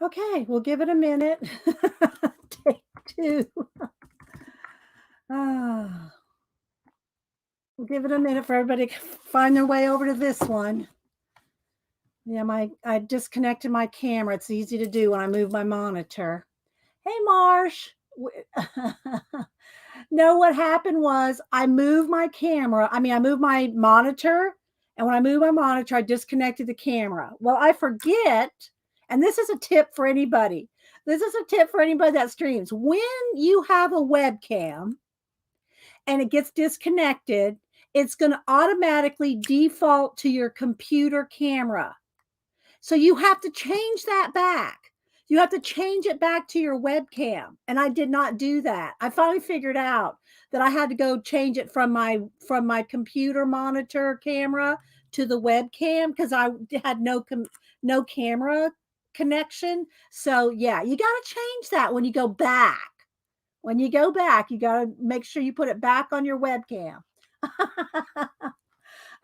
Okay, we'll give it a minute. Take two. Ah, we'll give it a minute for everybody to find their way over to this one. Yeah, I disconnected my camera. It's easy to do when I move my monitor. Hey, Marsh. No, what happened was I moved my camera. I moved my monitor. And when I moved my monitor, I disconnected the camera. Well, I forget. And this is a tip for anybody. This is a tip for anybody that streams. When you have a webcam and it gets disconnected, it's going to automatically default to your computer camera. So you have to change that back. You have to change it back to your webcam. And I did not do that. I finally figured out that I had to go change it from my computer monitor camera to the webcam because I had no camera connection. So yeah, you got to change that when you go back. When you go back, you got to make sure you put it back on your webcam.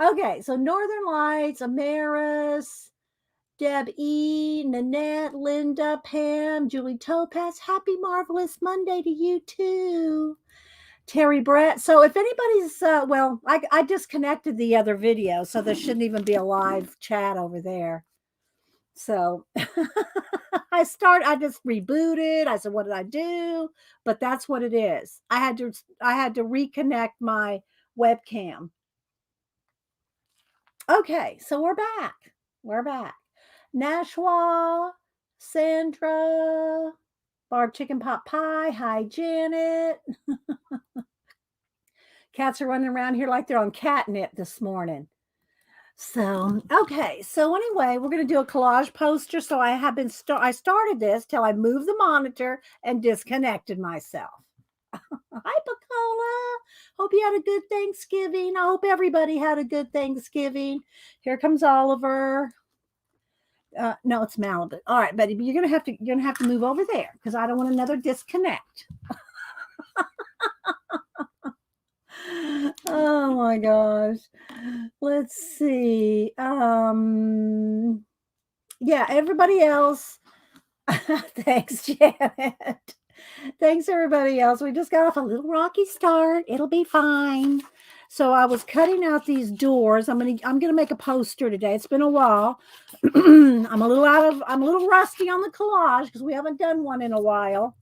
Okay, so Northern Lights, Amaris, Deb E, Nanette, Linda, Pam, Julie Topaz. Happy Marvelous Monday to you too. Terry Brett. So if anybody's, I disconnected the other video, so there shouldn't even be a live chat over there. So I just rebooted. I said, what did I do? But that's what it is. I had to reconnect my webcam. Okay, so we're back. We're back. Nashua, Sandra, Barb Chicken Pot Pie. Hi, Janet. Cats are running around here like they're on catnip this morning. So, okay. So anyway, we're going to do a collage poster. So I started this till I moved the monitor and disconnected myself. Hi, Pacola. Hope you had a good Thanksgiving. I hope everybody had a good Thanksgiving. Here comes Oliver. No, it's Malibu. All right, Betty, but you're gonna have to move over there because I don't want another disconnect. Oh my gosh. Let's see. Yeah, everybody else. Thanks, Janet. Thanks, everybody else. We just got off a little rocky start. It'll be fine. So I was cutting out these doors. I'm gonna make a poster today. It's been a while. I'm a little rusty on the collage because we haven't done one in a while.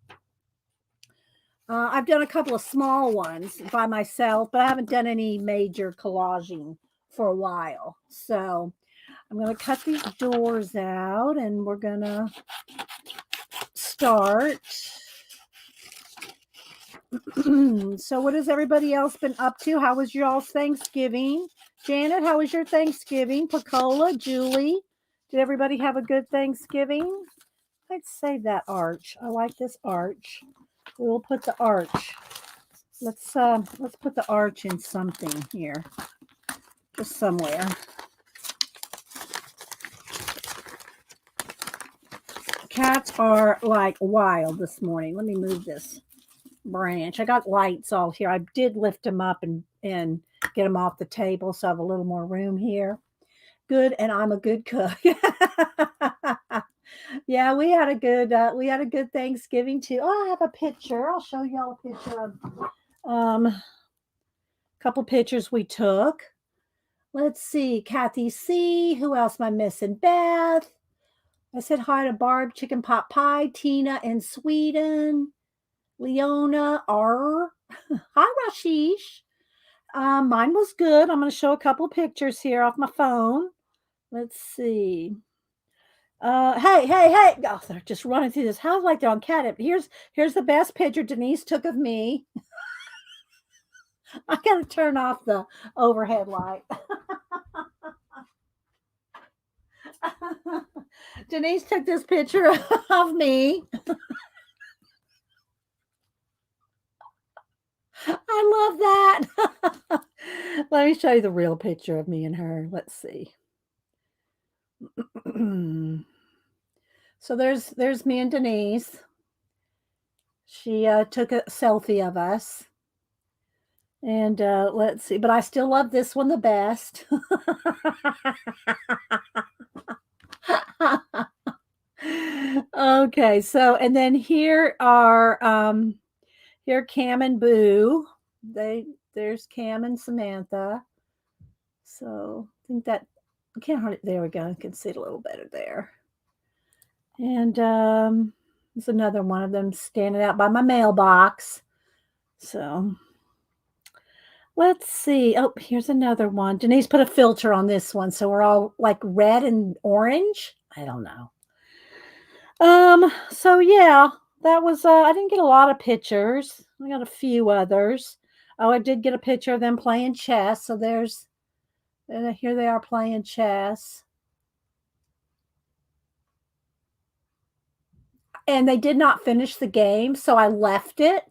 I've done a couple of small ones by myself, but I haven't done any major collaging for a while. So I'm going to cut these doors out and we're going to start. So what has everybody else been up to? How was y'all's Thanksgiving? Janet, how was your Thanksgiving? Pacola, Julie, did everybody have a good Thanksgiving? I'd save that arch. I like this arch. We'll put the arch. Let's put the arch in something here. Just somewhere. Cats are like wild this morning. Let me move this branch. I got lights all here. I did lift them up and get them off the table, so I have a little more room here. Good, and I'm a good cook. Yeah, we had a good Thanksgiving too. Oh, I have a picture. I'll show y'all a picture of couple pictures we took. Let's see, Kathy C. Who else am I missing? Beth. I said hi to Barb Chicken Pot Pie, Tina in Sweden, Leona R. Hi, Rashish. Mine was good. I'm going to show a couple of pictures here off my phone. Let's see. Hey. Oh, they're just running through this house like they're on catnip. Here's the best picture Denise took of me. I got to turn off the overhead light. Denise took this picture of me. I love that. Let me show you the real picture of me and her. Let's see. So there's me and Denise. She took a selfie of us. And let's see, but I still love this one the best. Okay, so and then here are here Cam and Boo. There's Cam and Samantha. So I think that I can't hardly there we go. I can see it a little better there. And there's another one of them standing out by my mailbox. So let's see. Oh, here's another one. Denise put a filter on this one, so we're all like red and orange. I don't know. So yeah, that was I didn't get a lot of pictures. I got a few others. Oh, I did get a picture of them playing chess. So there's and here they are playing chess. And they did not finish the game, so I left it.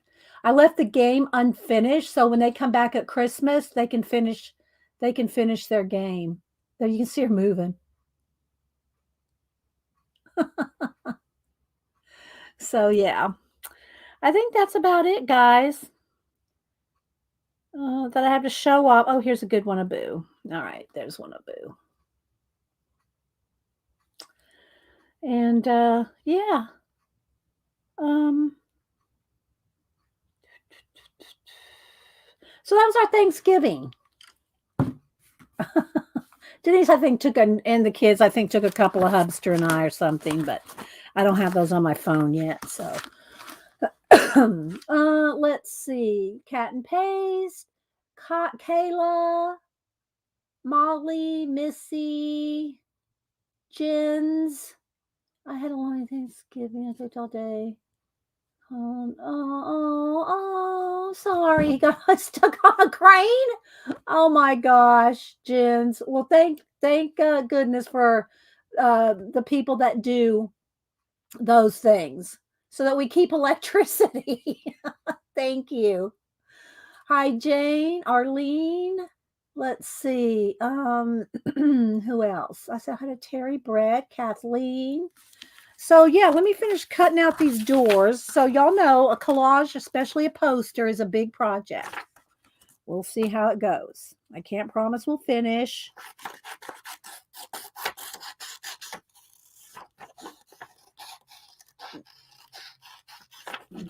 I left the game unfinished, so when they come back at Christmas, they can finish their game. There you can see her moving. So yeah. I think that's about it, guys. That I have to show off. Oh, here's a good one of Boo. All right, there's one of Boo. And yeah. So that was our Thanksgiving. Denise, I think and the kids, I think took a couple of Hubster and I or something, but I don't have those on my phone yet. So, let's see, Cat and Paste, Kayla, Molly, Missy, Jens. I had a long Thanksgiving. I cooked all day. Sorry, he got stuck on a crane. Oh my gosh, Jens. Well, thank goodness for the people that do those things so that we keep electricity. Thank you. Hi, Jane, Arlene. Let's see. Who else? I said hi to Terry, Brett, Kathleen. So yeah, let me finish cutting out these doors. So y'all know a collage, especially a poster, is a big project. We'll see how it goes. I can't promise we'll finish.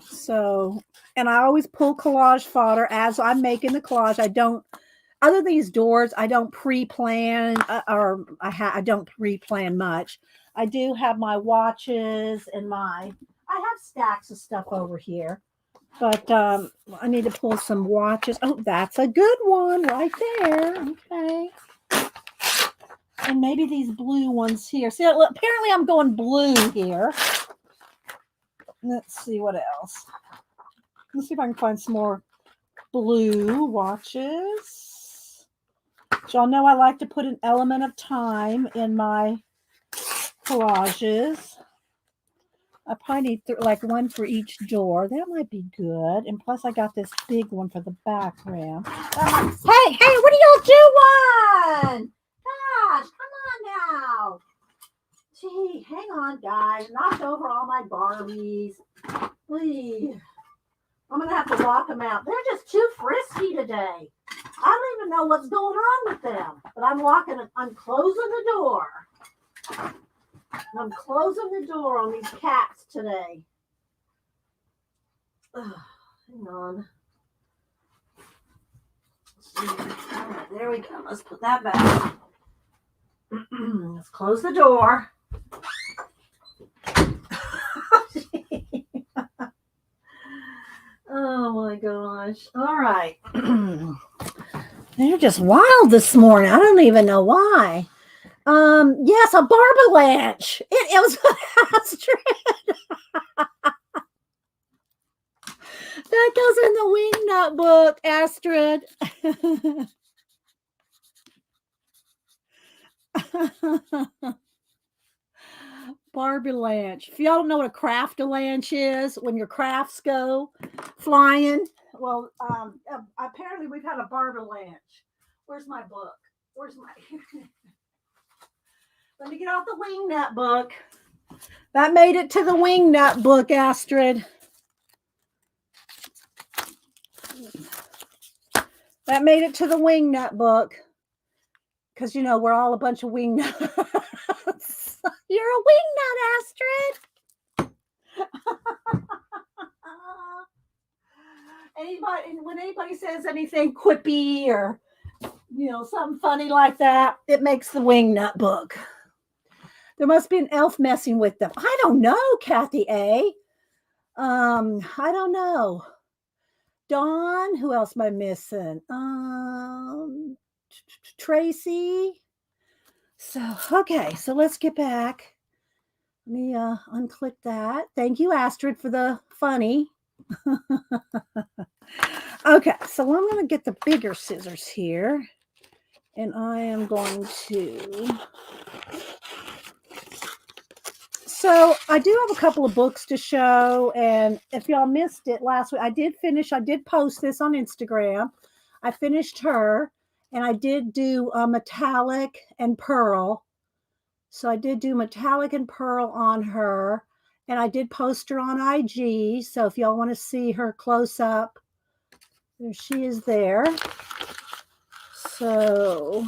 So, and I always pull collage fodder as I'm making the collage. I don't, other than these doors, I don't pre-plan or I don't pre-plan much. I do have my watches and I have stacks of stuff over here, but I need to pull some watches. Oh, that's a good one right there. Okay. And maybe these blue ones here. See, apparently I'm going blue here. Let's see what else. Let's see if I can find some more blue watches. Y'all know I like to put an element of time in my collages. I probably need like one for each door. That might be good. And plus I got this big one for the background. Hey, what are y'all doing? Gosh, come on now. Gee, hang on, guys. Knocked over all my Barbies. Please. I'm going to have to walk them out. They're just too frisky today. I don't even know what's going on with them. But I'm closing the door. I'm closing the door on these cats today. Hang on. Right, there we go. Let's put that back. Let's close the door. Oh my gosh. All right. They're just wild this morning. I don't even know why. Yes, a Barbalanche. It was Astrid. That goes in the Wingnut book, Astrid. Barbalanche. If y'all don't know what a craft-a-lanche is, when your crafts go flying, well, apparently we've had a Barbalanche. Where's my book? Where's my... Let me get out the Wingnut book. That made it to the Wingnut book, Astrid. That made it to the Wingnut book. Because, you know, we're all a bunch of wingnuts. You're a wingnut, Astrid. Anybody, when anybody says anything quippy or something funny like that, it makes the wingnut book. There must be an elf messing with them. I don't know, Kathy A. I don't know. Dawn, who else am I missing? Tracy. So, okay, so let's get back. Let me unclick that. Thank you, Astrid, for the funny. Okay, so I'm going to get the bigger scissors here. And I am going to. So I do have a couple of books to show. And if y'all missed it last week, I did post this on Instagram. I finished her. And I did do metallic and pearl. So I did do metallic and pearl on her. And I did post her on IG. So if y'all want to see her close up, there she is there. So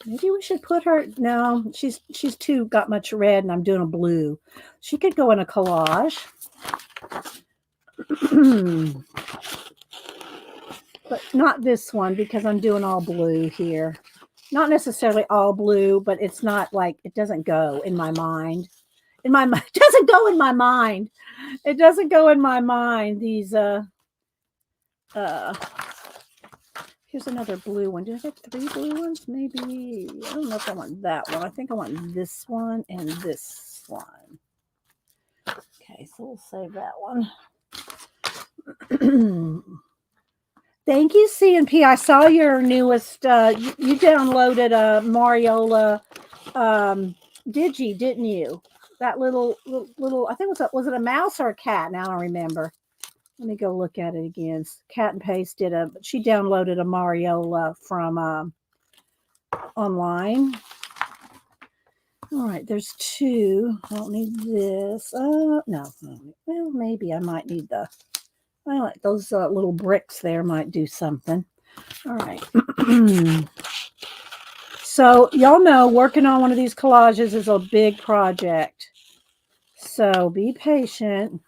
maybe we should put her. No, she's too got much red, and I'm doing a blue. She could go in a collage. But not this one because I'm doing all blue here. Not necessarily all blue, but it's not like it doesn't go in my mind. It doesn't go in my mind. It doesn't go in my mind. These here's another blue one. Do I have 3 blue ones? Maybe. I don't know if I want that one. I think I want this one and this one. Okay, so we'll save that one. Thank you, C&P. I saw your newest. You downloaded a Mariola Digi, didn't you? That little. I think was it a mouse or a cat? Now I don't remember. Let me go look at it again. Cat and Paste did she downloaded a Mariola from online. All right, there's 2. I don't need this. No. Well, maybe I might need those little bricks there might do something. All right. So y'all know working on one of these collages is a big project. So be patient.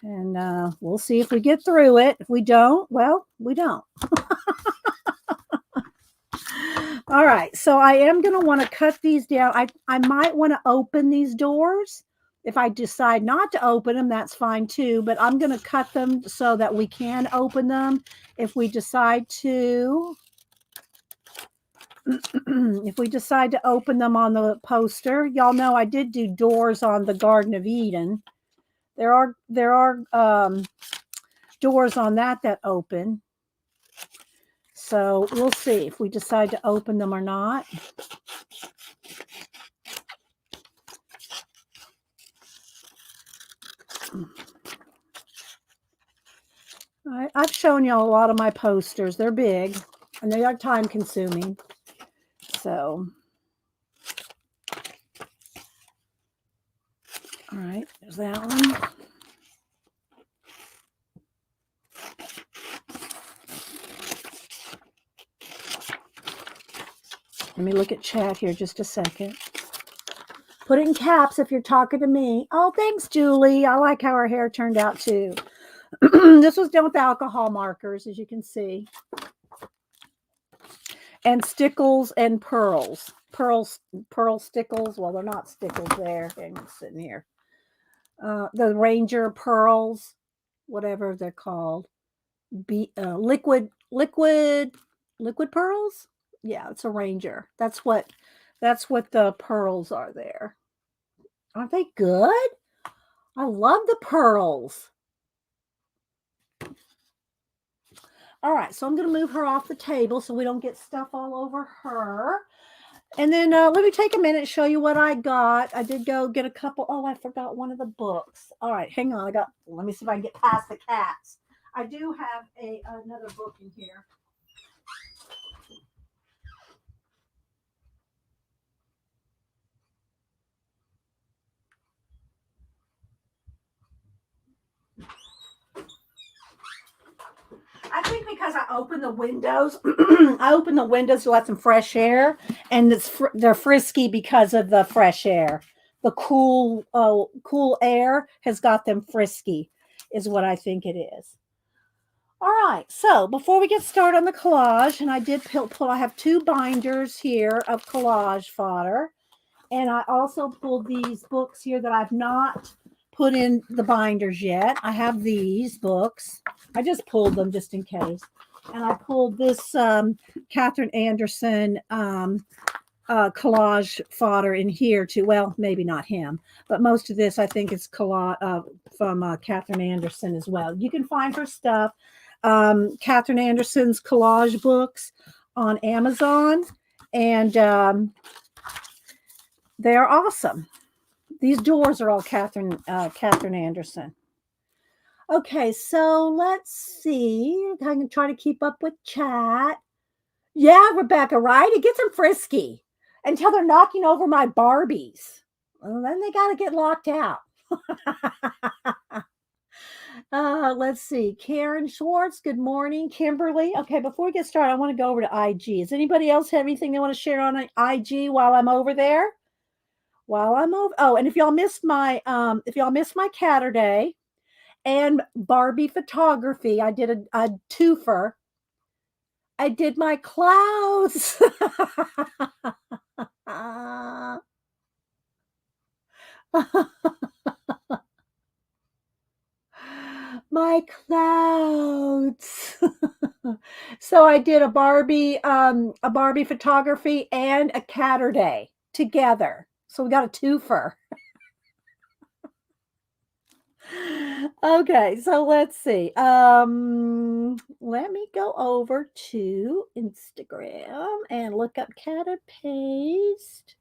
And we'll see if we get through it. If we don't, well, we don't. All right. So I am going to want to cut these down. I might want to open these doors. If I decide not to open them, that's fine too. But I'm going to cut them so that we can open them if we decide to. If we decide to open them on the poster. Y'all know I did do doors on the Garden of Eden. There are doors on that open. So we'll see if we decide to open them or not. I've shown y'all a lot of my posters. They're big and they are time consuming. So, all right, there's that one. Let me look at chat here just a second. Put it in caps if you're talking to me. Oh, thanks, Julie. I like how her hair turned out too. This was done with alcohol markers, as you can see. And stickles and pearls. Pearl stickles. Well, they're not stickles there. Hang on, sitting here. The Ranger pearls, whatever they're called. Liquid pearls. Yeah, it's a Ranger. That's what the pearls are there. Aren't they good? I love the pearls. All right, so I'm going to move her off the table so we don't get stuff all over her. And then let me take a minute and show you what I got. I did go get a couple. Oh, I forgot one of the books. All right, hang on. Let me see if I can get past the cats. I do have another book in here. I think because I open the windows, I open the windows to let some fresh air, and they're frisky because of the fresh air. The cool air has got them frisky, is what I think it is. All right, so before we get started on the collage, and I did pull, I have two binders here of collage fodder, and I also pulled these books here that I've not put in the binders yet. I have these books. I just pulled them just in case. And I pulled this Catherine Anderson collage fodder in here too. Well, maybe not him, but most of this I think is collage from Catherine Anderson as well. You can find her stuff, Catherine Anderson's collage books, on Amazon, and they are awesome. These doors are all Catherine Anderson. Okay, so let's see. I can try to keep up with chat. Yeah, Rebecca, right? It gets them frisky until they're knocking over my Barbies. Well, then they got to get locked out. Let's see. Karen Schwartz, good morning. Kimberly. Okay, before we get started, I want to go over to IG. Does anybody else have anything they want to share on IG while I'm over there? And if y'all missed my Catterday and Barbie photography, I did a twofer. I did my clouds. My clouds. So I did a Barbie photography and a Catterday together. So we got a twofer. Okay, so let's see. Let me go over to Instagram and look up Cat and Paste.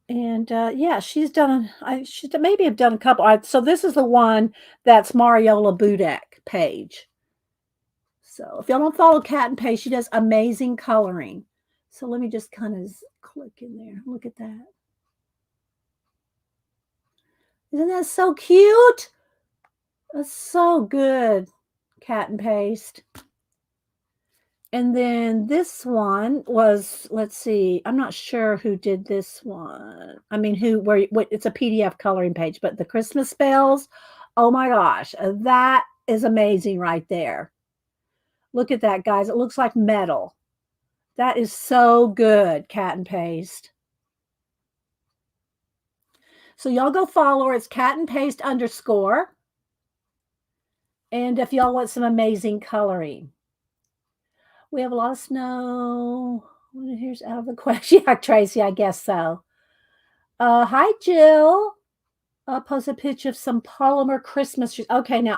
And yeah, she's done. She maybe have done a couple. So this is the one that's Mariola Budek page. So if y'all don't follow Cat and Paste, she does amazing coloring. So let me just kind of click in there. Look at that. Isn't that so cute? That's so good, Cat and Paste. And then this one was, let's see, I'm not sure who did this one. I mean, it's a PDF coloring page, but the Christmas spells, oh my gosh, that is amazing right there. Look at that, guys. It looks like metal. That is so good, Cat and Paste. So y'all go follow her. It's Cat and Paste _ And if y'all want some amazing coloring. We have a lot of snow. Here's out of the question. Yeah, Tracy, I guess so. Hi, Jill. I'll post a picture of some polymer Christmas trees. Okay, now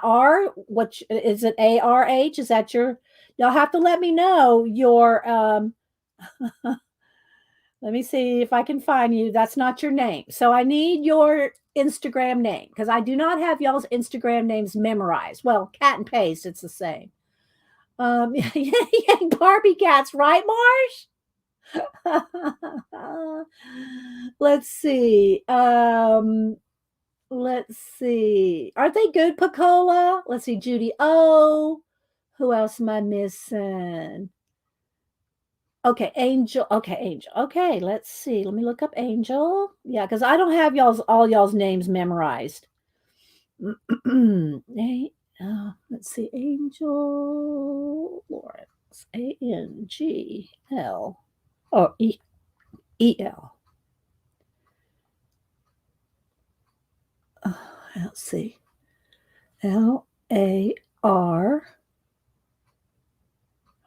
what is it? ARH? Is that your? Y'all have to let me know your. Let me see if I can find you. That's not your name. So I need your Instagram name because I do not have y'all's Instagram names memorized. Well, Cat and Paste, it's the same. Yeah, Barbie cats, right, Marsh? Let's see. Let's see. Aren't they good, Picola? Let's see, Judy. Oh, who else am I missing? Okay, Angel. Okay, Angel. Okay, let's see. Let me look up Angel. Yeah, because I don't have all y'all's names memorized. Let's see, Angel Lawrence, ANGL, EL. Let's see, LAR.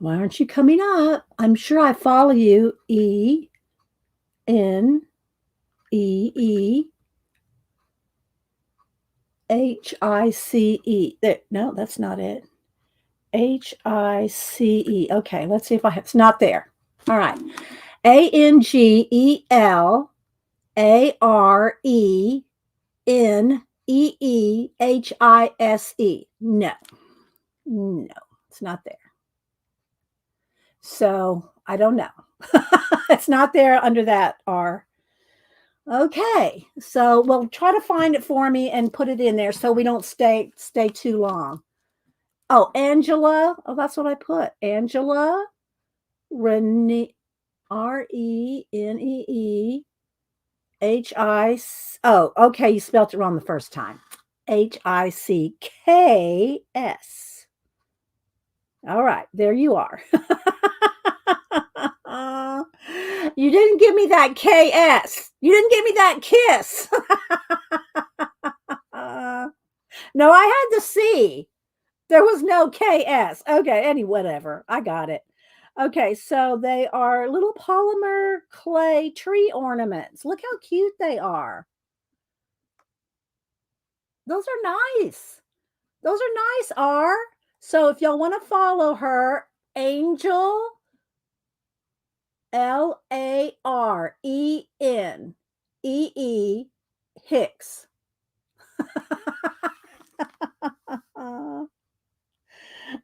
Why aren't you coming up? I'm sure I follow you. ENEEHICE. No, that's not it. HICE. Okay, let's see if it's not there. All right. ANGELARENEEHISE. No, it's not there. So I don't know. It's not there under that R. Okay, so well, try to find it for me and put it in there so we don't stay too long. Oh, Angela. Oh, that's what I put. Angela Rene Renee Oh, okay, you spelled it wrong the first time. Hicks. All right, there you are. You didn't give me that KS. You didn't give me that kiss. No, I had the C. There was no KS. Okay, whatever. I got it. Okay, so they are little polymer clay tree ornaments. Look how cute they are. Those are nice. Those are nice, R. So if y'all want to follow her, Angel LARENEE Hicks.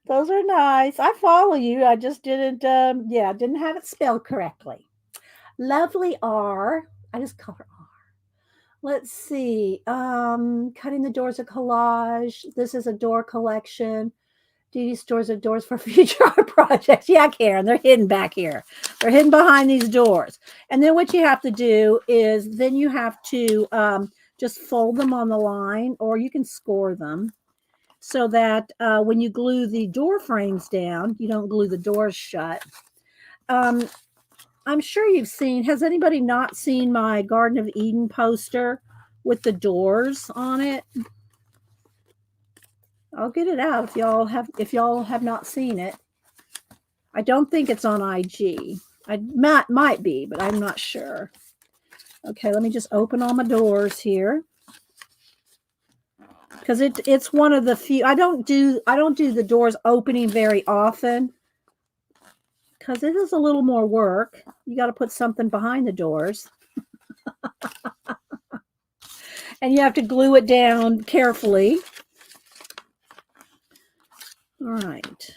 Those are nice. I follow you. I just didn't didn't have it spelled correctly. Lovely R. I just call her R. Let's see. Cutting the doors of collage. This is a door collection. DD stores are doors for future art projects. Yeah, Karen, they're hidden back here. They're hidden behind these doors. And then what you have to do is then you have to just fold them on the line, or you can score them so that when you glue the door frames down, you don't glue the doors shut. I'm sure you've seen, has anybody not seen my Garden of Eden poster with the doors on it? I'll get it out if y'all have not seen it. I don't think it's on IG. I might be, but I'm not sure. Okay, let me just open all my doors here. Because it's one of the few I don't do the doors opening very often. Because it is a little more work. You got to put something behind the doors. And you have to glue it down carefully. All right.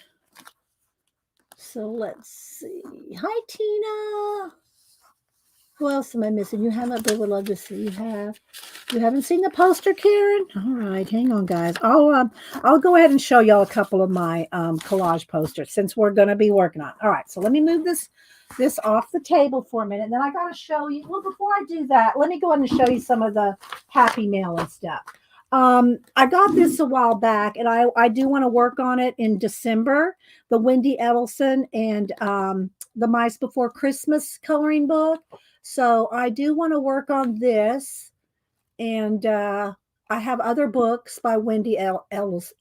So let's see. Hi, Tina. Who else am I missing? You haven't, but would love to see you have. You haven't seen the poster, Karen? All right, hang on, guys. I'll go ahead and show y'all a couple of my collage posters since we're going to be working on it. All right, so let me move this off the table for a minute. And then I got to show you. Well, before I do that, let me go ahead and show you some of the Happy Mail and stuff. I got this a while back, and I do want to work on it in December. The Wendy Edelson and the Mice Before Christmas coloring book. So I do want to work on this, and I have other books by Wendy Edelson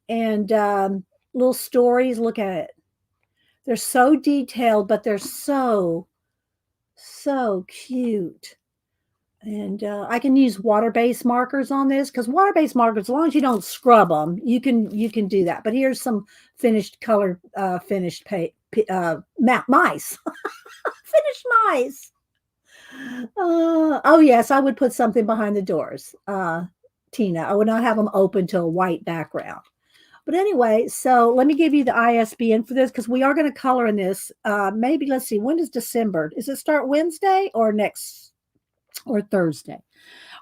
and little stories. Look at it. They're so detailed, but they're so cute. And I can use water-based markers on this because water-based markers, as long as you don't scrub them, you can do that. But here's some finished color, finished mice. Finished mice. Oh yes, I would put something behind the doors, Tina. I would not have them open to a white background. But anyway, so let me give you the ISBN for this because we are going to color in this. Maybe let's see, when does December? Does it start Wednesday or next or Thursday?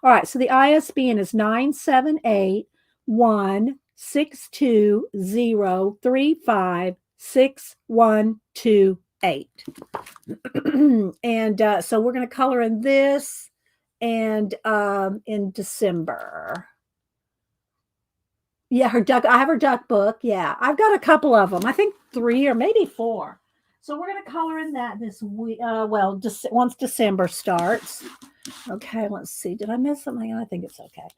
All right, so the ISBN is 978-162-035-6128. And so we're going to color in this and in December. Yeah, I have her duck book. Yeah, I've got a couple of them. I think 3 or maybe 4. So we're going to color in that this week. Once December starts. Okay, let's see. Did I miss something? I think it's okay.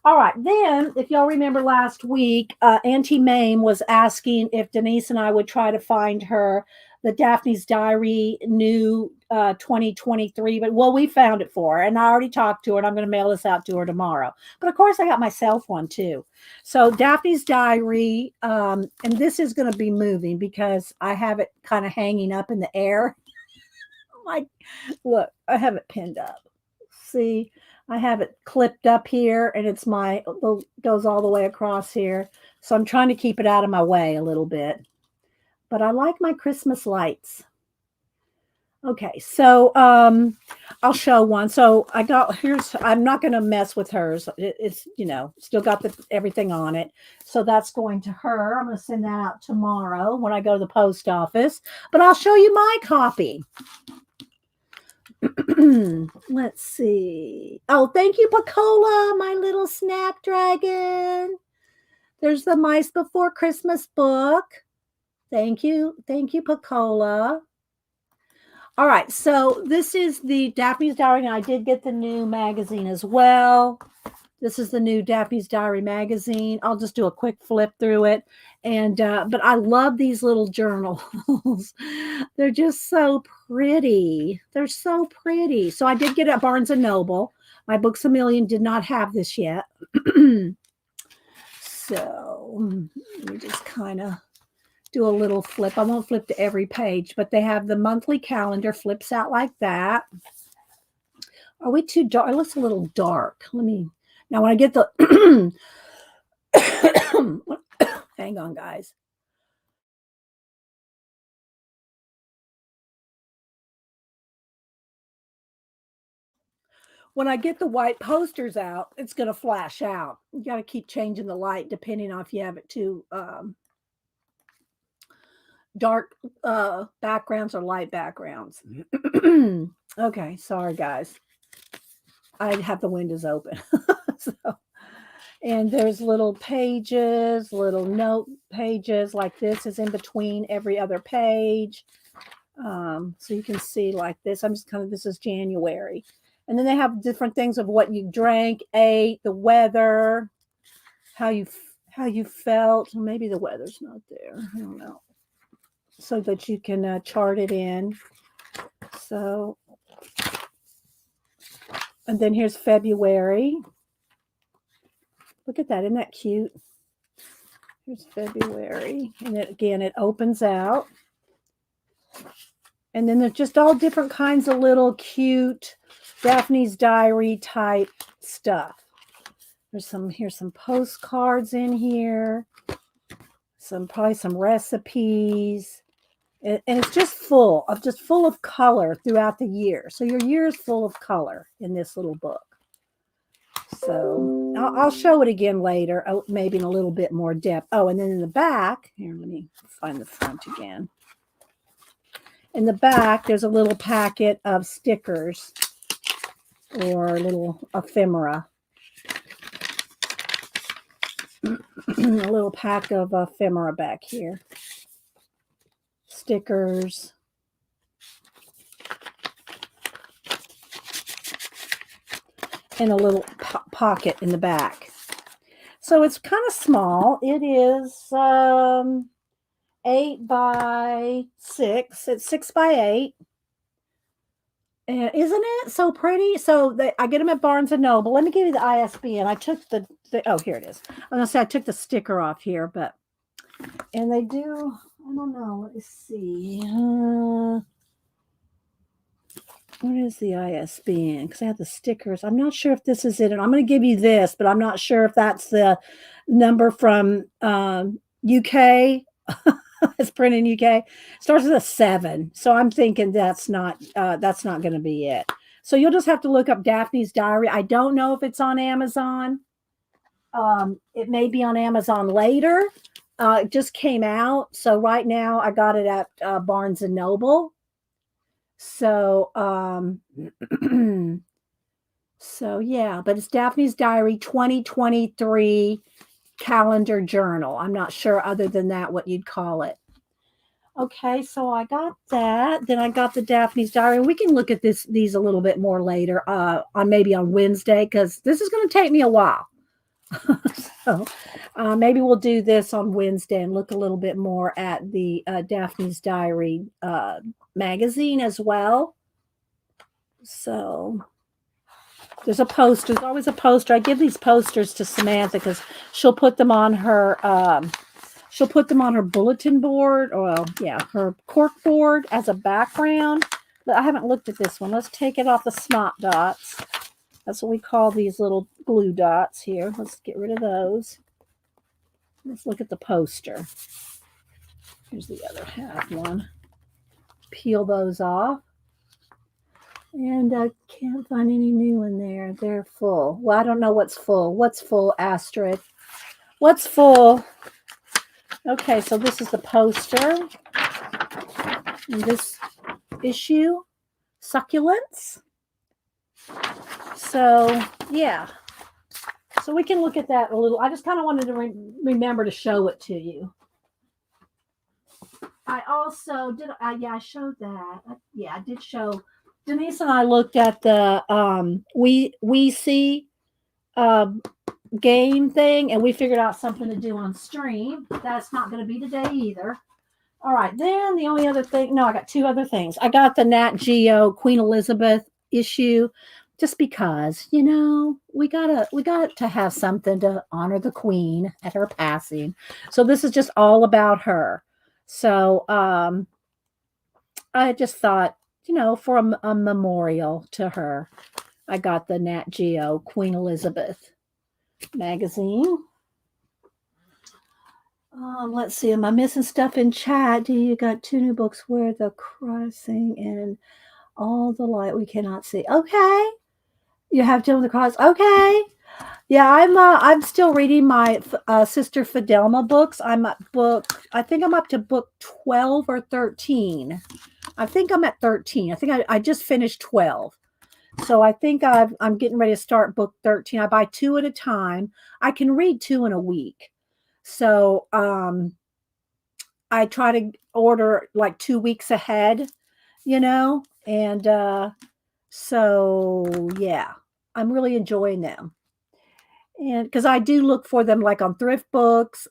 All right. Then, if y'all remember last week, Auntie Mame was asking if Denise and I would try to find her the Daphne's Diary new 2023. But, well, we found it for her, and I already talked to her, and I'm going to mail this out to her tomorrow. But, of course, I got myself one, too. So, Daphne's Diary, and this is going to be moving because I have it kind of hanging up in the air. Look, I have it pinned up. See, I have it clipped up here, and it's goes all the way across here. So I'm trying to keep it out of my way a little bit. But I like my Christmas lights. Okay, so I'll show one. So I got here's I'm not going to mess with hers. It's still got everything on it. So that's going to her. I'm going to send that out tomorrow when I go to the post office. But I'll show you my copy. Let's see. Oh, thank you, Pacola, my little snapdragon. There's the Mice Before Christmas book. Thank you, Pacola. All right, so this is the Daphne's Diary, and I did get the new magazine as well. This is the new Daphne's Diary magazine. I'll just do a quick flip through it. And but I love these little journals. They're just so pretty. They're so pretty. So I did get it at Barnes and Noble. My Books A Million did not have this yet. So let me just kind of do a little flip. I won't flip to every page, but they have the monthly calendar flips out like that. Are we too dark? It looks a little dark. Now when I get the hang on, guys. When I get the white posters out, it's going to flash out. You got to keep changing the light depending on if you have it too dark backgrounds or light backgrounds. Okay, sorry guys. I have the windows open. And there's little pages, little note pages like this is in between every other page. So you can see like this. This is January. And then they have different things of what you drank, ate, the weather, how you felt. Maybe the weather's not there. I don't know. So that you can chart it in. So, and then here's February. Look at that. Isn't that cute? Here's February. And it opens out. And then there's just all different kinds of little cute Daphne's Diary type stuff. Here's some postcards in here. Probably some recipes. And it's just full of color throughout the year. So your year is full of color in this little book. So I'll show it again later, maybe in a little bit more depth. Oh, and then in the back, here, let me find the front again. In the back, there's a little packet of stickers or little ephemera. A little pack of ephemera back here. Stickers. And a little pocket in the back. So it's kind of small. It is 8 by 6. It's 6 by 8. And isn't it so pretty? So I get them at Barnes and Noble. Let me give you the ISBN. I took oh, here it is. I was gonna say I took the sticker off here, and they do. I don't know. Let's see. What is the ISBN? Because I have the stickers. I'm not sure if this is it. And I'm going to give you this, but I'm not sure if that's the number from UK. It's printed in UK. Starts with a 7. So I'm thinking that's not going to be it. So you'll just have to look up Daphne's Diary. I don't know if it's on Amazon. It may be on Amazon later. It just came out. So right now I got it at Barnes and Noble. So, so yeah, but it's Daphne's Diary 2023 calendar journal. I'm not sure other than that what you'd call it. Okay, so I got that. Then I got the Daphne's Diary. We can look at these a little bit more later, maybe on Wednesday, because this is going to take me a while. So maybe we'll do this on Wednesday and look a little bit more at the Daphne's Diary magazine as well. So there's a poster. There's always a poster. I give these posters to Samantha because she'll put them on her bulletin board, or her cork board as a background. But I haven't looked at this one. Let's take it off the smart dots. That's what we call these little glue dots here. Let's get rid of those. Let's look at the poster. Here's the other half one. Peel those off. And I can't find any new in there. They're full. Well, I don't know what's full. What's full, Astrid? What's full? Okay, so this is the poster in this issue. Succulents. So, yeah. So we can look at that a little. I just kind of wanted to remember to show it to you. I also did. Yeah, I showed that. Yeah, I did show. Denise and I looked at the we see um game thing, and we figured out something to do on stream. That's not going to be today either. All right, then the only other thing. No, I got two other things. I got the Nat Geo Queen Elizabeth issue, just because we got to have something to honor the Queen at her passing. So this is just all about her. So I just thought, for a memorial to her, I got the Nat Geo Queen Elizabeth magazine. Let's see. Am I missing stuff in chat? You got two new books where the crossing and all the light we cannot see. Okay. You have Dylan the Cross. Okay. Yeah, I'm still reading my sister Fidelma books. I think I'm up to book 12 or 13. I think I'm at 13. I think I just finished 12. So I think I'm getting ready to start book 13. I buy two at a time. I can read two in a week. So I try to order like 2 weeks ahead, and so yeah, I'm really enjoying them. And because I do look for them like on thrift books,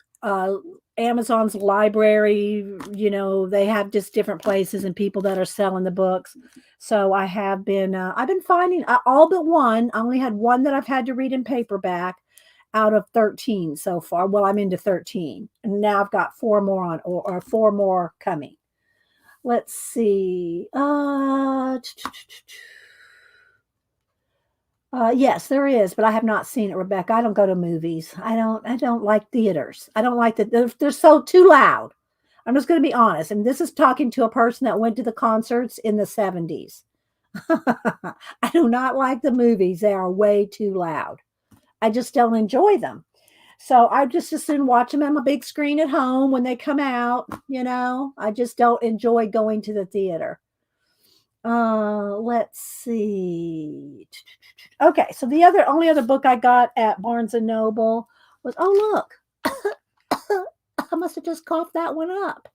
Amazon's library, they have just different places and people that are selling the books. So I've been finding all but one. I only had one that I've had to read in paperback out of 13 so far. Well, I'm into 13. And now I've got four more on or four more coming. Let's see. Yes, there is, but I have not seen it, Rebecca. I don't go to movies. I don't like theaters. I don't like that. They're so too loud. I'm just going to be honest. And this is talking to a person that went to the concerts in the 70s. I do not like the movies. They are way too loud. I just don't enjoy them. So I just as soon watch them on my big screen at home when they come out. I just don't enjoy going to the theater. Let's see. Okay, so the only other book I got at Barnes and Noble was, oh look, I must have just coughed that one up.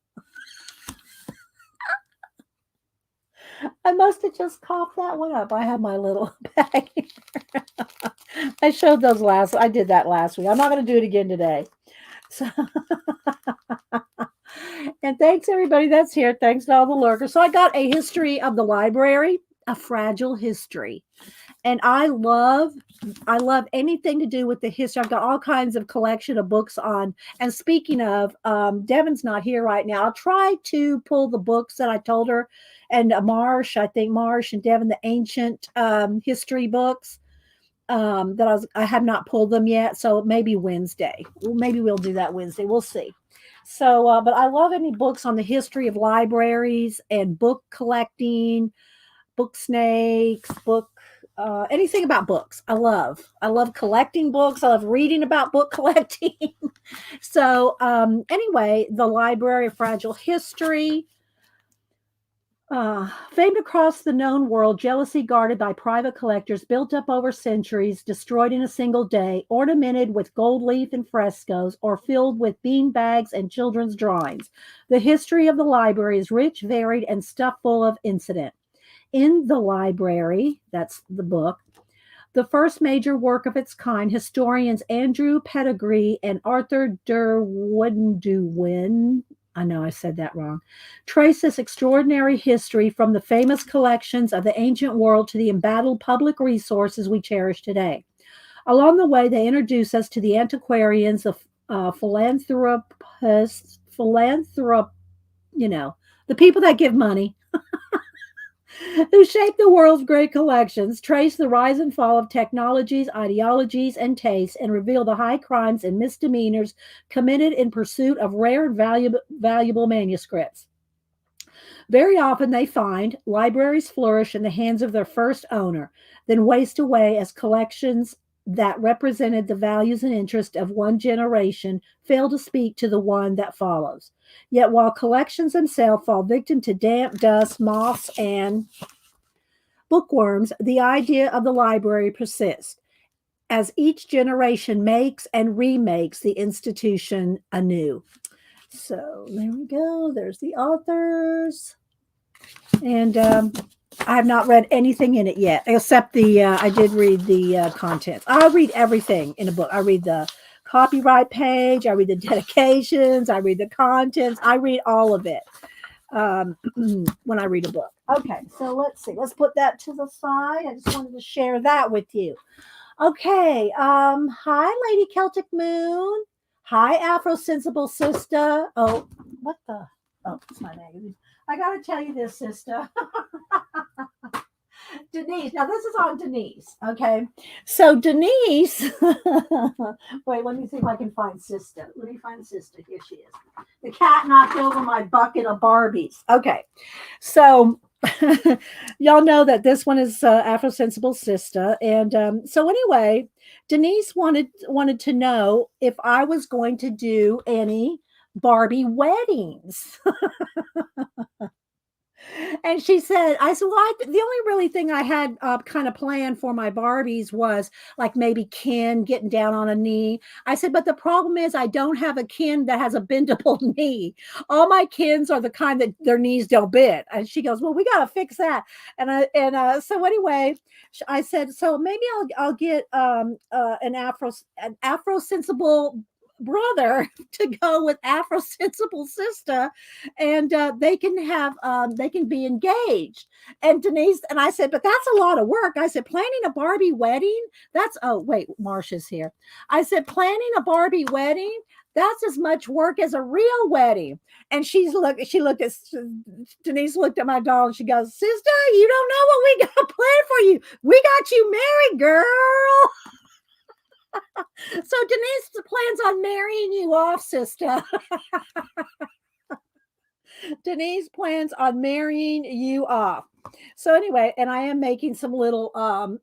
I must have just coughed that one up. I have my little bag. I showed those I did that last week. I'm not going to do it again today. So, and thanks everybody that's here. Thanks to all the lurkers. So I got a history of the library, a fragile history. And I love anything to do with the history. I've got all kinds of collection of books on. And speaking of, Devin's not here right now. I'll try to pull the books that I told her, and Marsh and Devin, the ancient history books that I have not pulled them yet. So maybe Wednesday. Maybe we'll do that Wednesday. We'll see. So, but I love any books on the history of libraries and book collecting, book snakes, anything about books. I love collecting books. I love reading about book collecting. So anyway, the Library of Fragile History. Famed across the known world, jealousy guarded by private collectors, built up over centuries, destroyed in a single day, ornamented with gold leaf and frescoes, or filled with bean bags and children's drawings. The history of the library is rich, varied, and stuffed full of incident. In the library, that's the book, the first major work of its kind, historians Andrew Pettigrew and Arthur Derwin, I know I said that wrong, trace this extraordinary history from the famous collections of the ancient world to the embattled public resources we cherish today. Along the way, they introduce us to the antiquarians, the philanthropists, the people that give money, who shaped the world's great collections, trace the rise and fall of technologies, ideologies, and tastes, and reveal the high crimes and misdemeanors committed in pursuit of rare and valuable manuscripts. Very often they find libraries flourish in the hands of their first owner, then waste away as collections that represented the values and interests of one generation fail to speak to the one that follows. Yet while collections themselves fall victim to damp, dust, moths, and bookworms, the idea of the library persists as each generation makes and remakes the institution anew. So there we go. There's the authors. And I have not read anything in it yet, except I did read the contents. I read everything in a book. I read the copyright page. I read the dedications. I read the contents. I read all of it when I read a book. Okay, so let's see. Let's put that to the side. I just wanted to share that with you. Okay. Hi, Lady Celtic Moon. Hi, Afro Sensible Sister. Oh, what the? Oh, it's my magazine. I gotta tell you this, sister. Denise. Now this is on Denise. Okay. So Denise. Wait, let me see if I can find sister. Let me find sister. Here she is. The cat knocked over my bucket of Barbies. Okay. So y'all know that this one is Afro Sensible Sister, and so anyway, Denise wanted to know if I was going to do any Barbie weddings. And she said, I said, well, the only really thing I had kind of planned for my Barbies was like maybe Ken getting down on a knee. I said, but the problem is I don't have a Ken that has a bendable knee. All my Kens are the kind that their knees don't bend. And she goes, well, we got to fix that. So anyway, I said, so maybe I'll get an Afro sensible brother to go with Afro sensible sister, and they can be engaged. And Denise and I said, but that's a lot of work. I said, planning a Barbie wedding, that's, oh wait, Marsha's here. I said, planning a Barbie wedding, that's as much work as a real wedding. And she looked at Denise, looked at my doll, and she goes, sister, you don't know what we got planned for you. We got you married, girl. So Denise plans on marrying you off, sister. Denise plans on marrying you off. So anyway, and I am making some little shawl,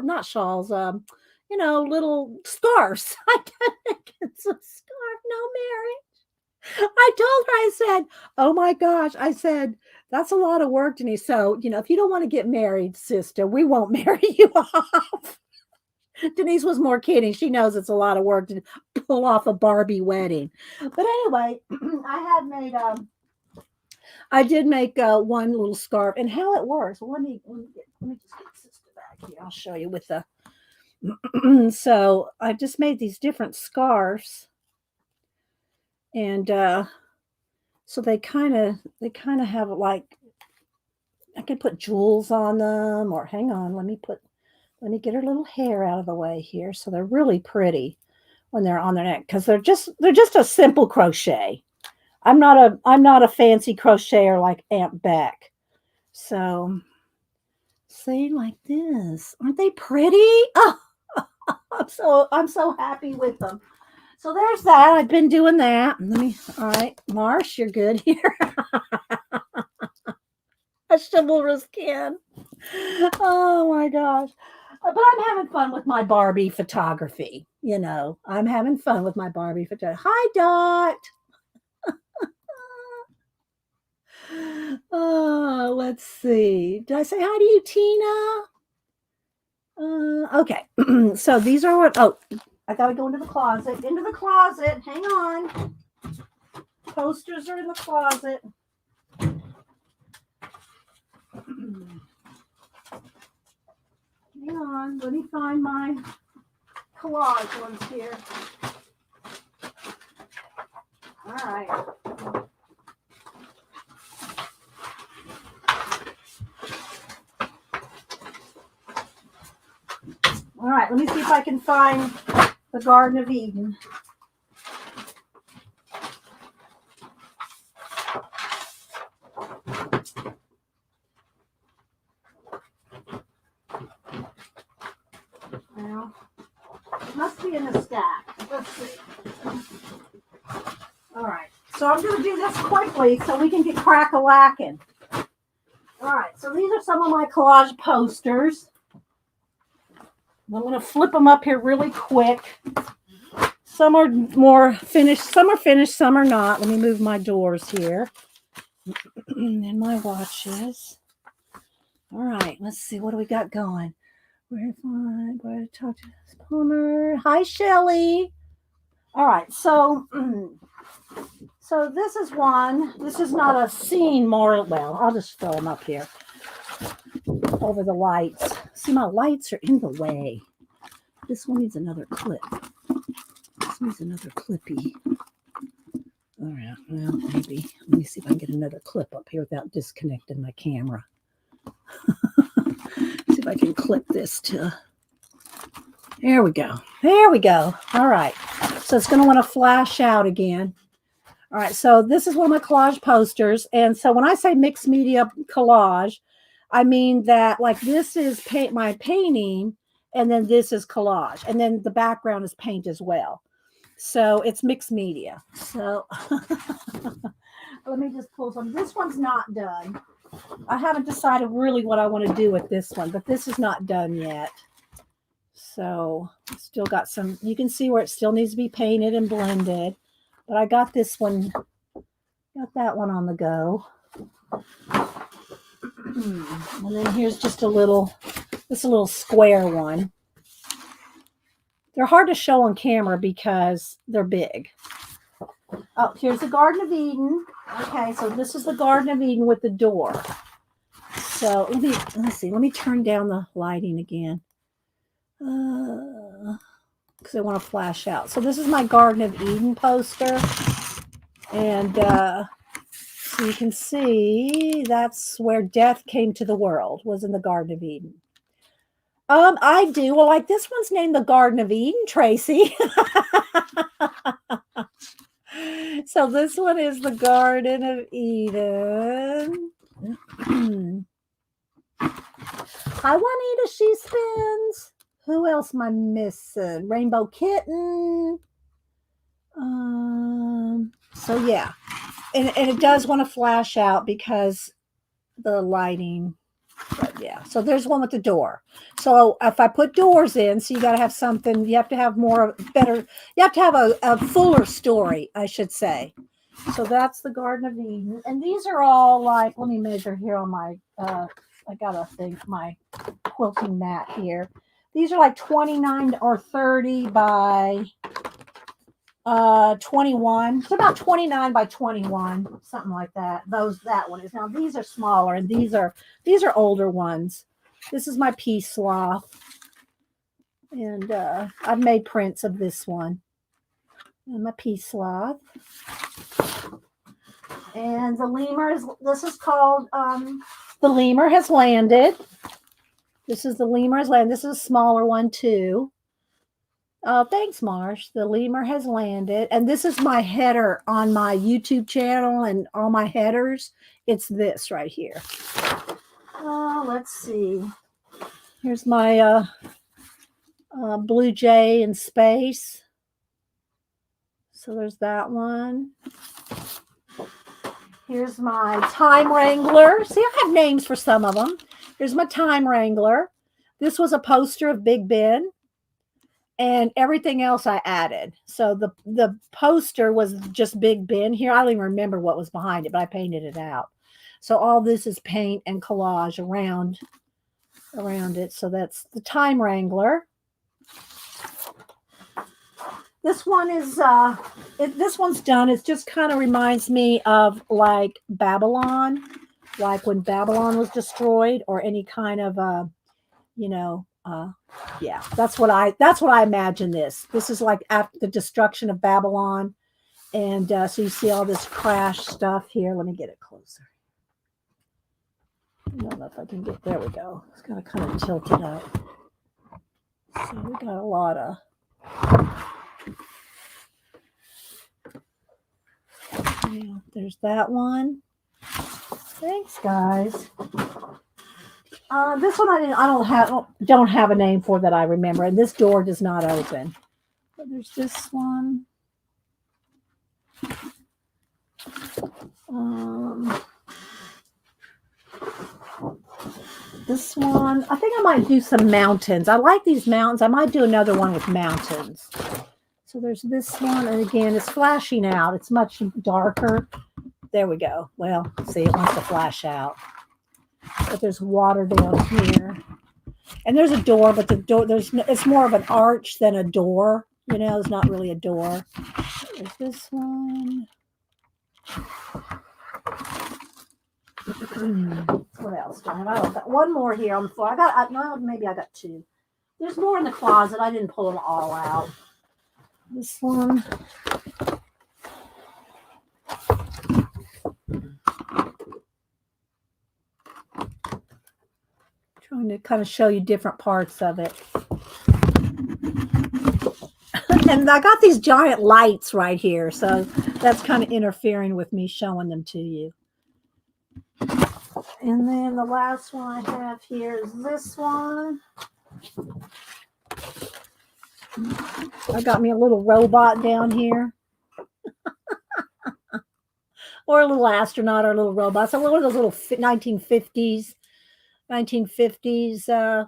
not shawls, little scarves. I did making some scarf, no Mary. I told her, I said, oh my gosh, I said, that's a lot of work, Denise. So, if you don't want to get married, sister, we won't marry you off. Denise was more kidding. She knows it's a lot of work to pull off a Barbie wedding. But anyway, I did make one little scarf, and how it works. Well, let me just get sister back here. I'll show you with the. So I just made these different scarves, and so they kind of have like, I can put jewels on them, or hang on, let me get her little hair out of the way here. So they're really pretty when they're on their neck, because they're just a simple crochet. I'm not a fancy crocheter like Aunt Beck. So see, like this. Aren't they pretty? Oh, I'm so happy with them. So there's that. I've been doing that. All right, Marsh, you're good here. A chivalrous Ken. Oh my gosh. But I'm having fun with my Barbie photography. I'm having fun with my Barbie photography. Hi, Dot. Oh, let's see. Did I say hi to you, Tina? Okay. So these are what, I got to go into the closet. Hang on. Posters are in the closet. Hang on. Let me find my collage ones here. All right. All right. Let me see if I can find the Garden of Eden. Well, it must be in the stack. Let's see. All right. So I'm going to do this quickly so we can get crack-a-lacking. All right. So these are some of my collage posters. I'm going to flip them up here really quick. Some are more finished. Some are finished. Some are not. Let me move my doors here. And my watches. All right. Let's see. What do we got going? Where to talk to this Palmer. Hi, Shelly. All right. So this is one. This is not a scene more. Well, I'll just throw them up here over the lights. See, my lights are in the way. This one needs another clip. This needs another clippy. All right. Well, maybe. Let me see if I can get another clip up here without disconnecting my camera. See if I can clip this to. There we go. There we go. All right. So it's going to want to flash out again. All right. So this is one of my collage posters. And so when I say mixed media collage, I mean that like this is my painting and then this is collage. And then the background is paint as well. So it's mixed media. So let me just pull some. This one's not done. I haven't decided really what I want to do with this one, but this is not done yet. So still got some, you can see where it still needs to be painted and blended, but I got this one, got that one on the go. And then here's just a little square one. They're hard to show on camera because they're big. Oh, here's the Garden of Eden. Okay, so this is the Garden of Eden with the door. So let's see. Let me turn down the lighting again. Because I want to flash out. So this is my Garden of Eden poster. And so you can see that's where death came to the world, was in the Garden of Eden. I do. Well, like this one's named the Garden of Eden, Tracy. So this one is the Garden of Eden. Hi, Juanita, she spins. Who else am I missing? Rainbow Kitten. So yeah. And it does want to flash out because the lighting. But yeah, so there's one with the door. So if I put doors in, so you got to have something, you have to have better, you have to have a fuller story, I should say. So that's the Garden of Eden. And these are all like, let me measure here on my, I got to think, my quilting mat here. These are like 29 or 30 by 21. It's about 29 by 21, something like that. That one is. Now these are smaller, and these are older ones. This is my pea sloth, and I've made prints of this one. And my pea sloth, and the lemur is. This is called the lemur has landed. This is the lemur has landed. This is a smaller one too. Oh, thanks, Marsh. The lemur has landed. And this is my header on my YouTube channel and all my headers. It's this right here. Let's see. Here's my blue jay in space. So there's that one. Here's my time wrangler. See, I have names for some of them. Here's my time wrangler. This was a poster of Big Ben. And everything else I added. So the poster was just Big Ben here. I don't even remember what was behind it, but I painted it out. So all this is paint and collage around it. So that's the Time Wrangler. This one is this one's done. It just kind of reminds me of like Babylon, like when Babylon was destroyed, or any kind of yeah, that's what I imagine this. This is like after the destruction of Babylon. And so you see all this crash stuff here. Let me get it closer. I don't know if I can get, there we go. It's got to kind of tilt it up. So we got a lot of, yeah, there's that one. Thanks, guys. This one I don't have a name for that I remember, and this door does not open. There's this one. This one. I think I might do some mountains. I like these mountains. I might do another one with mountains. So there's this one, and again, it's flashing out. It's much darker. There we go. Well, see, it wants to flash out. But there's water down here. And there's a door, but the door, it's more of an arch than a door. You know, it's not really a door. There's this one. What else do I have? I've got one more here on the floor. Maybe I got two. There's more in the closet. I didn't pull them all out. This one. Trying to kind of show you different parts of it. And I got these giant lights right here, so that's kind of interfering with me showing them to you. And then the last one I have here is this one. I got me a little robot down here. Or a little astronaut or a little robot. So one of those little 1950s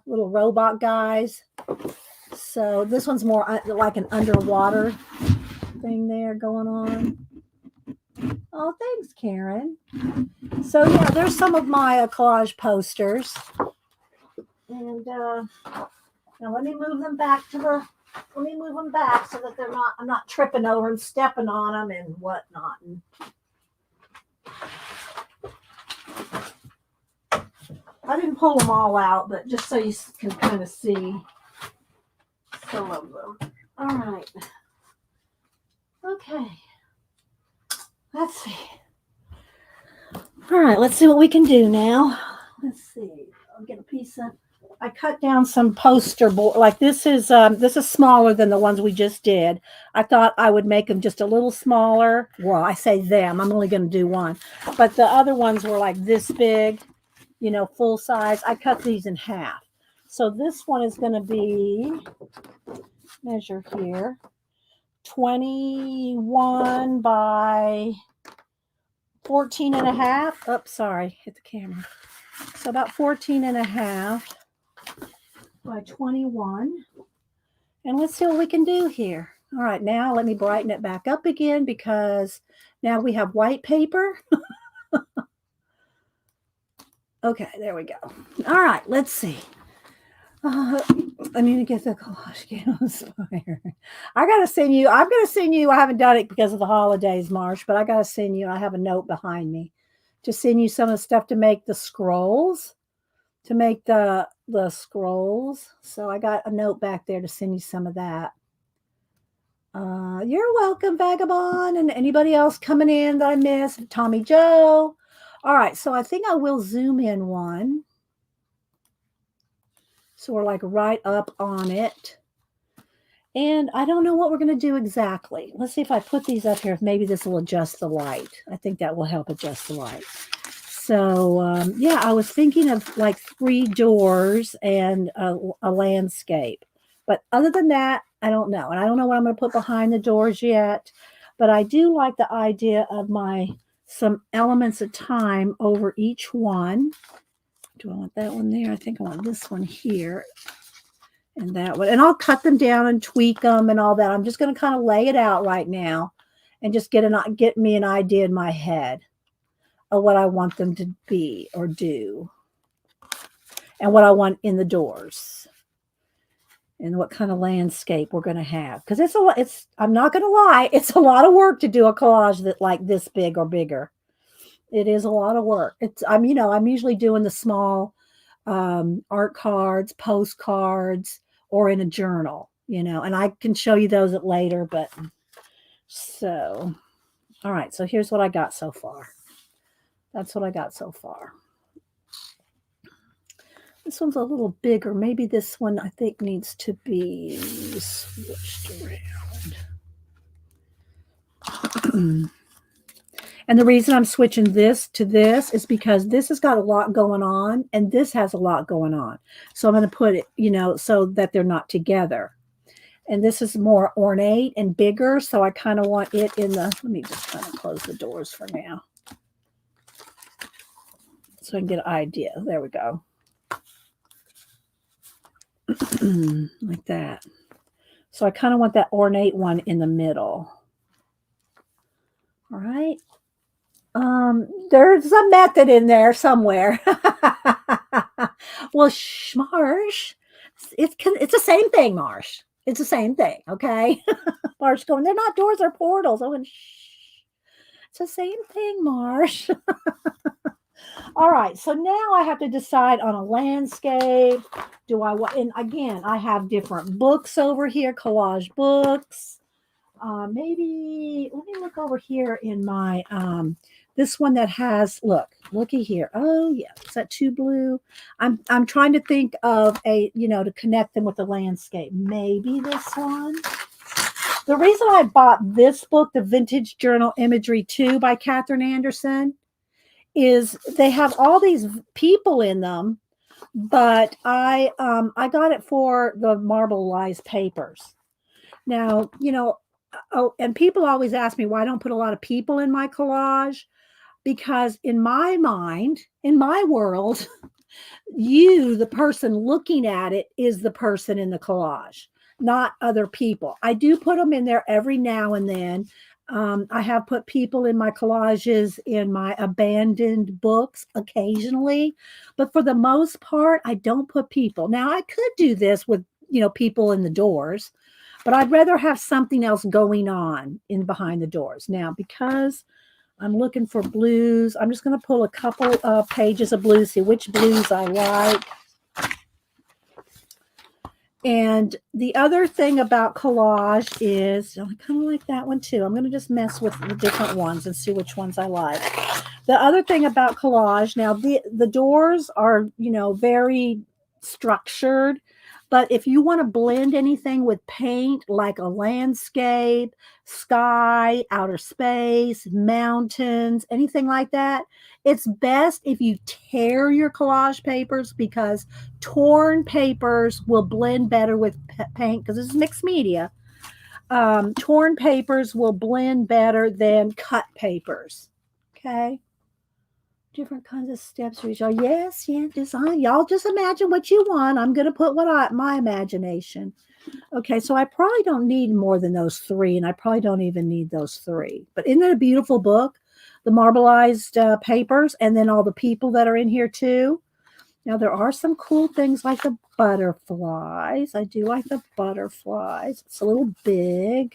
little robot guys. So this one's more like an underwater thing there going on. Oh, thanks, Karen. So yeah, there's some of my collage posters. And now let me move them back so that I'm not tripping over and stepping on them and whatnot. I didn't pull them all out, but just so you can kind of see some of them. All right. Okay. Let's see. All right, let's see what we can do now. Let's see. I'll get a piece of. I cut down some poster board. Like this is smaller than the ones we just did. I thought I would make them just a little smaller. Well, I say them. I'm only going to do one, but the other ones were like this big. You know, full size. I cut these in half. So this one is going to be, measure here, 21 by 14 and a half. Oops, sorry, hit the camera. So about 14 and a half by 21. And let's see what we can do here. All right, now let me brighten it back up again because now we have white paper. Okay, there we go. All right, let's see. I need to get the collage inspired. I'm going to send you. I haven't done it because of the holidays, Marsh, but I got to send you. I have a note behind me to send you some of the stuff to make the scrolls. The scrolls. So I got a note back there to send you some of that. You're welcome, Vagabond, and anybody else coming in that I missed. Tommy Joe. All right, so I think I will zoom in one. So we're like right up on it. And I don't know what we're going to do exactly. Let's see if I put these up here. Maybe this will adjust the light. I think that will help adjust the light. So, yeah, I was thinking of like 3 doors and a landscape. But other than that, I don't know. And I don't know what I'm going to put behind the doors yet. But I do like the idea of some elements of time over each one. Do I want that one there? I think I want this one here and that one. And I'll cut them down and tweak them and all that. I'm just going to kind of lay it out right now and just get me an idea in my head of what I want them to be or do and what I want in the doors and what kind of landscape we're going to have. Because I'm not going to lie, it's a lot of work to do a collage that like this big or bigger. It is a lot of work. I'm usually doing the small art cards, postcards, or in a journal, and I can show you those later. But so, all right. So here's what I got so far. That's what I got so far. This one's a little bigger. Maybe this one I think needs to be switched around. And the reason I'm switching this to this is because this has got a lot going on and this has a lot going on. So I'm going to put it, so that they're not together. And this is more ornate and bigger. So I kind of want it in the, let me just kind of close the doors for now, so I can get an idea. There we go. Like that. So I kind of want that ornate one in the middle. All right. There's a method in there somewhere. Well, Marsh, it's the same thing, Marsh. It's the same thing, okay? Marsh going, they're not doors or portals. Oh, and it's the same thing, Marsh. All right, so now I have to decide on a landscape. Do I want, and again, I have different books over here, collage books. Maybe, let me look over here in my, this one that has, looky here. Oh yeah, is that too blue? I'm trying to think of a, to connect them with the landscape. Maybe this one. The reason I bought this book, The Vintage Journal Imagery 2 by Catherine Anderson, is they have all these people in them, but I got it for the marbleized papers. Now, oh, and people always ask me why I don't put a lot of people in my collage, because in my mind, in my world, you, the person looking at it, is the person in the collage, not other people. I do put them in there every now and then. I have put people in my collages in my abandoned books occasionally, but for the most part, I don't put people. Now, I could do this with, people in the doors, but I'd rather have something else going on in behind the doors. Now, because I'm looking for blues, I'm just going to pull a couple of pages of blues, see which blues I like. And the other thing about collage is, I kind of like that one too. I'm going to just mess with the different ones and see which ones I like. The other thing about collage, now the doors are, very structured, but if you want to blend anything with paint, like a landscape, sky, outer space, mountains, anything like that, it's best if you tear your collage papers, because torn papers will blend better with paint, because this is mixed media. Torn papers will blend better than cut papers. Okay. Different kinds of steps for each other. Yes, yeah, design. Y'all just imagine what you want. I'm going to put my imagination. Okay, so I probably don't need more than those three, and I probably don't even need those three. But isn't it a beautiful book? The marbleized papers, and then all the people that are in here too. Now, there are some cool things like the butterflies. I do like the butterflies. It's a little big.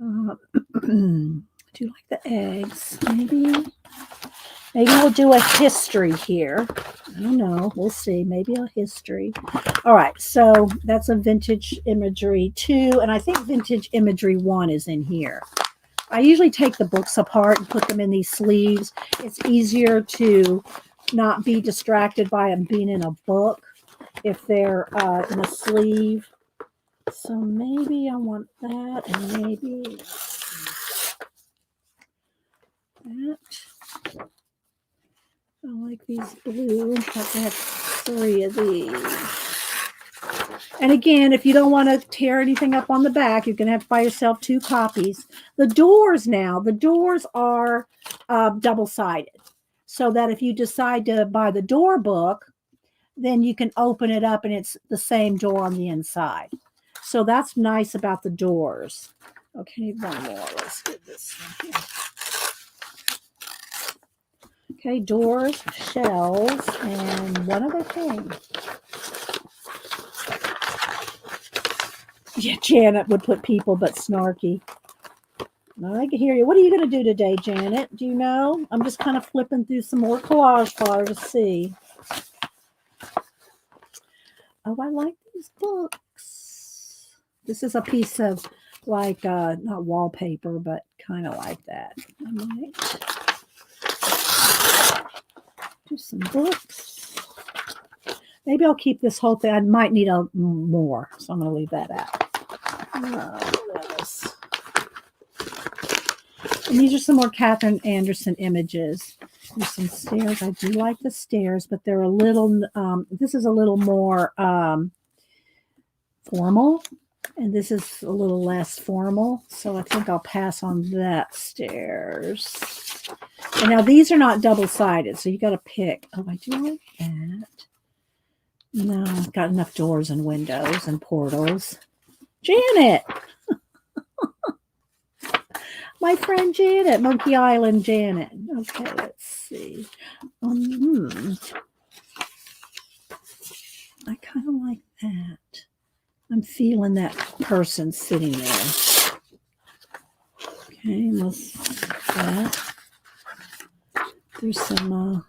I do like the eggs. Maybe we'll do a history here. I don't know. We'll see. Maybe a history. All right. So that's a vintage imagery 2. And I think vintage imagery 1 is in here. I usually take the books apart and put them in these sleeves. It's easier to not be distracted by them being in a book if they're in a sleeve. So maybe I want that, and maybe that. I like these blue. I have to have 3 of these. And again, if you don't want to tear anything up on the back, you're going to have to buy yourself 2 copies. The doors are double-sided, so that if you decide to buy the door book, then you can open it up and it's the same door on the inside. So that's nice about the doors. Okay, one more. Let's get this one here. Okay, doors, shells, and one other thing. Yeah, Janet would put people, but snarky. I can hear you. What are you going to do today, Janet? Do you know? I'm just kind of flipping through some more collage files to see. Oh, I like these books. This is a piece of, like, not wallpaper, but kind of like that. I might do some books. Maybe I'll keep this whole thing. I might need more, so I'm going to leave that out. And these are some more Catherine Anderson images. There's some stairs. I do like the stairs, but they're a little, this is a little more formal. And this is a little less formal, so I think I'll pass on that stairs. And now these are not double-sided, so you got to pick. Oh, I do like that. No, I've got enough doors and windows and portals. Janet! My friend Janet, Monkey Island Janet. Okay, let's see. I kind of like that. I'm feeling that person sitting there. Okay, let's that. There's some,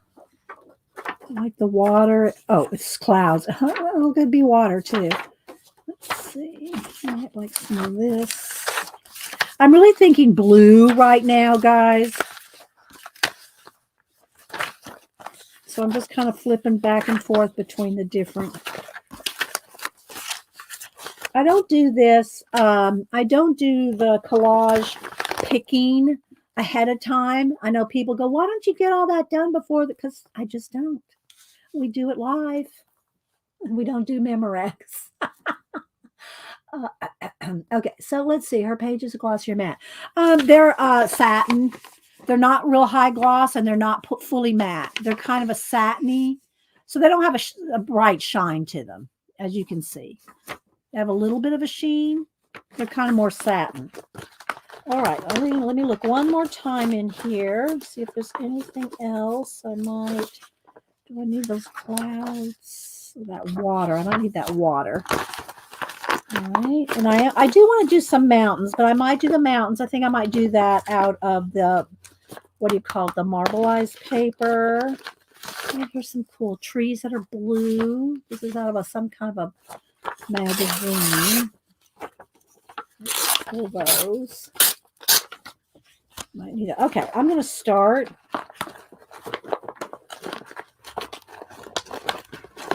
like the water. Oh, it's clouds. Oh, it could be water too. Let's see. I might like some of this. I'm really thinking blue right now, guys. So I'm just kind of flipping back and forth between the different. I don't do this. I don't do the collage picking ahead of time. I know people go, why don't you get all that done before? Because I just don't. We do it live. We don't do Memorex. Okay, so let's see. Her page is a glossier matte. They're satin. They're not real high gloss, and they're not fully matte. They're kind of a satiny, so they don't have a bright shine to them, as you can see. They have a little bit of a sheen. They're kind of more satin. All right, let me look one more time in here, see if there's anything else I might. Do I need those clouds? That water. I don't need that water. All right, and I do want to do some mountains, but I might do the mountains. I think I might do that out of the, what do you call it, the marbleized paper. And here's some cool trees that are blue. This is out of some kind of a magazine. Let's pull those. Might need it. Okay, I'm going to start.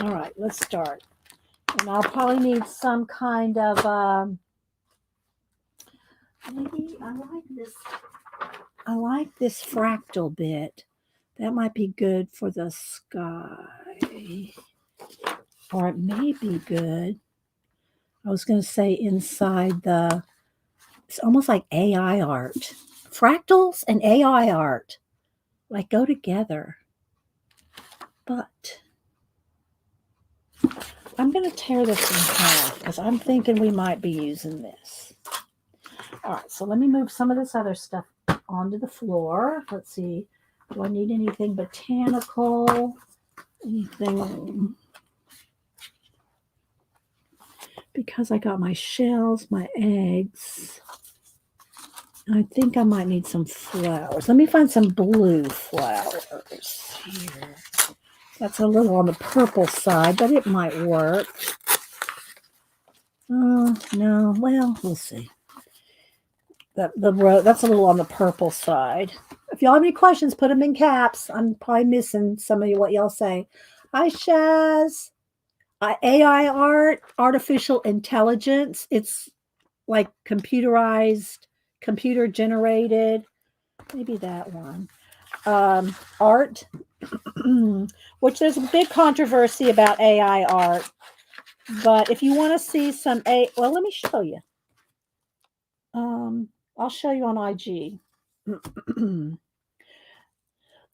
All right, let's start. And I'll probably need some kind of, maybe I like this fractal bit. That might be good for the sky. Or it may be good. I was going to say inside it's almost like AI art. Fractals and AI art, like, go together. But I'm going to tear this in half because I'm thinking we might be using this. All right, so let me move some of this other stuff onto the floor. Let's see. Do I need anything botanical? Anything? Because I got my shells, my eggs. I think I might need some flowers. Let me find some blue flowers here. That's a little on the purple side, but it might work. Oh, no. Well, we'll see. That's a little on the purple side. If y'all have any questions, put them in caps. I'm probably missing some of what y'all say. Hi, Shaz. AI art, artificial intelligence. It's like computerized, computer generated. Maybe that one. Art, which there's a big controversy about AI art. But if you want to see some well, let me show you. I'll show you on IG.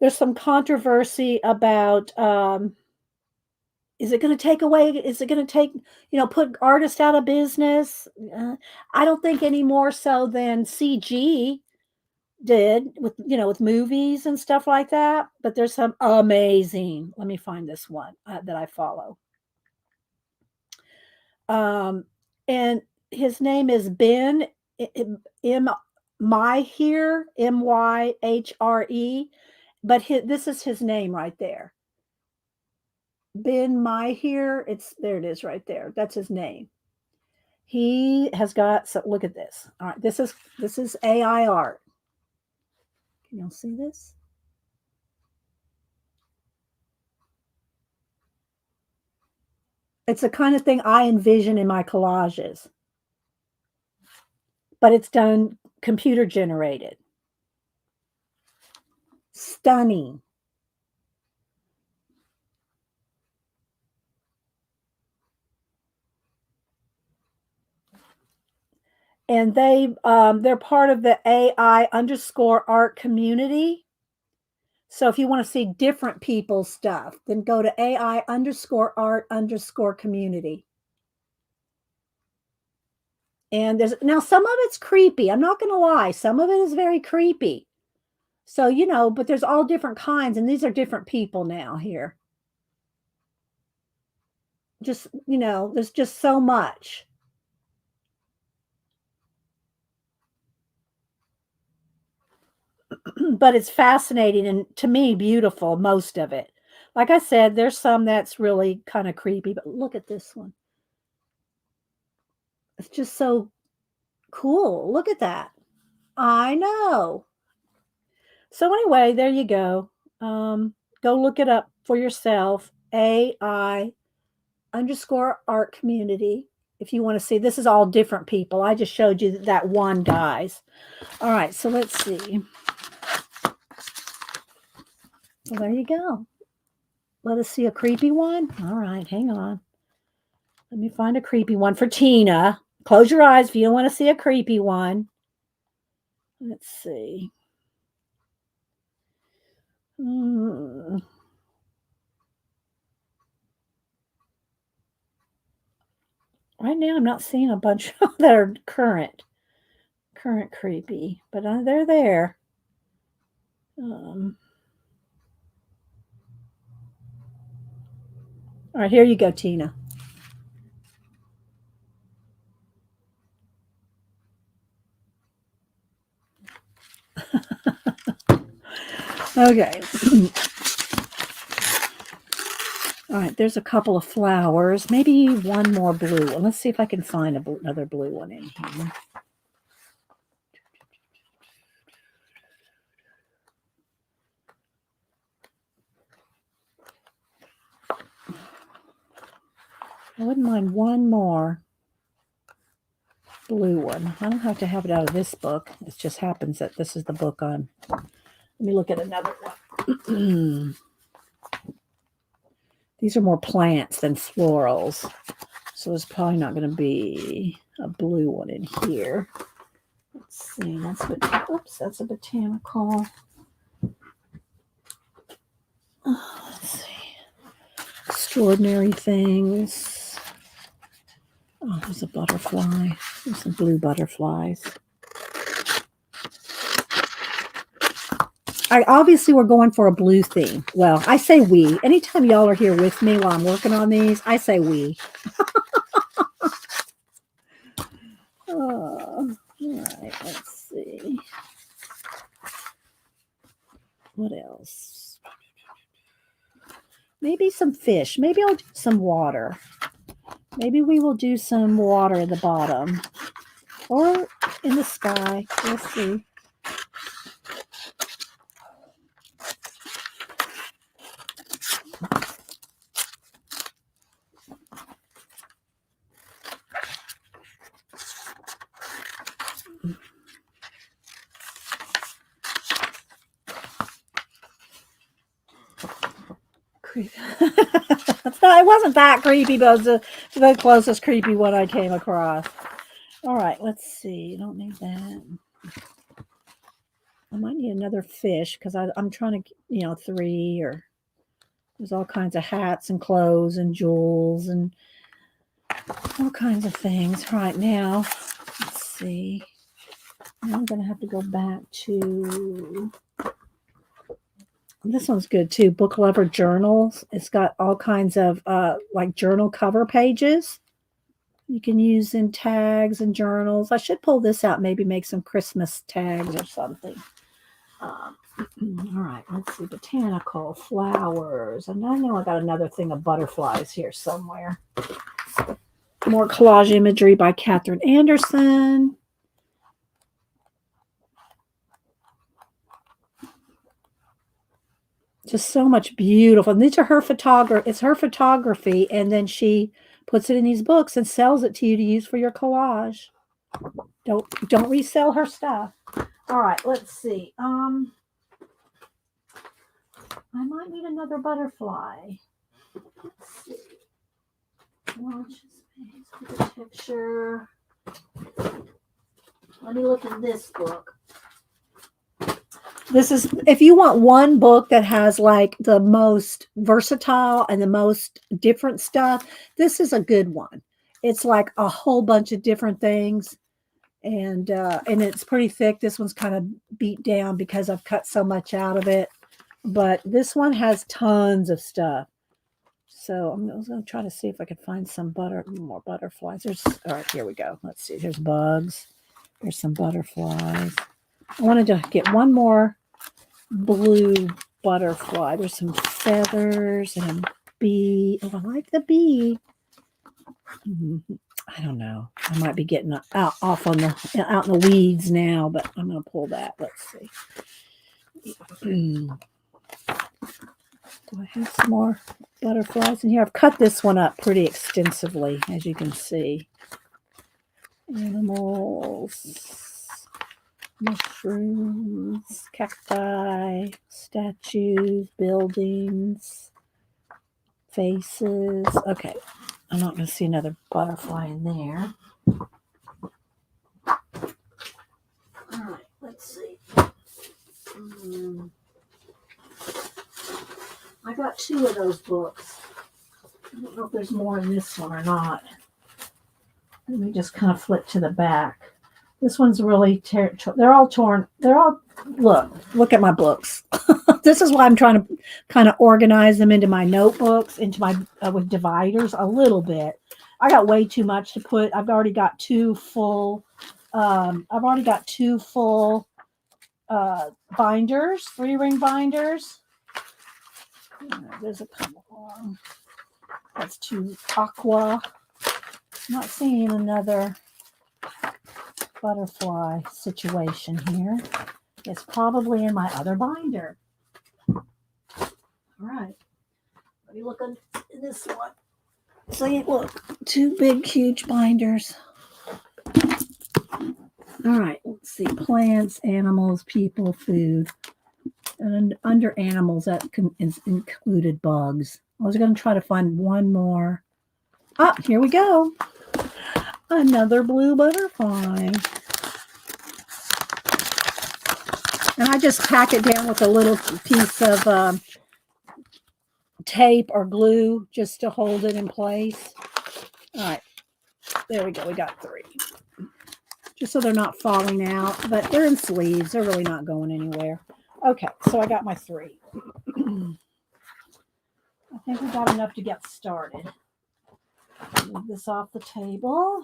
There's some controversy about is it going to take away? Is it going to take, put artists out of business? I don't think any more so than CG did with movies and stuff like that. But there's some amazing. Let me find this one that I follow. And his name is Ben Myhre, Myhre, but this is his name right there. Ben Myhre, there it is right there. That's his name. He has got, so look at this. All right, this is AI art. Can y'all see this? It's the kind of thing I envision in my collages. But it's done computer generated. Stunning. and they're part of the AI_art community. So if you want to see different people's stuff, then go to AI_art_community. And there's now some of it's creepy. I'm not going to lie. Some of it is very creepy. So, you know, but there's all different kinds, and these are different people now here. Just, you know, there's just so much. But it's fascinating and to me beautiful, most of it. Like I said, there's some that's really kind of creepy, but look at this one. It's just so cool. Look at that. I know. So anyway, there you go. Go look it up for yourself. AI_art community. If you want to see, this is all different people. I just showed you that one, guys. All right, so let's see. Well, there you go. Let us see a creepy one. All right, hang on. Let me find a creepy one for Tina. Close your eyes if you don't want to see a creepy one. Let's see. Right now, I'm not seeing a bunch that are current creepy, but they're there. All right, here you go, Tina. Okay. All right, there's a couple of flowers. Maybe one more blue one. Let's see if I can find another blue one in here. I wouldn't mind one more blue one. I don't have to have it out of this book. It just happens that this is the book on. Let me look at another one. These are more plants than florals. So there's probably not going to be a blue one in here. Let's see. That's a botanical. Let's see. Extraordinary things. Oh, there's a butterfly. There's some blue butterflies. Obviously we're going for a blue theme. Well, I say we. Anytime y'all are here with me while I'm working on these, I say we. All right, let's see. What else? Maybe some fish. Maybe I'll do some water. Maybe we will do some water at the bottom or in the sky. We'll see. It wasn't that creepy, but it was the closest creepy one I came across. All right, let's see. I don't need that. I might need another fish because I'm trying to, 3 or there's all kinds of hats and clothes and jewels and all kinds of things. Right now, let's see. Now I'm going to have to go back to. This one's good too. Book Lover Journals. It's got all kinds of like journal cover pages you can use in tags and journals. I should pull this out, maybe make some Christmas tags or something. All right, let's see. Botanical flowers. And I know I got another thing of butterflies here somewhere. More collage imagery by Catherine Anderson. Just so much beautiful. And these are her photography. It's her photography, and then she puts it in these books and sells it to you to use for your collage. Don't resell her stuff. All right, let's see. I might need another butterfly. Let's see. Launch space, picture. Let me look at this book. This is, if you want one book that has like the most versatile and the most different stuff, this is a good one. It's like a whole bunch of different things. And it's pretty thick. This one's kind of beat down because I've cut so much out of it. But this one has tons of stuff. So I'm going to try to see if I can find some more butterflies. All right, here we go. Let's see. There's bugs. There's some butterflies. I wanted to get one more blue butterfly. There's some feathers and a bee. Oh, I like the bee. I don't know. I might be getting out in the weeds now, but I'm going to pull that. Let's see. Do I have some more butterflies in here? I've cut this one up pretty extensively, as you can see. Animals, mushrooms, cacti, statues, buildings, faces. Okay, I'm not going to see another butterfly in there. All right, let's see. I got 2 of those books. I don't know if there's more in this one or not. Let me just kind of flip to the back. This one's really, they're all torn. Look at my books. This is why I'm trying to kind of organize them into my notebooks, into my, with dividers a little bit. I got way too much to put. I've already got 2 full, binders, 3-ring binders. There's a couple more. That's 2 aqua. I'm not seeing another butterfly situation here. It's probably in my other binder. All right. Let me look in this one. See, look, 2 big, huge binders. All right, let's see. Plants, animals, people, food. And under animals, that is included bugs. I was going to try to find one more. Ah, here we go. Another blue butterfly. And I just tack it down with a little piece of tape or glue just to hold it in place. All right. There we go. We got 3. Just so they're not falling out. But they're in sleeves. They're really not going anywhere. Okay, so I got my 3. I think we got enough to get started. Move this off the table.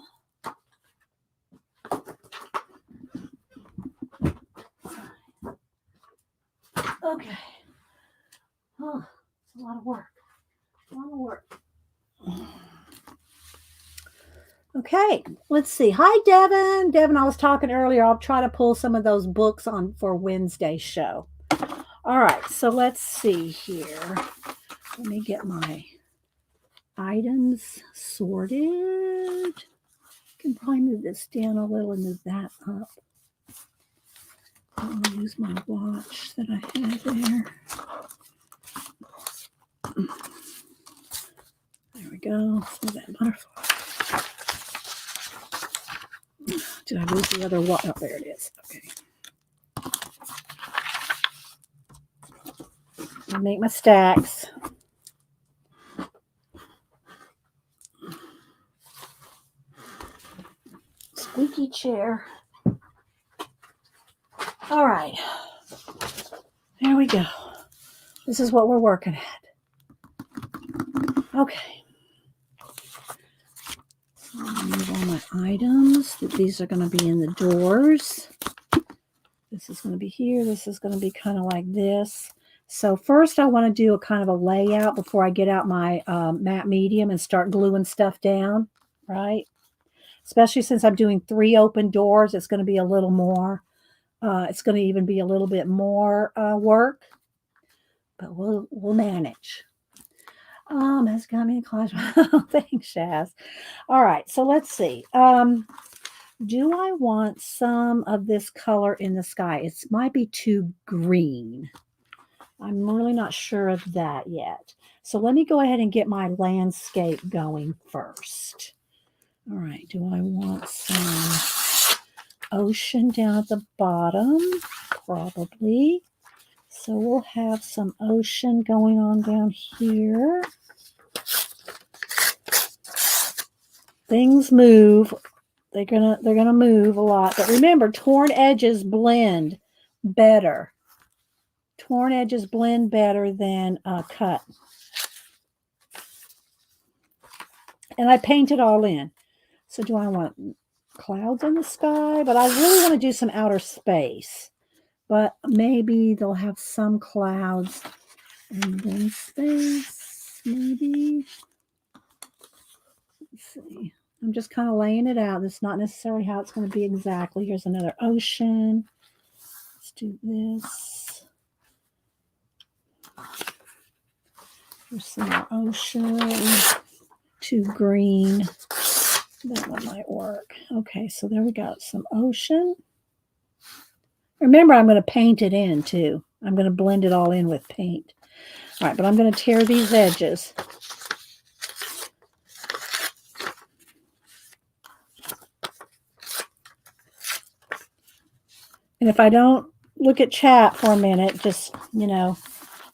Okay. Oh, it's a lot of work. Okay, let's see. Hi, Devin. Devin, I was talking earlier. I'll try to pull some of those books on for Wednesday's show. All right, so let's see here. Let me get my items sorted. I can probably move this down a little and move that up. I'm going to use my watch that I have there. There we go. See that butterfly. Did I lose the other watch? Oh, there it is. Okay. I'll make my stacks. Squeaky chair. All right. There we go. This is what we're working at. Okay. So I'm going to move all my items. These are going to be in the doors. This is going to be here. This is going to be kind of like this. So first I want to do a kind of a layout before I get out my matte medium and start gluing stuff down, right? Especially since I'm doing 3 open doors, it's going to be a little more. It's going to even be a little bit more work, but we'll manage. Has got me in collage. Thanks, Shaz. All right, so let's see. Do I want some of this color in the sky? It might be too green. I'm really not sure of that yet. So let me go ahead and get my landscape going first. All right, do I want some ocean down at the bottom, probably. So we'll have some ocean going on down here. Things move. They're gonna move a lot. But remember, torn edges blend better. Torn edges blend better than cut. And I paint it all in. So do I want clouds in the sky? But I really want to do some outer space. But maybe they'll have some clouds and then space, maybe. Let's see. I'm just kind of laying it out. That's not necessarily how it's going to be exactly. Here's another ocean. Let's do this. Here's some more ocean. Too green. That one might work. Okay, so there we go. Some ocean. Remember, I'm going to paint it in too. I'm going to blend it all in with paint. All right, but I'm going to tear these edges. And if I don't look at chat for a minute, just,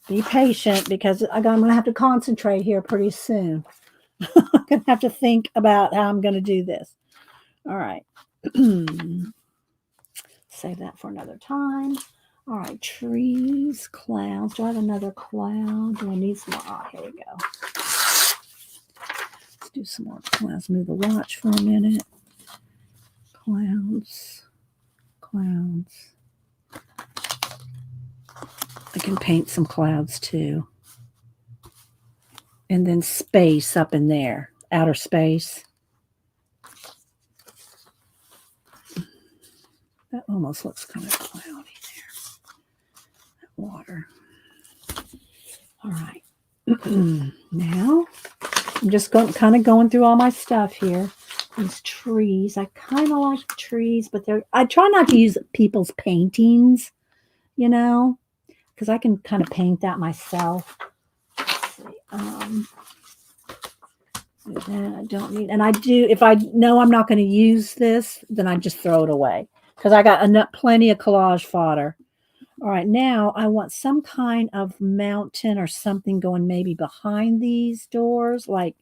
be patient because I'm going to have to concentrate here pretty soon. I'm going to have to think about how I'm going to do this. All right. Save that for another time. All right, trees, clouds. Do I have another cloud? Do I need some more? Here we go. Let's do some more clouds. Move the watch for a minute. Clouds. Clouds. I can paint some clouds too. And then space up in there. Outer space. That almost looks kind of cloudy there. That water. All right. Now, I'm just kind of going through all my stuff here. These trees. I kind of like trees, but I try not to use people's paintings, because I can kind of paint that myself. Let's see. That I don't need. And I do, if I know I'm not going to use this, then I just throw it away. Because I got plenty of collage fodder. All right, now I want some kind of mountain or something going maybe behind these doors, like,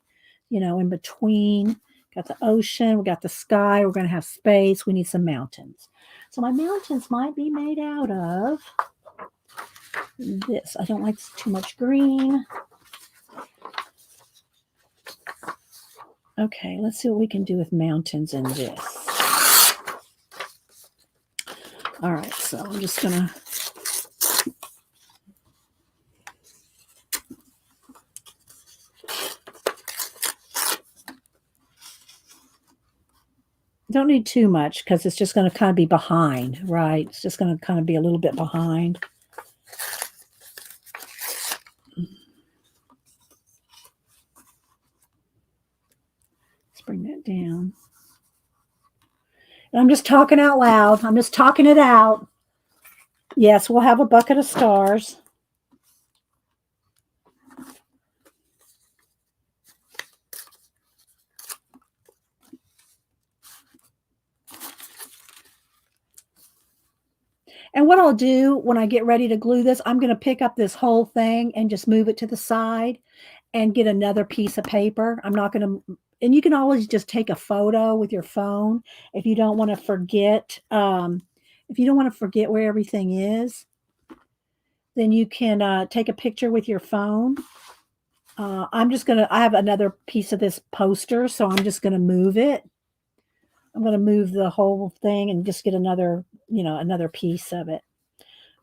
in between. Got the ocean, we got the sky, we're going to have space, we need some mountains. So my mountains might be made out of this. I don't like too much green. Okay, let's see what we can do with mountains in this. All right, so I'm just going to don't need too much because it's just going to kind of be behind, right? It's just going to kind of be a little bit behind. Let's bring that down. And I'm just talking out loud. I'm just talking it out. Yes, we'll have a bucket of stars. And what I'll do when I get ready to glue this, I'm going to pick up this whole thing and just move it to the side and get another piece of paper. I'm not going to, and you can always just take a photo with your phone if you don't want to forget. If you don't want to forget where everything is, then you can take a picture with your phone. I have another piece of this poster, so I'm just going to move it. I'm going to move the whole thing and just get another piece of it.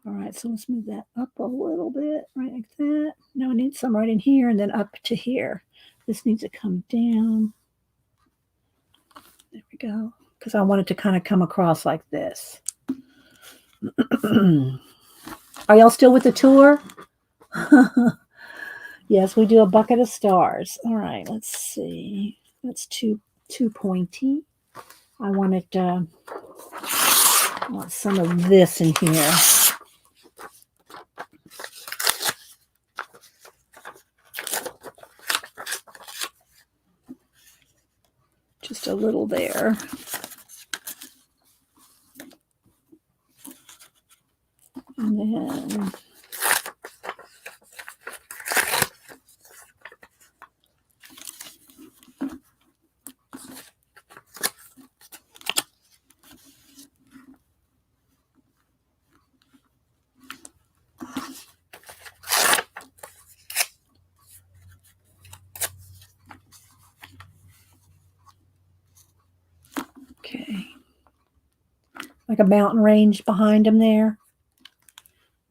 All right, so let's move that up a little bit, right like that. Now I need some right in here and then up to here. This needs to come down. There we go. Because I want it to kind of come across like this. Are y'all still with the tour? Yes, we do a bucket of stars. All right, let's see. That's too pointy. I want some of this in here. Just a little there. And then okay. Like a mountain range behind him there.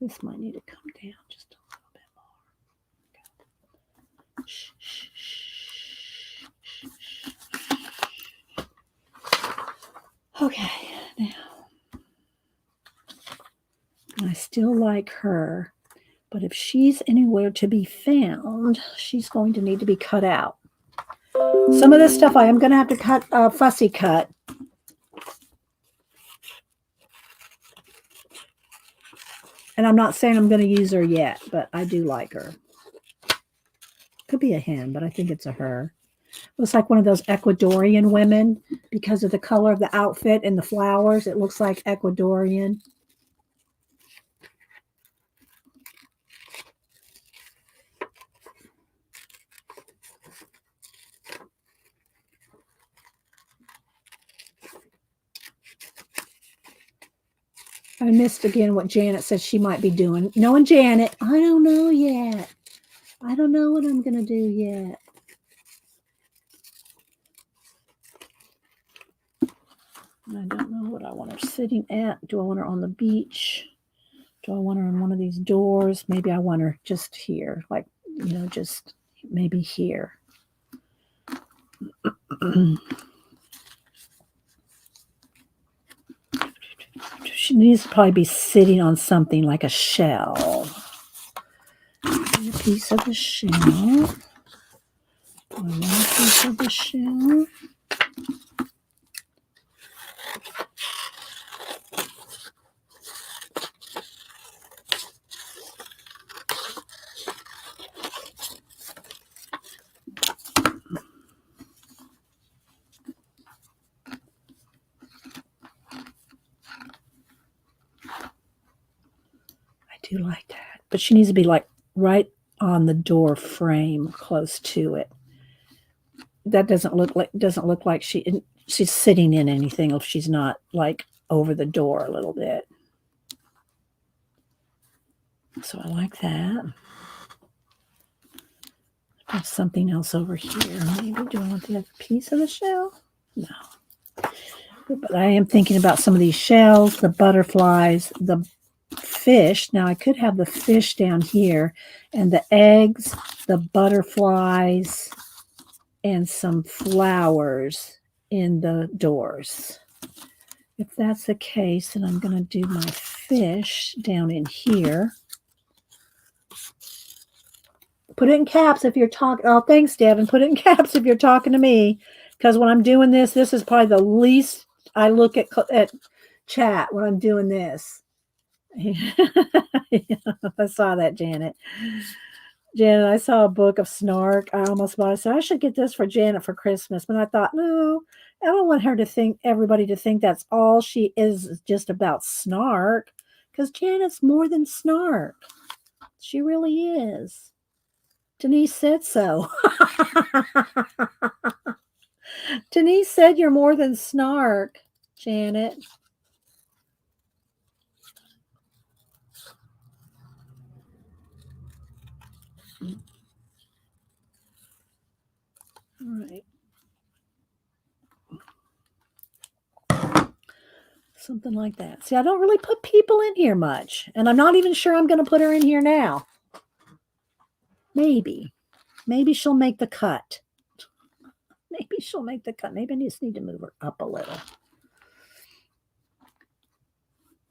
This might need to come down just a little bit more. Shh, shh, shh. Okay, now I still like her, but if she's anywhere to be found, she's going to need to be cut out. Some of this stuff I am going to have to cut, fussy cut. And I'm not saying I'm going to use her yet, but I do like her. Could be a him, but I think it's a her. Looks like one of those Ecuadorian women because of the color of the outfit and the flowers. It looks like Ecuadorian. I missed again what Janet said she might be doing. Knowing Janet, I don't know yet. I don't know what I'm going to do yet. I don't know what I want her sitting at. Do I want her on the beach? Do I want her on one of these doors? Maybe I want her just here, like, you know, just maybe here. She needs to probably be sitting on something like a shell. A piece of the shell. One piece of the shell. I do like that, but she needs to be like right on the door frame, close to it. That doesn't look like she's sitting in anything if she's not like over the door a little bit. So I like that. There's something else over here. Maybe do I want the other piece of the shell? No. But I am thinking about some of these shells, the butterflies, the fish. Now I could have the fish down here and the eggs, the butterflies, and some flowers in the doors. If that's the case, then I'm going to do my fish down in here. Put it in caps if you're talking. Oh, thanks, Devin. Put it in caps if you're talking to me. Because when I'm doing this, this is probably the least I look at chat when I'm doing this. I saw that, Janet. Janet, I saw a book of Snark. I almost bought it. So I should get this for Janet for Christmas. But I thought, no, I don't want her to think, everybody to think that's all she is just about Snark. Because Janet's more than Snark. She really is. Denise said so. Denise said you're more than Snark, Janet. All right. Something like that. See, I don't really put people in here much. And I'm not even sure I'm going to put her in here now. Maybe. Maybe she'll make the cut. Maybe she'll make the cut. Maybe I just need to move her up a little.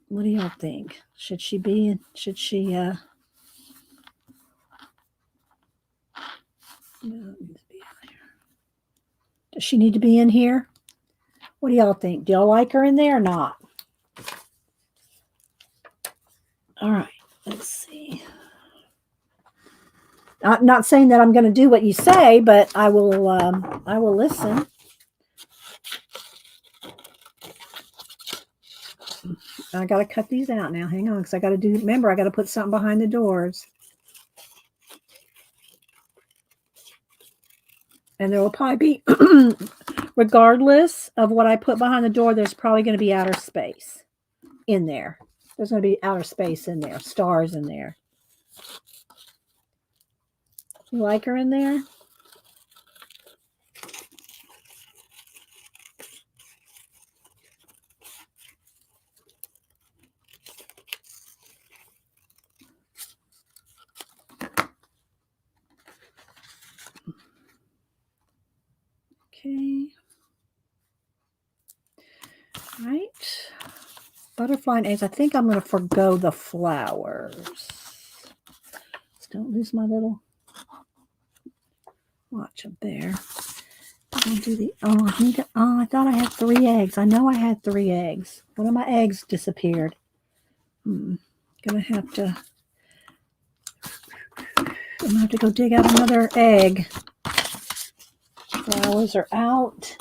What do y'all think? Should she be in? Should she, no, it needs to be in there. Does she need to be in here? What do y'all think? Do y'all like her in there or not? All right, let's see. I'm not saying that I'm going to do what you say, but I will listen. I got to cut these out now. Hang on, because I got to remember, I got to put something behind the doors. And there will probably be, regardless of what I put behind the door, there's probably going to be outer space in there. There's going to be outer space in there, stars in there. You like her in there? Okay. All right. Butterfly and eggs. I think I'm going to forgo the flowers. Just don't lose my little watch up there. I'm going to do the, I thought I had 3 eggs. I know I had 3 eggs. One of my eggs disappeared. I'm going to have to go dig out another egg. Flowers are out.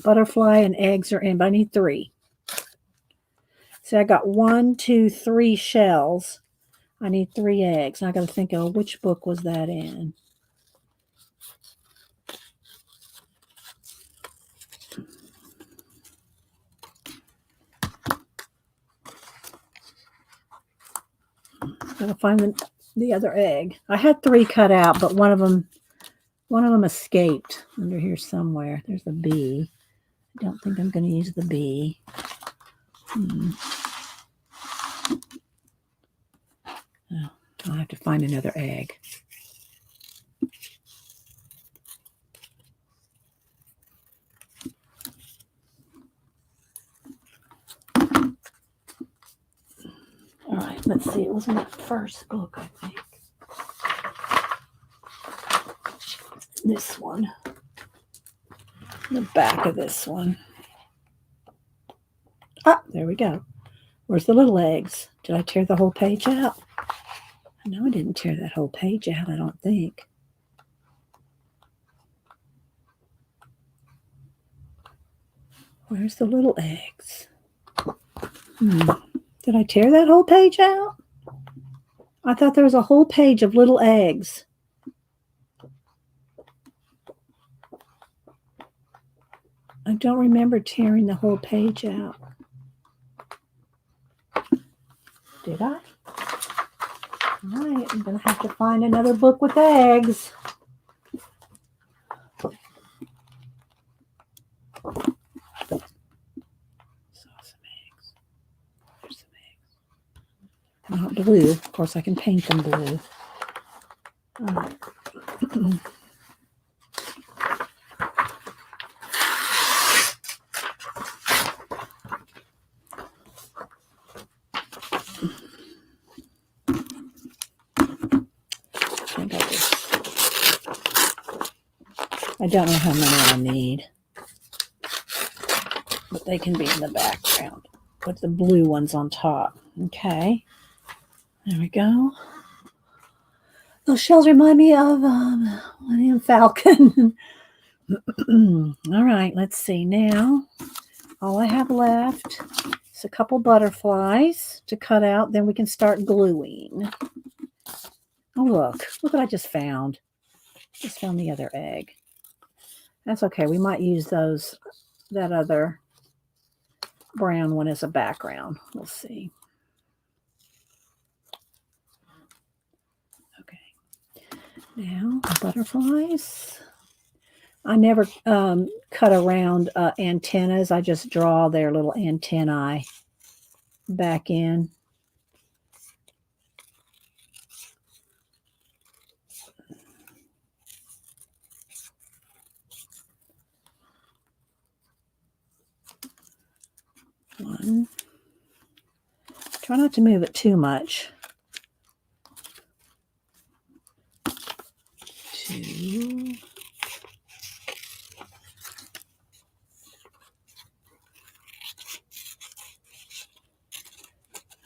Butterfly and eggs are in, but I need 3. So I got 1, 2, 3 shells. I need 3 eggs. And I got to think of which book was that in. Got to find the other egg. I had 3 cut out, but one of them escaped under here somewhere. There's the bee. I don't think I'm going to use the bee. Oh, I'll have to find another egg. All right, let's see. It was in that first book, I think. This one. The back of this one. Ah, there we go. Where's the little eggs? Did I tear the whole page out? No, I didn't tear that whole page out, I don't think. Where's the little eggs? Did I tear that whole page out? I thought there was a whole page of little eggs. I don't remember tearing the whole page out. Did I? All right, I'm going to have to find another book with eggs. Saw some eggs. There's some eggs. Not blue. Of course, I can paint them blue. All right. I don't know how many I need, but they can be in the background with the blue ones on top. Okay, there we go. Those shells remind me of Millennium Falcon. All right, let's see now. All I have left is a couple butterflies to cut out. Then we can start gluing. Oh, look what I just found. Just found the other egg. That's okay. We might use that other brown one as a background. We'll see. Okay. Now, butterflies. I never cut around antennas. I just draw their little antennae back in. One. Try not to move it too much. 2.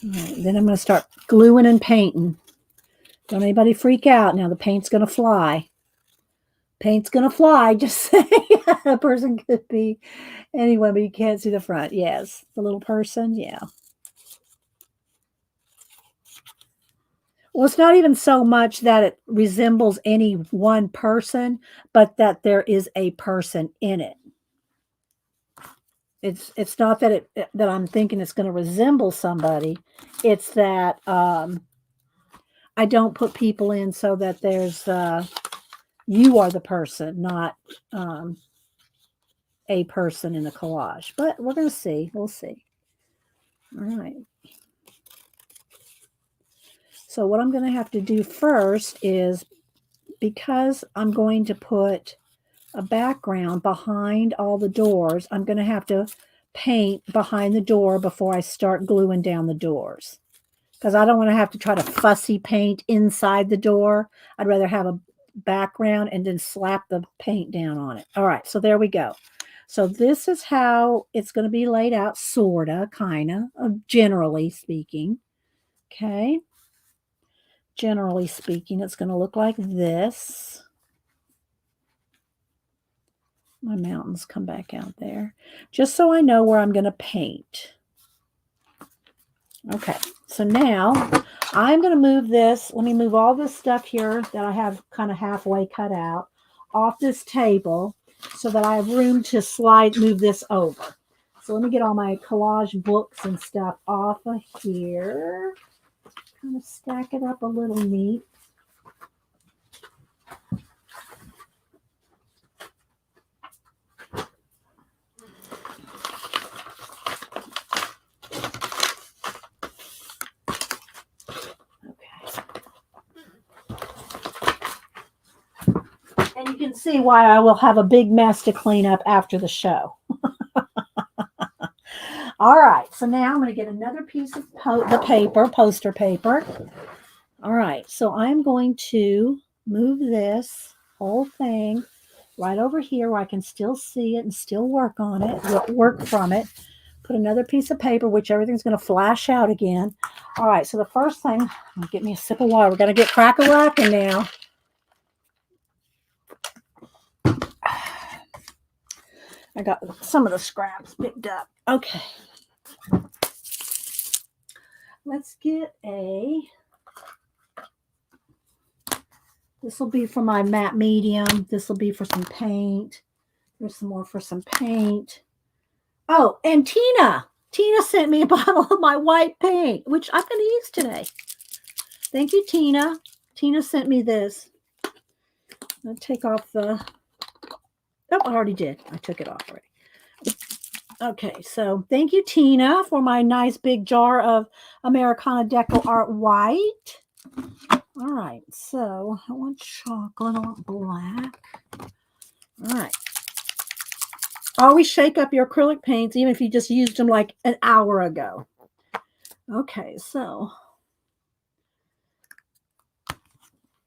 All right, then I'm going to start gluing and painting. Don't anybody freak out. Now the paint's going to fly. Paint's going to fly. Just say a person could be Anyway, but you can't see the front. Yes, the little person. Yeah. Well, it's not even so much that it resembles any one person, but that there is a person in it. It's not that that I'm thinking it's going to resemble somebody. It's that I don't put people in so that there's you are the person, not um, a person in the collage. But we're going to see. We'll see. All right. So what I'm going to have to do first is, because I'm going to put a background behind all the doors, I'm going to have to paint behind the door before I start gluing down the doors. Because I don't want to have to try to fussy paint inside the door. I'd rather have a background and then slap the paint down on it. All right, so there we go. So this is how it's going to be laid out, sort of, kind of, generally speaking. Okay. Generally speaking, it's going to look like this. My mountains come back out there. Just so I know where I'm going to paint. Okay, so now I'm going to move this. Let me move all this stuff here that I have kind of halfway cut out off this table so that I have room to move this over. So let me get all my collage books and stuff off of here. Kind of stack it up a little neat. And you can see why I will have a big mess to clean up after the show. All right, so now I'm going to get another piece of poster paper. All right, so I'm going to move this whole thing right over here where I can still see it and still work on it, work from it. Put another piece of paper, which everything's going to flash out again. All right, so the first thing, get me a sip of water. We're going to get crack-a-lackin' now. I got some of the scraps picked up. Okay. Let's get this will be for my matte medium. This will be for some paint. There's some more for some paint. Oh, and Tina sent me a bottle of my white paint, which I'm going to use today. Thank you, Tina. Tina sent me this. I'll take off the, oh, I already did. I took it off already. Okay, so thank you, Tina, for my nice big jar of Americana Deco Art White. All right, so I want chocolate, I want black. All right. Always shake up your acrylic paints, even if you just used them like an hour ago. Okay, so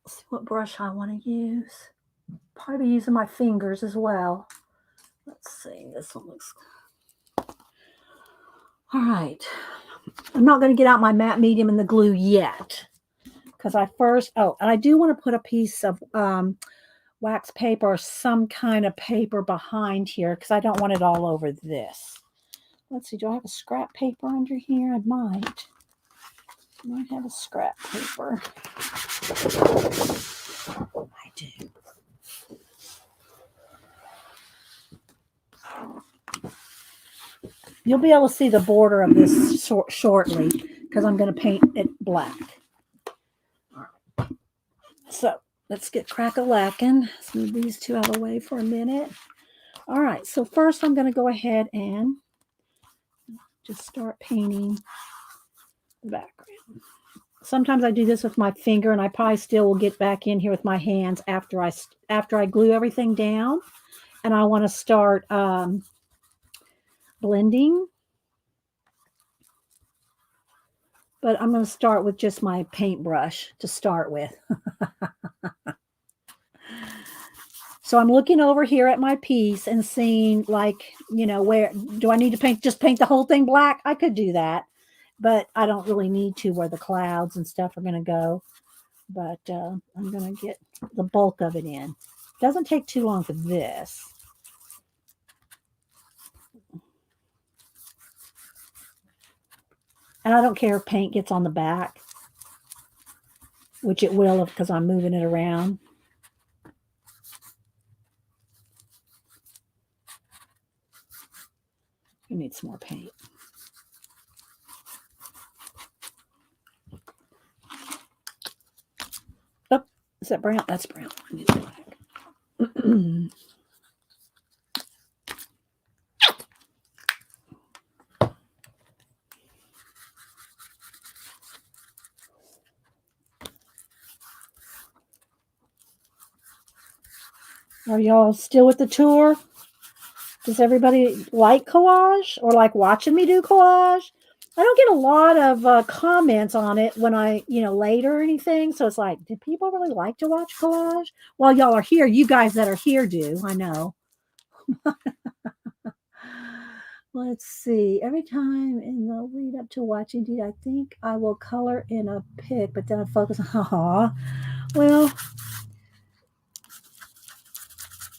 let's see what brush I want to use. Probably using my fingers as well. Let's see, this one looks good. All right. I'm not going to get out my matte medium and the glue yet. Because and I do want to put a piece of wax paper or some kind of paper behind here because I don't want it all over this. Let's see, do I have a scrap paper under here? I might have a scrap paper. I do. You'll be able to see the border of this shortly because I'm going to paint it black. All right. So let's get crack-a-lackin'. Let's move these two out of the way for a minute. All right, so first I'm going to go ahead and just start painting the background. Sometimes I do this with my finger, and I probably still will get back in here with my hands after I glue everything down, and I want to start blending. But I'm going to start with just my paintbrush to start with. So I'm looking over here at my piece and seeing, like, where do I need to just paint the whole thing black? I could do that, but I don't really need to where the clouds and stuff are going to go. But I'm going to get the bulk of it in. Doesn't take too long for this. And I don't care if paint gets on the back, which it will because I'm moving it around. I need some more paint. Oh, is that brown? That's brown. I need black. Are y'all still with the tour? Does everybody like collage or like watching me do collage? I don't get a lot of comments on it when I, later or anything. So it's like, do people really like to watch collage? While y'all are here, you guys that are here do. I know. Let's see. Every time in the lead up to watching, I think I will color in a pic, but then I focus on, well,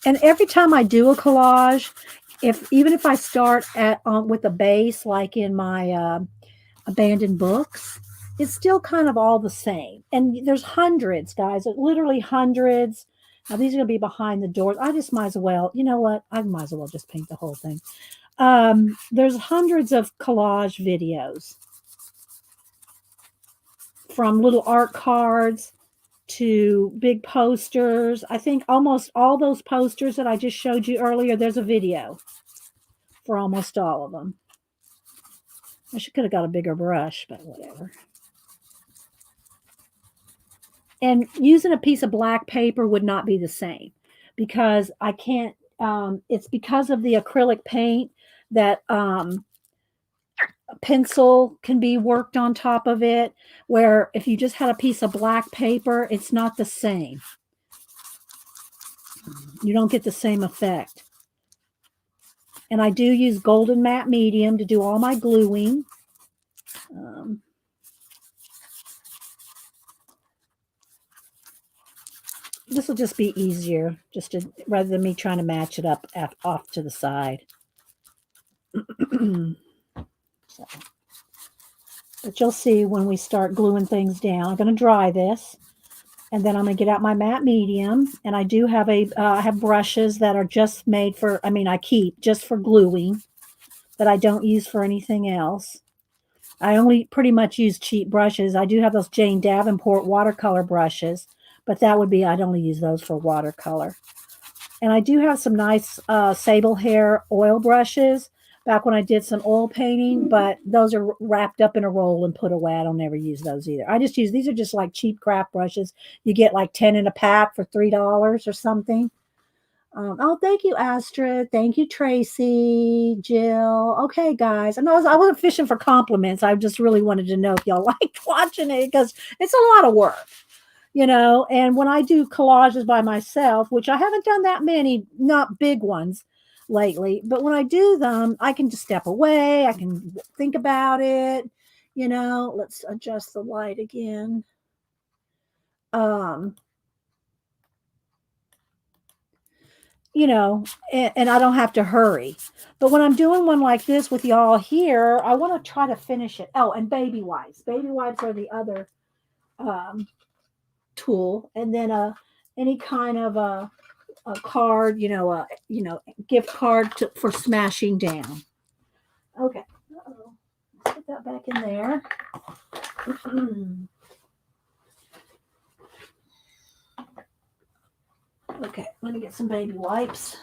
and every time I do a collage, even if I start with a base, like in my abandoned books, it's still kind of all the same. And there's hundreds, guys, literally hundreds. Now these are going to be behind the doors. I just might as well, you know what? I might as well just paint the whole thing. There's hundreds of collage videos, from little art cards to big posters. I think almost all those posters that I just showed you earlier, there's a video for almost all of them. I could have got a bigger brush, but whatever. And using a piece of black paper would not be the same because I can't, it's because of the acrylic paint that a pencil can be worked on top of it, where if you just had a piece of black paper, it's not the same. You don't get the same effect. And I do use golden matte medium to do all my gluing. This will just be easier, rather than me trying to match it up off to the side. So, but you'll see when we start gluing things down. I'm going to dry this, and then I'm going to get out my matte medium. And I do have I have brushes that are just made for, I keep just for gluing, that I don't use for anything else. I only pretty much use cheap brushes. I do have those Jane Davenport watercolor brushes, but I'd only use those for watercolor. And I do have some nice sable hair oil brushes back when I did some oil painting, but those are wrapped up in a roll and put away. I don't ever use those either. These are just like cheap craft brushes. You get like 10 in a pack for $3 or something. Oh, thank you, Astrid. Thank you, Tracy, Jill. Okay, guys. I wasn't fishing for compliments. I just really wanted to know if y'all liked watching it because it's a lot of work, And when I do collages by myself, which I haven't done that many, not big ones lately, but when I do them, I can just step away. I can think about it. Let's adjust the light again. And I don't have to hurry. But when I'm doing one like this with y'all here, I want to try to finish it. Oh, and baby wipes. Baby wipes are the other tool. And then any kind of a card, gift card for smashing down. Okay. Uh-oh. Let's put that back in there. Okay, let me get some baby wipes.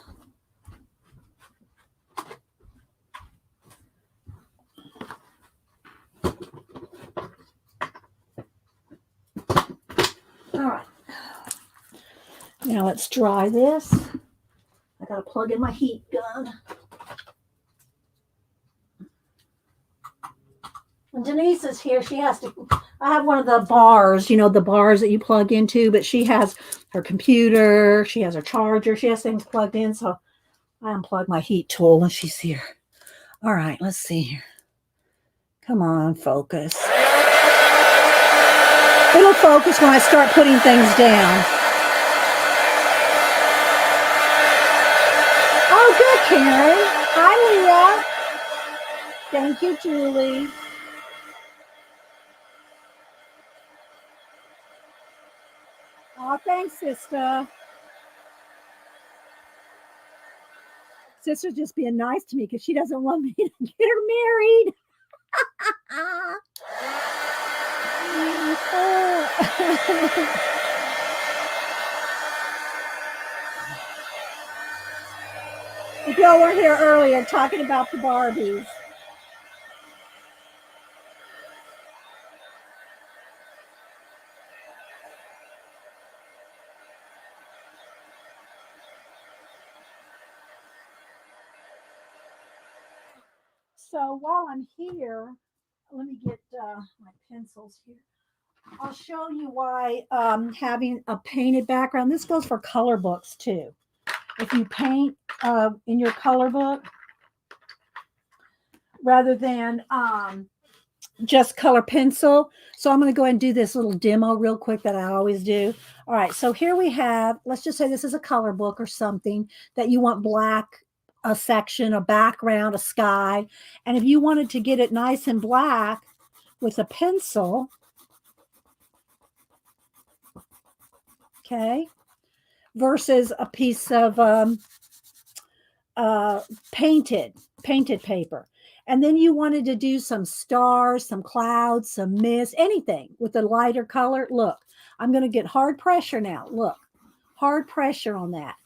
All right. Now let's dry this. I got to plug in my heat gun. When Denise is here, I have one of the bars, the bars that you plug into, but she has her computer, she has her charger, she has things plugged in, so I unplug my heat tool when she's here. All right, let's see here. Come on, focus. It'll focus when I start putting things down. Oh, good, Karen. Hi, Leah. Thank you, Julie. Oh, thanks, sister. Sister's just being nice to me because she doesn't want me to get her married. If y'all weren't here earlier talking about the Barbies. So while I'm here, let me get my pencils here. I'll show you why having a painted background, this goes for color books too. If you paint in your color book rather than just color pencil. So I'm going to go ahead and do this little demo real quick that I always do. All right, so here we have, let's just say this is a color book or something that you want black, a section, a background, a sky. And if you wanted to get it nice and black with a pencil, okay, versus a piece of painted paper. And then you wanted to do some stars, some clouds, some mist, anything with a lighter color. Look, I'm going to get hard pressure now. Look, hard pressure on that.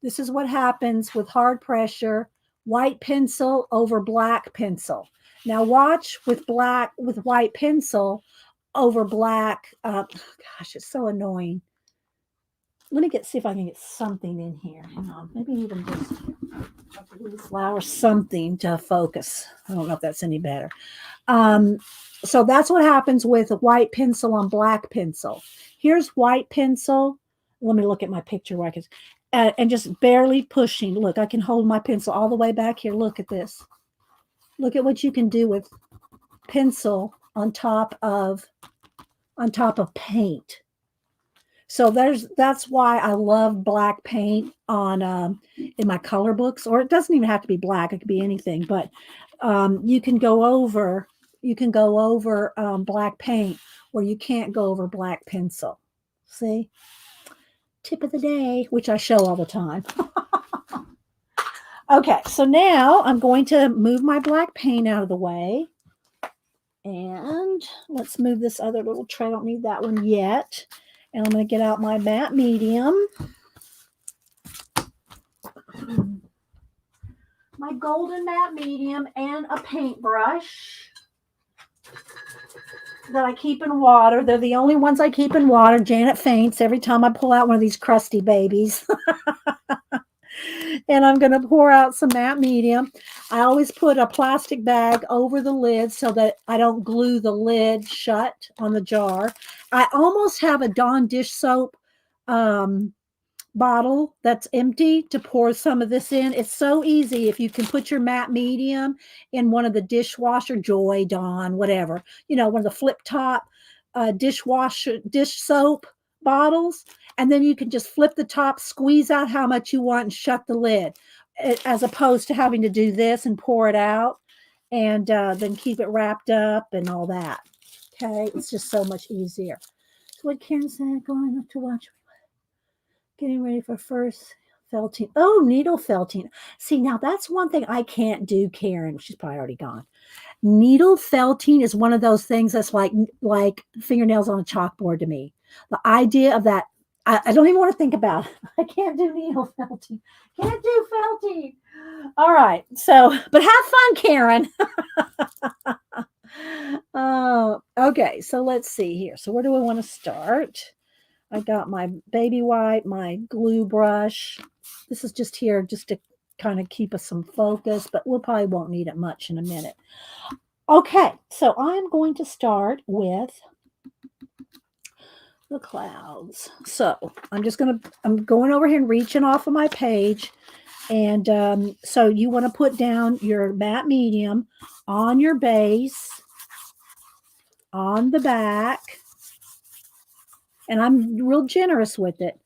This is what happens with hard pressure, white pencil over black pencil. Now watch with white pencil over black. Gosh, it's so annoying. Let me see if I can get something in here. Hang on, maybe even just flower something to focus. I don't know if that's any better. So that's what happens with a white pencil on black pencil. Here's white pencil. Let me look at my picture where I can, and just barely pushing. Look, I can hold my pencil all the way back here. Look at this. Look at what you can do with pencil on top of paint. So that's why I love black paint on in my color books, or it doesn't even have to be black; it could be anything. But you can go over black paint where you can't go over black pencil. See, tip of the day, which I show all the time. Okay, so now I'm going to move my black paint out of the way, and let's move this other little tray. I don't need that one yet. And I'm going to get out my matte medium. My golden matte medium and a paintbrush that I keep in water. They're the only ones I keep in water. Janet faints every time I pull out one of these crusty babies. And I'm going to pour out some matte medium. I always put a plastic bag over the lid so that I don't glue the lid shut on the jar. I almost have a Dawn dish soap bottle that's empty to pour some of this in. It's so easy if you can put your matte medium in one of the dishwasher, Joy, Dawn, whatever, one of the flip top dish soap bottles, and then you can just flip the top, squeeze out how much you want, and shut the lid, as opposed to having to do this and pour it out and then keep it wrapped up and all that. Okay, it's just so much easier. So what Karen said, going up to watch, getting ready for first felting. Oh, needle felting. See, now that's one thing I can't do, Karen. She's probably already gone. Needle felting is one of those things that's like fingernails on a chalkboard to me. The idea of that, I don't even want to think about it. I can't do needle felting. Can't do felting. All right. So, but have fun, Karen. Okay. So let's see here. So where do I want to start? I got my baby wipe, my glue brush. This is just here just to kind of keep us some focus, but we'll probably won't need it much in a minute. Okay, so I'm going to start with the clouds. So I'm going over here and reaching off of my page. And so you want to put down your matte medium on your base, on the back. And I'm real generous with it.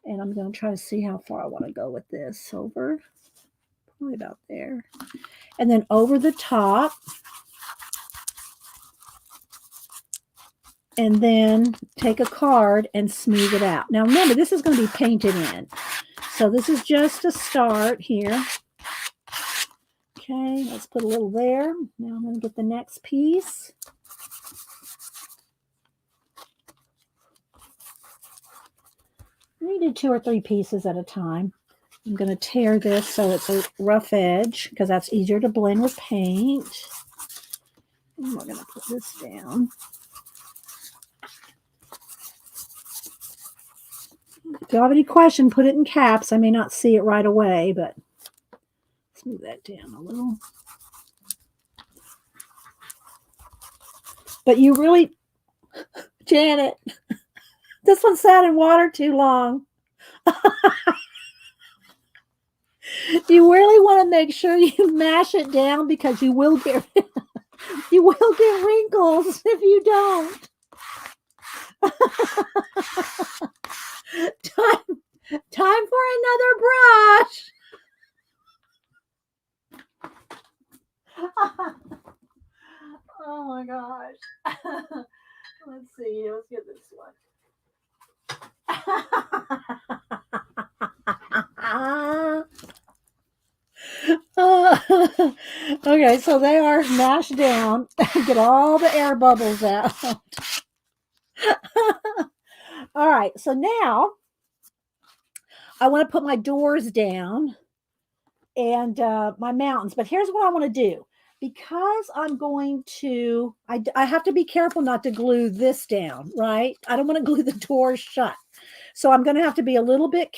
And I'm going to try to see how far I want to go with this. Over, probably about there. And then over the top. and then take a card and smooth it out. Now remember, this is going to be painted in. So this is just a start here. Okay, let's put a little there. Now I'm going to get the next piece. We do 2 or 3 pieces at a time. I'm going to tear this so it's a rough edge because that's easier to blend with paint. And we're going to put this down. If you have any question, put it in caps. I may not see it right away, but let's move that down a little. But you really, Janet, this one sat in water too long. You really want to make sure you mash it down because you will get wrinkles if you don't. Time for another brush. Oh my gosh. Let's see. Let's get this one. Okay, so they are mashed down. Get all the air bubbles out. All right, so now I want to put my doors down and my mountains. But here's what I want to do. Because I'm going to, I have to be careful not to glue this down, right? I don't want to glue the doors shut. So I'm going to have to be a little bit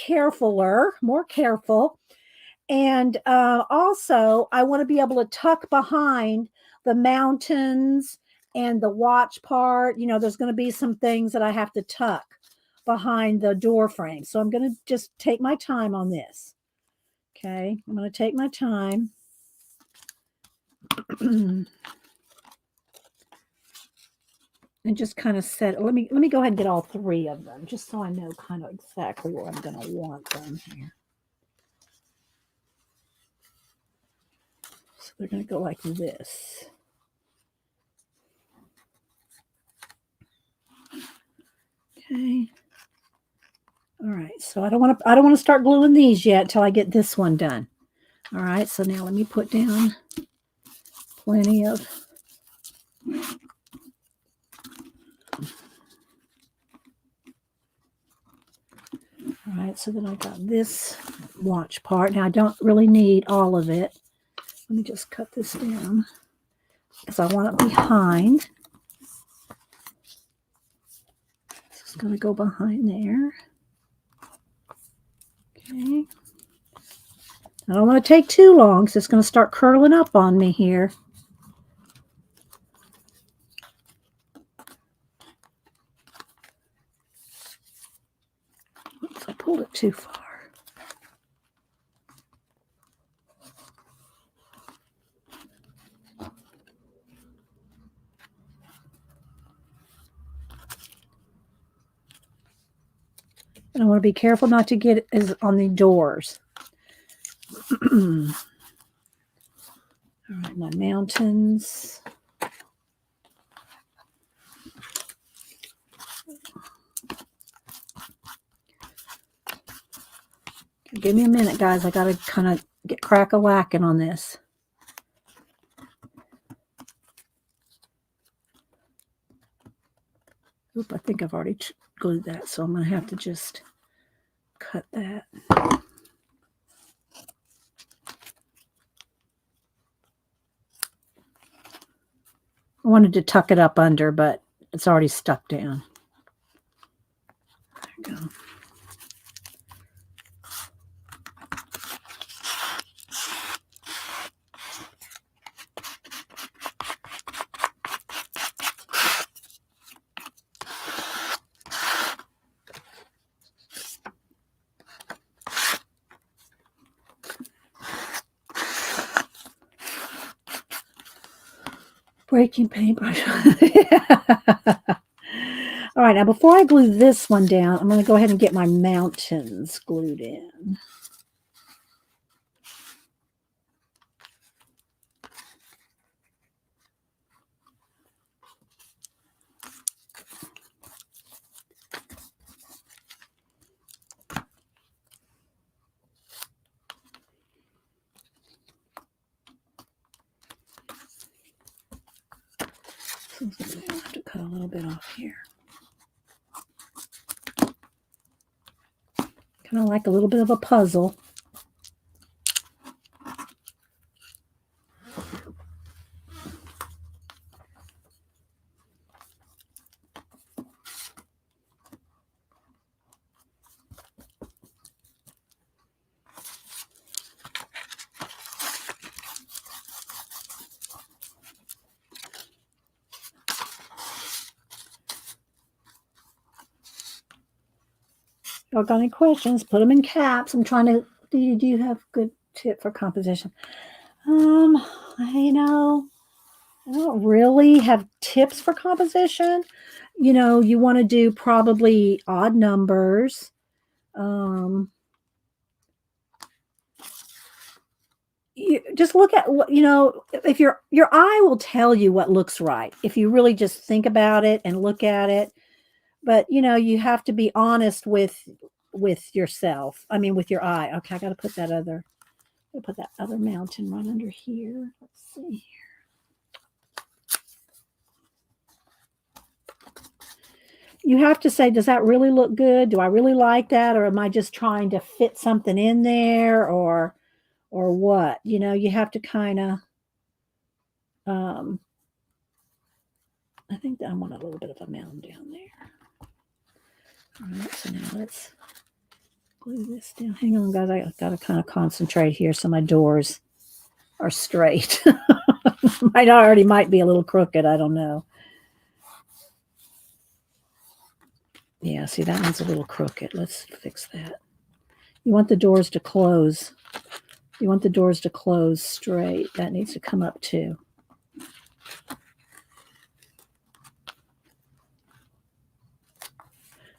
more careful. And also, I want to be able to tuck behind the mountains and the watch part. You know, there's going to be some things that I have to tuck behind the door frame. So I'm going to just take my time on this. Okay, I'm going to take my time. And just kind of set, let me go ahead and get all 3 of them just so I know kind of exactly where I'm going to want them here. So they're going to go like this. Okay. All right. So I don't want to start gluing these yet until I get this one done. All right. So now let me put down plenty of all right, so then I got this watch part. Now I don't really need all of it. Let me just cut this down because I want it behind. It's going to go behind there. Okay. I don't want to take too long because it's going to start curling up on me here. Oops, I pulled it too far. And I want to be careful not to get it on the doors. All right, my mountains. Give me a minute, guys. I got to kind of get crack-a-lacking on this. Oop, I think I've already glued that, so I'm going to have to just cut that. I wanted to tuck it up under, but it's already stuck down. There we go. Breaking paintbrush. All right, now before I glue this one down, I'm going to go ahead and get my mountains glued in. I'll have to cut a little bit off here. Kind of like a little bit of a puzzle. Y'all got any questions? Put them in caps. I'm trying to. Do you have a good tip for composition? You know, I don't really have tips for composition. You know, you want to do probably odd numbers. You just look at what, you know, if your eye will tell you what looks right if you really just think about it and look at it. But you know, you have to be honest with yourself. I mean, with your eye. Okay, I got to put that other mountain right under here. Let's see. You have to say, does that really look good? Do I really like that, or am I just trying to fit something in there, or what? You know, you have to kind of. I think that I want a little bit of a mound down there. All right, so now let's glue this down. Hang on, guys. I got to kind of concentrate here so my doors are straight. might be a little crooked. I don't know. Yeah, see, that one's a little crooked. Let's fix that. You want the doors to close. You want the doors to close straight. That needs to come up too.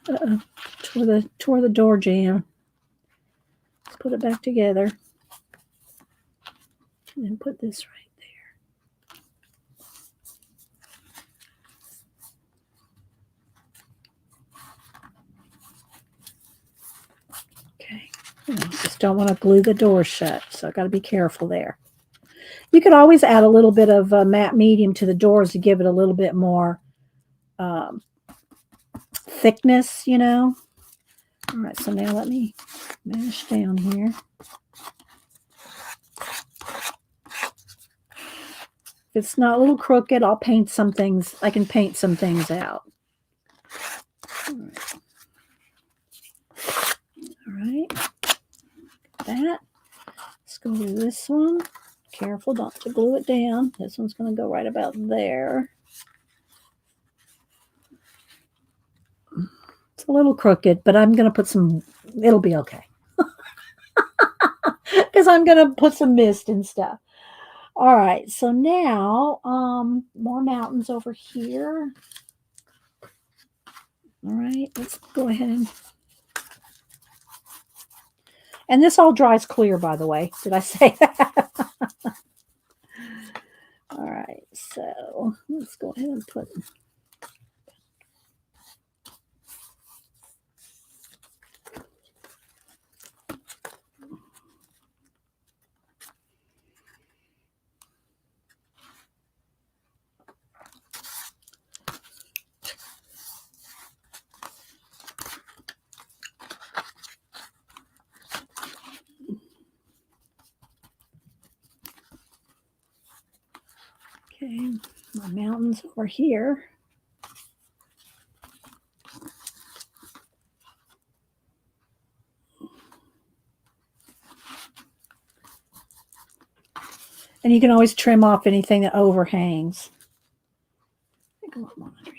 Uh-oh. Tore the door jamb. Let's put it back together. And then put this right there. Okay. You know, just don't want to glue the door shut, so I got to be careful there. You could always add a little bit of matte medium to the doors to give it a little bit more thickness, you know. All right, so now let me mash down here. If it's not a little crooked, I'll paint some things. I can paint some things out. All right. That. Let's go to this one. Careful not to glue it down. This one's going to go right about there. It's a little crooked, but I'm going to put some, it'll be okay. Because I'm going to put some mist and stuff. All right, so now more mountains over here. All right, let's go ahead and this all dries clear, by the way. Did I say that? All right, so let's go ahead and put. Okay, my mountains over here. And you can always trim off anything that overhangs. I think I want one under here.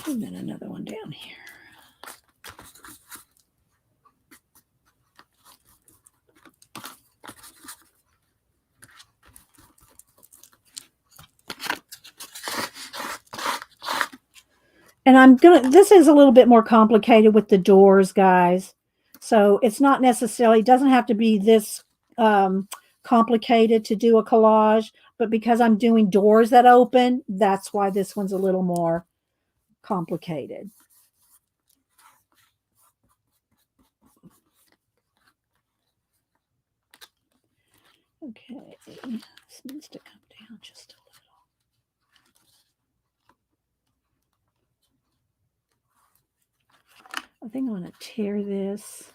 And then another one down here. And this is a little bit more complicated with the doors, guys. So it's not necessarily, it doesn't have to be this complicated to do a collage, but because I'm doing doors that open, that's why this one's a little more complicated. Okay, this needs to come down just a little. I think I'm going to tear this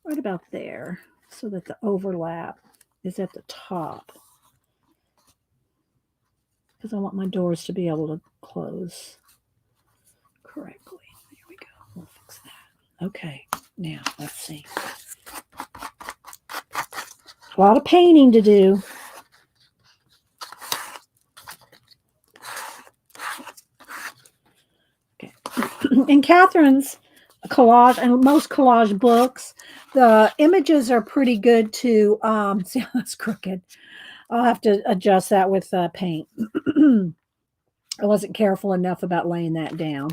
right about there so that the overlap is at the top, because I want my doors to be able to close correctly. There we go. We'll fix that. Okay, now let's see. A lot of painting to do. Okay. In Catherine's collage and most collage books, the images are pretty good to see how that's crooked. I'll have to adjust that with paint. I wasn't careful enough about laying that down.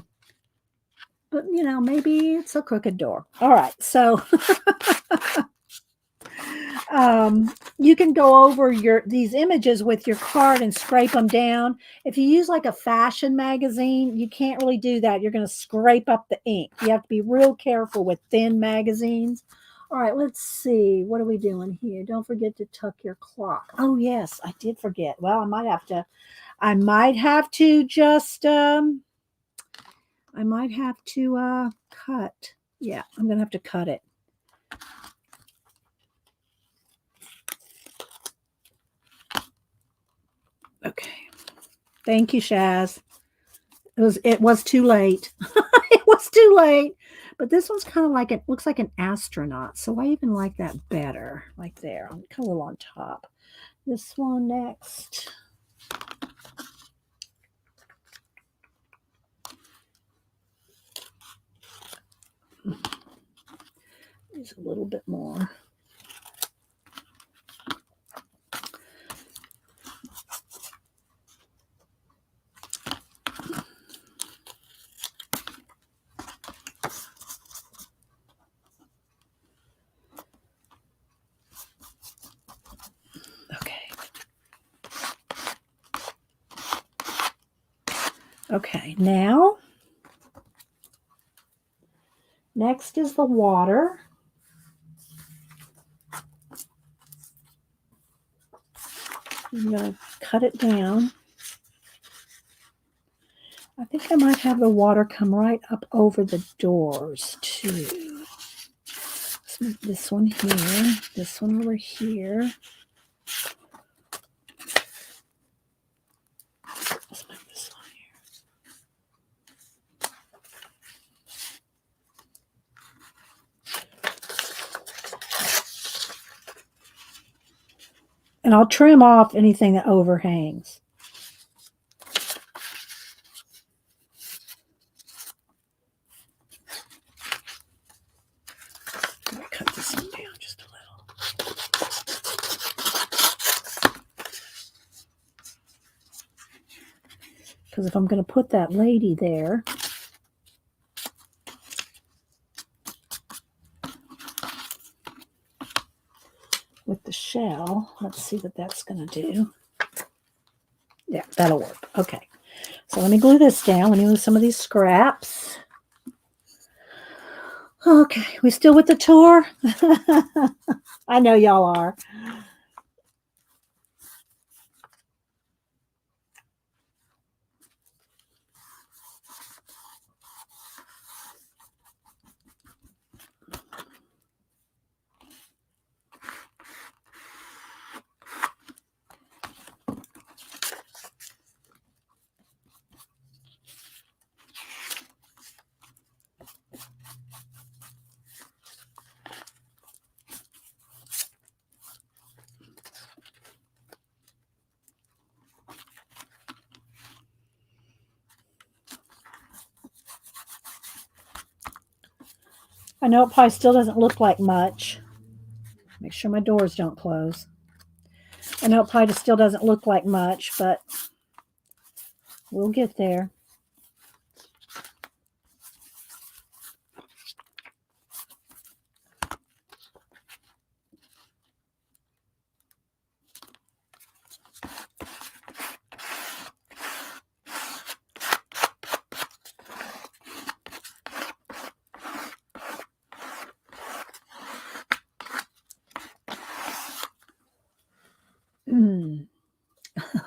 But, you know, maybe it's a crooked door. All right, so you can go over these images with your card and scrape them down. If you use like a fashion magazine, you can't really do that. You're going to scrape up the ink. You have to be real careful with thin magazines. All right, let's see. What are we doing here? Don't forget to tuck your clock. Oh, yes, I did forget. Well, I might have to just cut. Yeah, I'm going to have to cut it. Okay. Thank you, Shaz. It was too late. It was too late. But this one's kind of like it looks like an astronaut. So I even like that better. Like there. Kind of a little on top. This one next. Use a little bit more. Okay, now, next is the water. I'm going to cut it down. I think I might have the water come right up over the doors, too. Let's make this one here, this one over here. Let's make this one here. And I'll trim off anything that overhangs. I'm going to cut this one down just a little. Because if I'm going to put that lady there, with the shell, let's see what that's going to do. Yeah, that'll work. Okay. So let me glue this down. Let me move some of these scraps. Okay, we still with the tour? I know y'all are. I know it probably still doesn't look like much. Make sure my doors don't close. I know it probably still doesn't look like much, but we'll get there.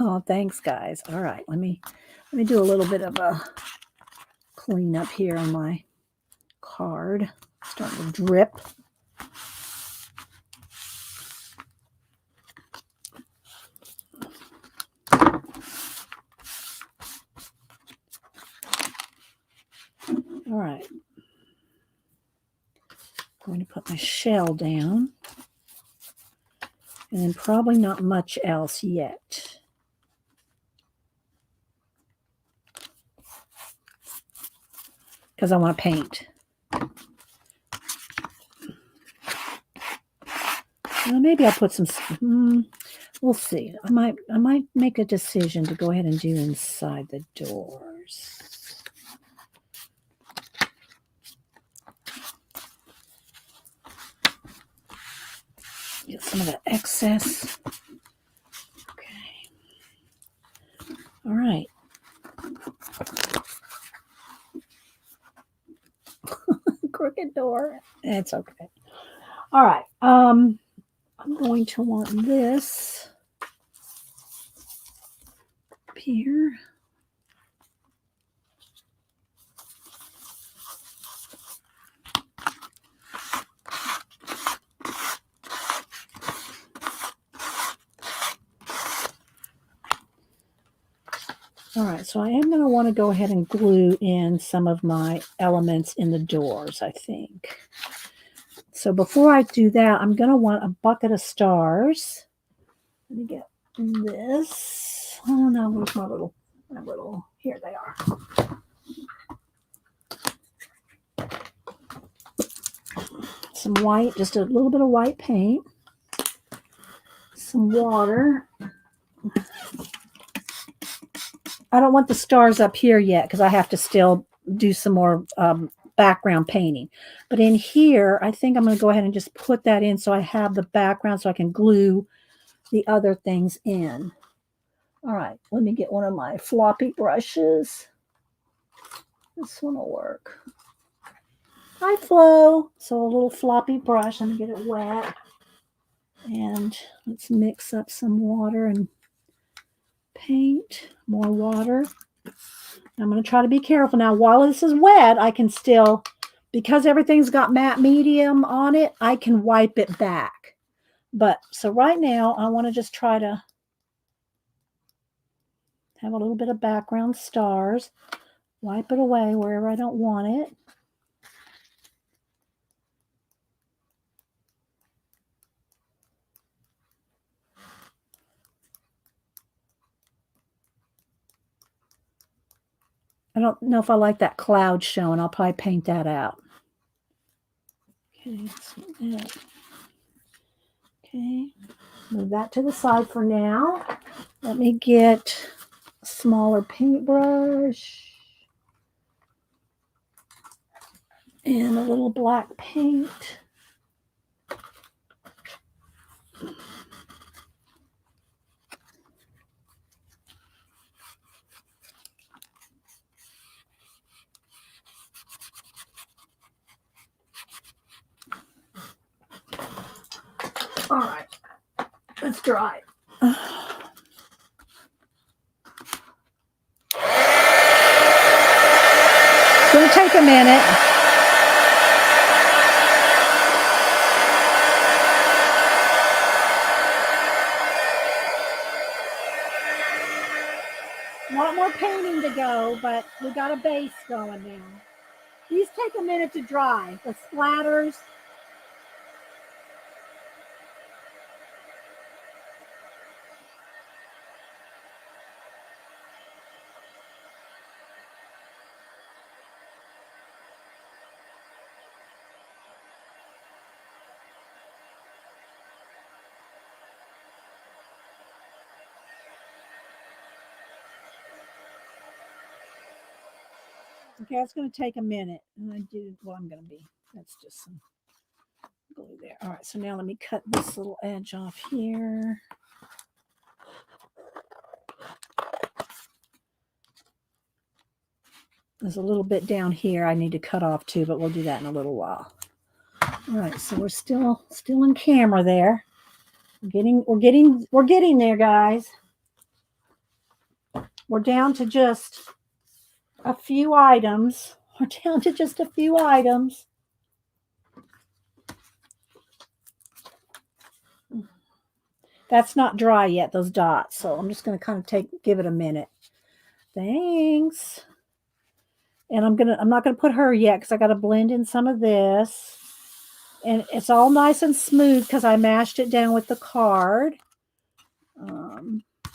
Oh, thanks, guys. All right, let me do a little bit of a clean up here on my card. It's starting to drip. All right. I'm going to put my shell down. And then probably not much else yet. Because I want to paint. Well, maybe I'll put some, we'll see. I might make a decision to go ahead and do inside the doors. Get some of the excess. Okay. All right. Crooked door. It's okay. All right. I'm going to want this up here. All right, so I am going to want to go ahead and glue in some of my elements in the doors, I think. So before I do that, I'm going to want a bucket of stars. Let me get this. Oh no, where's my little, here they are. Some white, just a little bit of white paint. Some water. I don't want the stars up here yet because I have to still do some more background painting. But in here, I think I'm going to go ahead and just put that in so I have the background so I can glue the other things in. All right, let me get one of my floppy brushes. This one will work. Hi, Flo. So a little floppy brush. Let me get it wet. And let's mix up some water and paint. More water. I'm going to try to be careful. Now, while this is wet, I can still, because everything's got matte medium on it, I can wipe it back. But, so right now, I want to just try to have a little bit of background stars. Wipe it away wherever I don't want it. I don't know if I like that cloud showing. I'll probably paint that out. Okay, okay, move that to the side for now. Let me get a smaller paintbrush and a little black paint. All right, let's dry. It's going to take a minute. A lot more painting to go, but we got a base going now. These take a minute to dry. The splatters. Okay, it's going to take a minute. And I do what I'm going to be. That's just some glue there. All right, so now let me cut this little edge off here. There's a little bit down here I need to cut off too, but we'll do that in a little while. All right, so we're still in camera there. We're getting there, guys. We're down to just a few items. We're down to just a few items. That's not dry yet, those dots. So I'm just going to kind of give it a minute. Thanks. And I'm not going to put her yet because I got to blend in some of this. And it's all nice and smooth because I mashed it down with the card.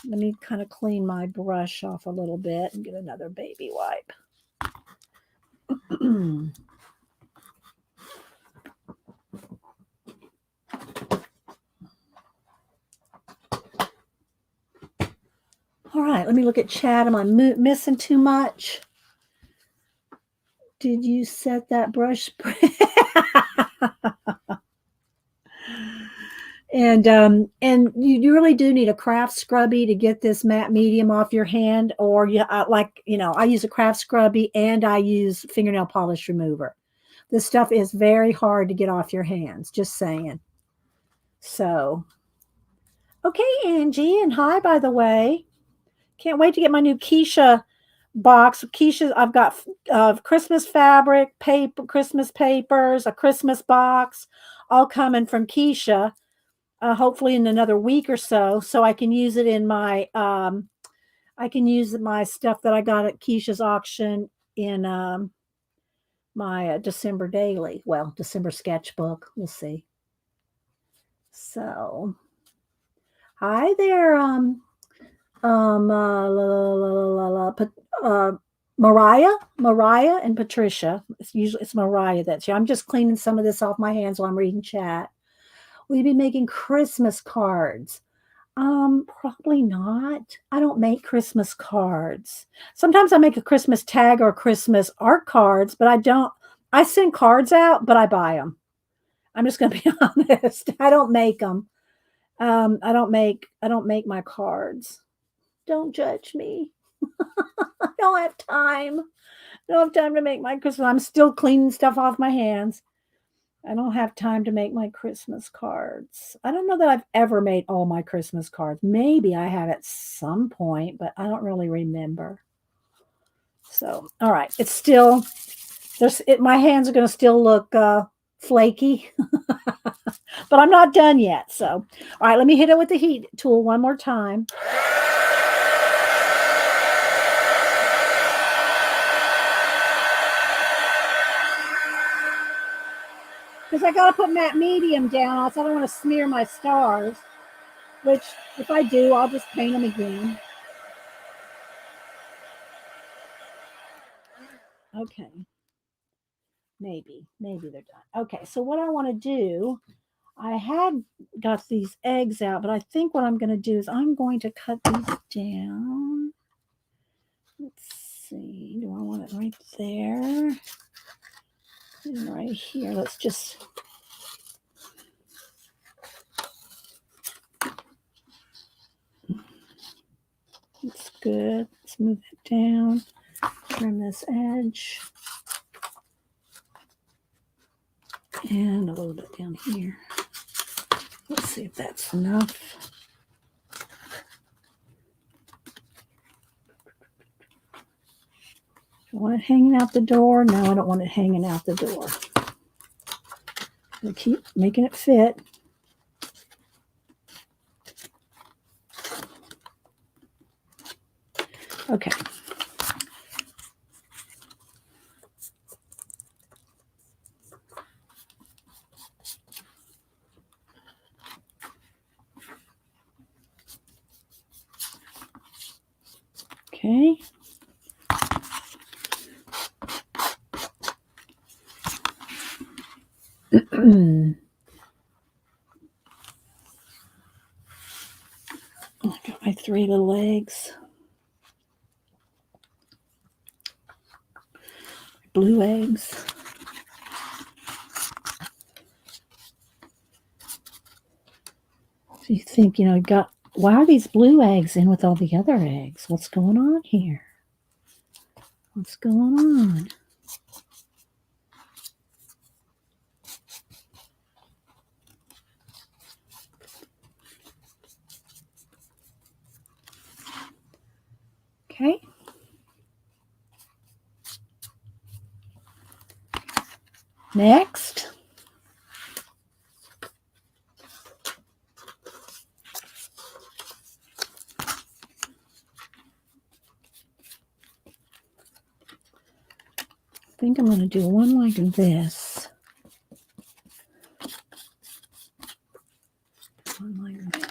Let me kind of clean my brush off a little bit and get another baby wipe. All right, let me look at chat. Am I missing too much? Did you set that brush? And you really do need a craft scrubby to get this matte medium off your hand, or I use a craft scrubby and I use fingernail polish remover. This stuff is very hard to get off your hands, just saying. So, okay, Angie, and hi, by the way. Can't wait to get my new Keisha box. I've got Christmas fabric, Christmas papers, a Christmas box, all coming from Keisha. Hopefully in another week or so I can use it in my my stuff that I got at Keisha's auction in my December daily. Well, December sketchbook. We'll see. So, hi there, Mariah and Patricia. It's Mariah that's here. I'm just cleaning some of this off my hands while I'm reading chat. Will you be making Christmas cards? Probably not. I don't make Christmas cards. Sometimes I make a Christmas tag or Christmas art cards, but I send cards out, but I buy them. I'm just going to be honest. I don't make them. I don't make my cards. Don't judge me. I don't have time. I don't have time to make my Christmas. I'm still cleaning stuff off my hands. I don't have time to make my Christmas cards. I don't know that I've ever made all my Christmas cards. Maybe I have at some point, but I don't really remember. So, all right. It's still, my hands are going to still look flaky, but I'm not done yet. So, all right, let me hit it with the heat tool one more time. Because I got to put matte medium down, else I don't want to smear my stars, which if I do, I'll just paint them again. Okay. Maybe they're done. Okay, so what I want to do, I had got these eggs out, but I think what I'm going to do is I'm going to cut these down. Let's see. Do I want it right there? And right here. Let's just... It's good. Let's move it down. Trim this edge. And a little bit down here. Let's see if that's enough. Do I want it hanging out the door? No, I don't want it hanging out the door. I'll keep making it fit. Okay. Okay. I got my 3 little eggs. Blue eggs. So you think, why are these blue eggs in with all the other eggs? What's going on here? What's going on? Okay. Next. I think I'm going to do one like this. One like this.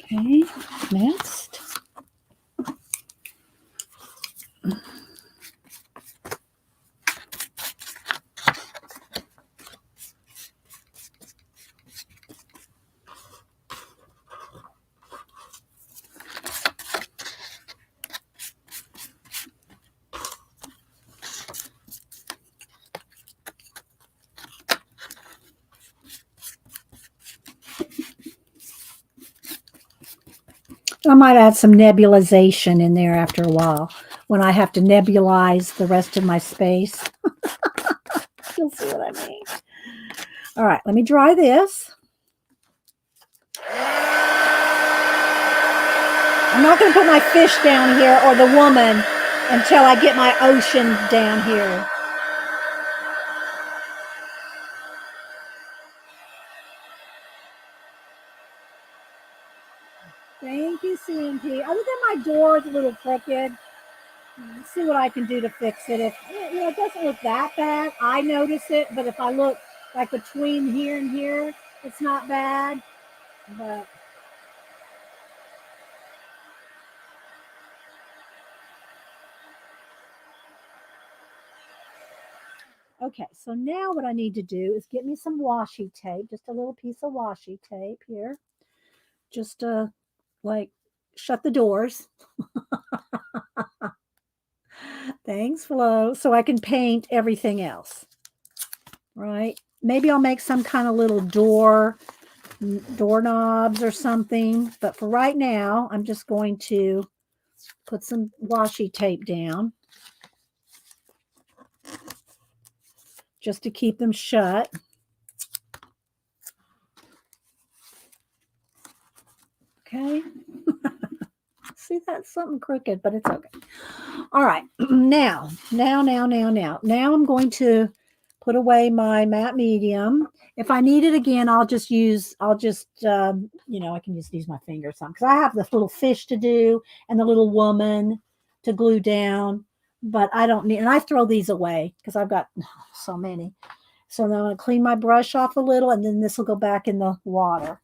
Okay, next. I might add some nebulization in there after a while when I have to nebulize the rest of my space. You'll see what I mean. All right, let me dry this. I'm not going to put my fish down here or the woman until I get my ocean down here. Thank you, CMP. Other than my door is a little crooked, let's see what I can do to fix it. If it doesn't look that bad, I notice it. But if I look like between here and here, it's not bad. But okay, so now what I need to do is get me some washi tape, just a little piece of washi tape here. Just like shut the doors. Thanks, Flo. So I can paint everything else. Right? Maybe I'll make some kind of little doorknobs or something. But for right now, I'm just going to put some washi tape down just to keep them shut. Okay. See, that's something crooked, but it's okay. All right. Now I'm going to put away my matte medium. If I need it again, I can just use my finger or something because I have this little fish to do and the little woman to glue down, but I don't need, and I throw these away because I've got so many. So I'm going to clean my brush off a little, and then this will go back in the water.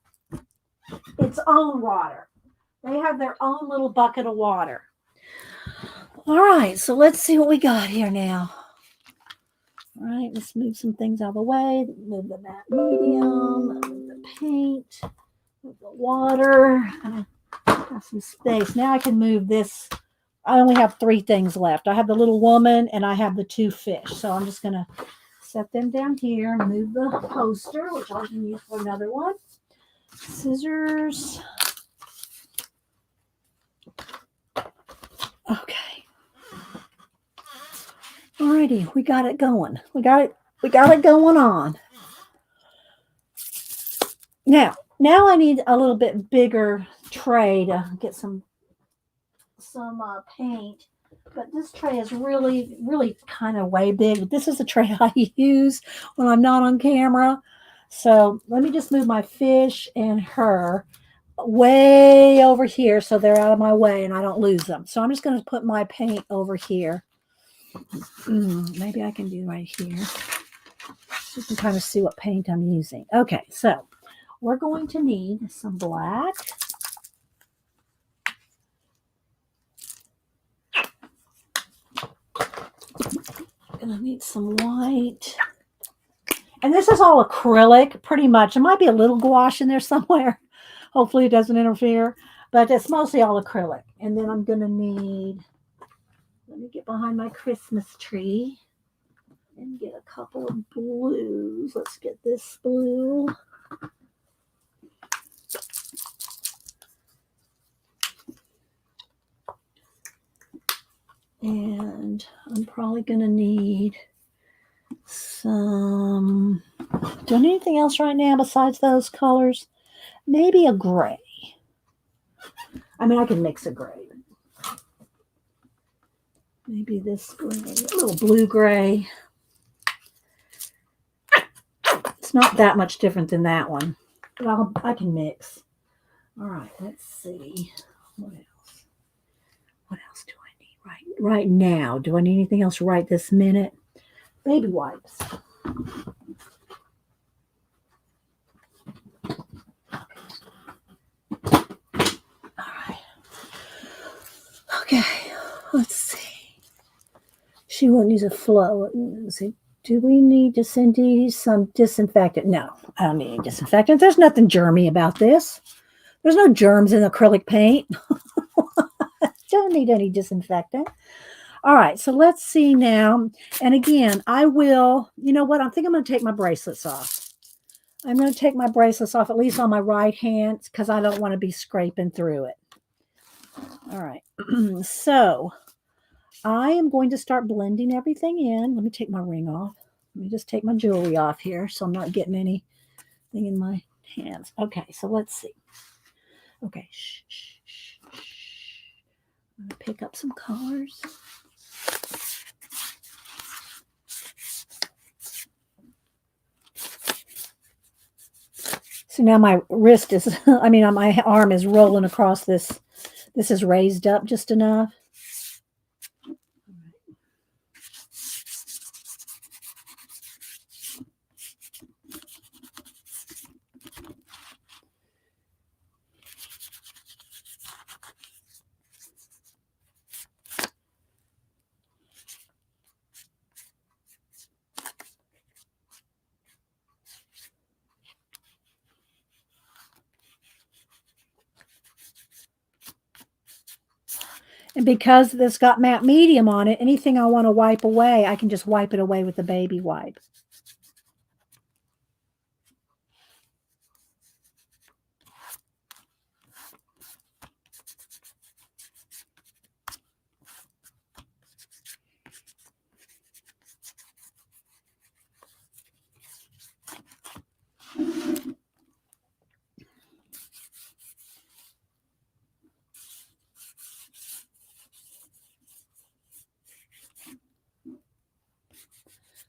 Its own water. They have their own little bucket of water. All right, so let's see what we got here now. All right, let's move some things out of the way. Move the matte medium, move the paint, move the water. Got some space. Now I can move this. I only have 3 things left. I have the little woman and I have the 2 fish. So I'm just going to set them down here and move the poster, which I can use for another one. Scissors. Okay. Alrighty, we got it going. We got it going on. Now I need a little bit bigger tray to get some paint. But this tray is really, really kind of way big. This is a tray I use when I'm not on camera. So let me just move my fish and her way over here so they're out of my way and I don't lose them. So I'm just going to put my paint over here. Maybe I can do right here. You can kind of see what paint I'm using. Okay, so we're going to need some black. Gonna need some white. And this is all acrylic, pretty much. There might be a little gouache in there somewhere. Hopefully it doesn't interfere. But it's mostly all acrylic. And then I'm gonna need, let me get behind my Christmas tree and get a couple of blues. Let's get this blue. And I'm probably going to need some, do I need anything else right now besides those colors? Maybe a gray. I mean, I can mix a gray. Maybe this gray, a little blue gray. It's not that much different than that one, but I can mix. All right, let's see. What else? What else do I need right now? Do I need anything else right this minute? Baby wipes. All right. Okay, let's see. She won't use a flow. Let's see. Do we need to send these some disinfectant? No, I don't need any disinfectant. There's nothing germy about this. There's no germs in acrylic paint. Don't need any disinfectant. All right, so let's see now. And again, I will, you know what? I think I'm going to take my bracelets off. I'm going to take my bracelets off, at least on my right hand, because I don't want to be scraping through it. All right, so I am going to start blending everything in. Let me take my ring off. Let me just take my jewelry off here so I'm not getting anything in my hands. Okay, so let's see. Okay, shh, shh, shh, shh. I'm going to pick up some colors. So now my wrist is, my arm is rolling across this. This is raised up just enough. And because this got matte medium on it, anything I want to wipe away, I can just wipe it away with the baby wipe.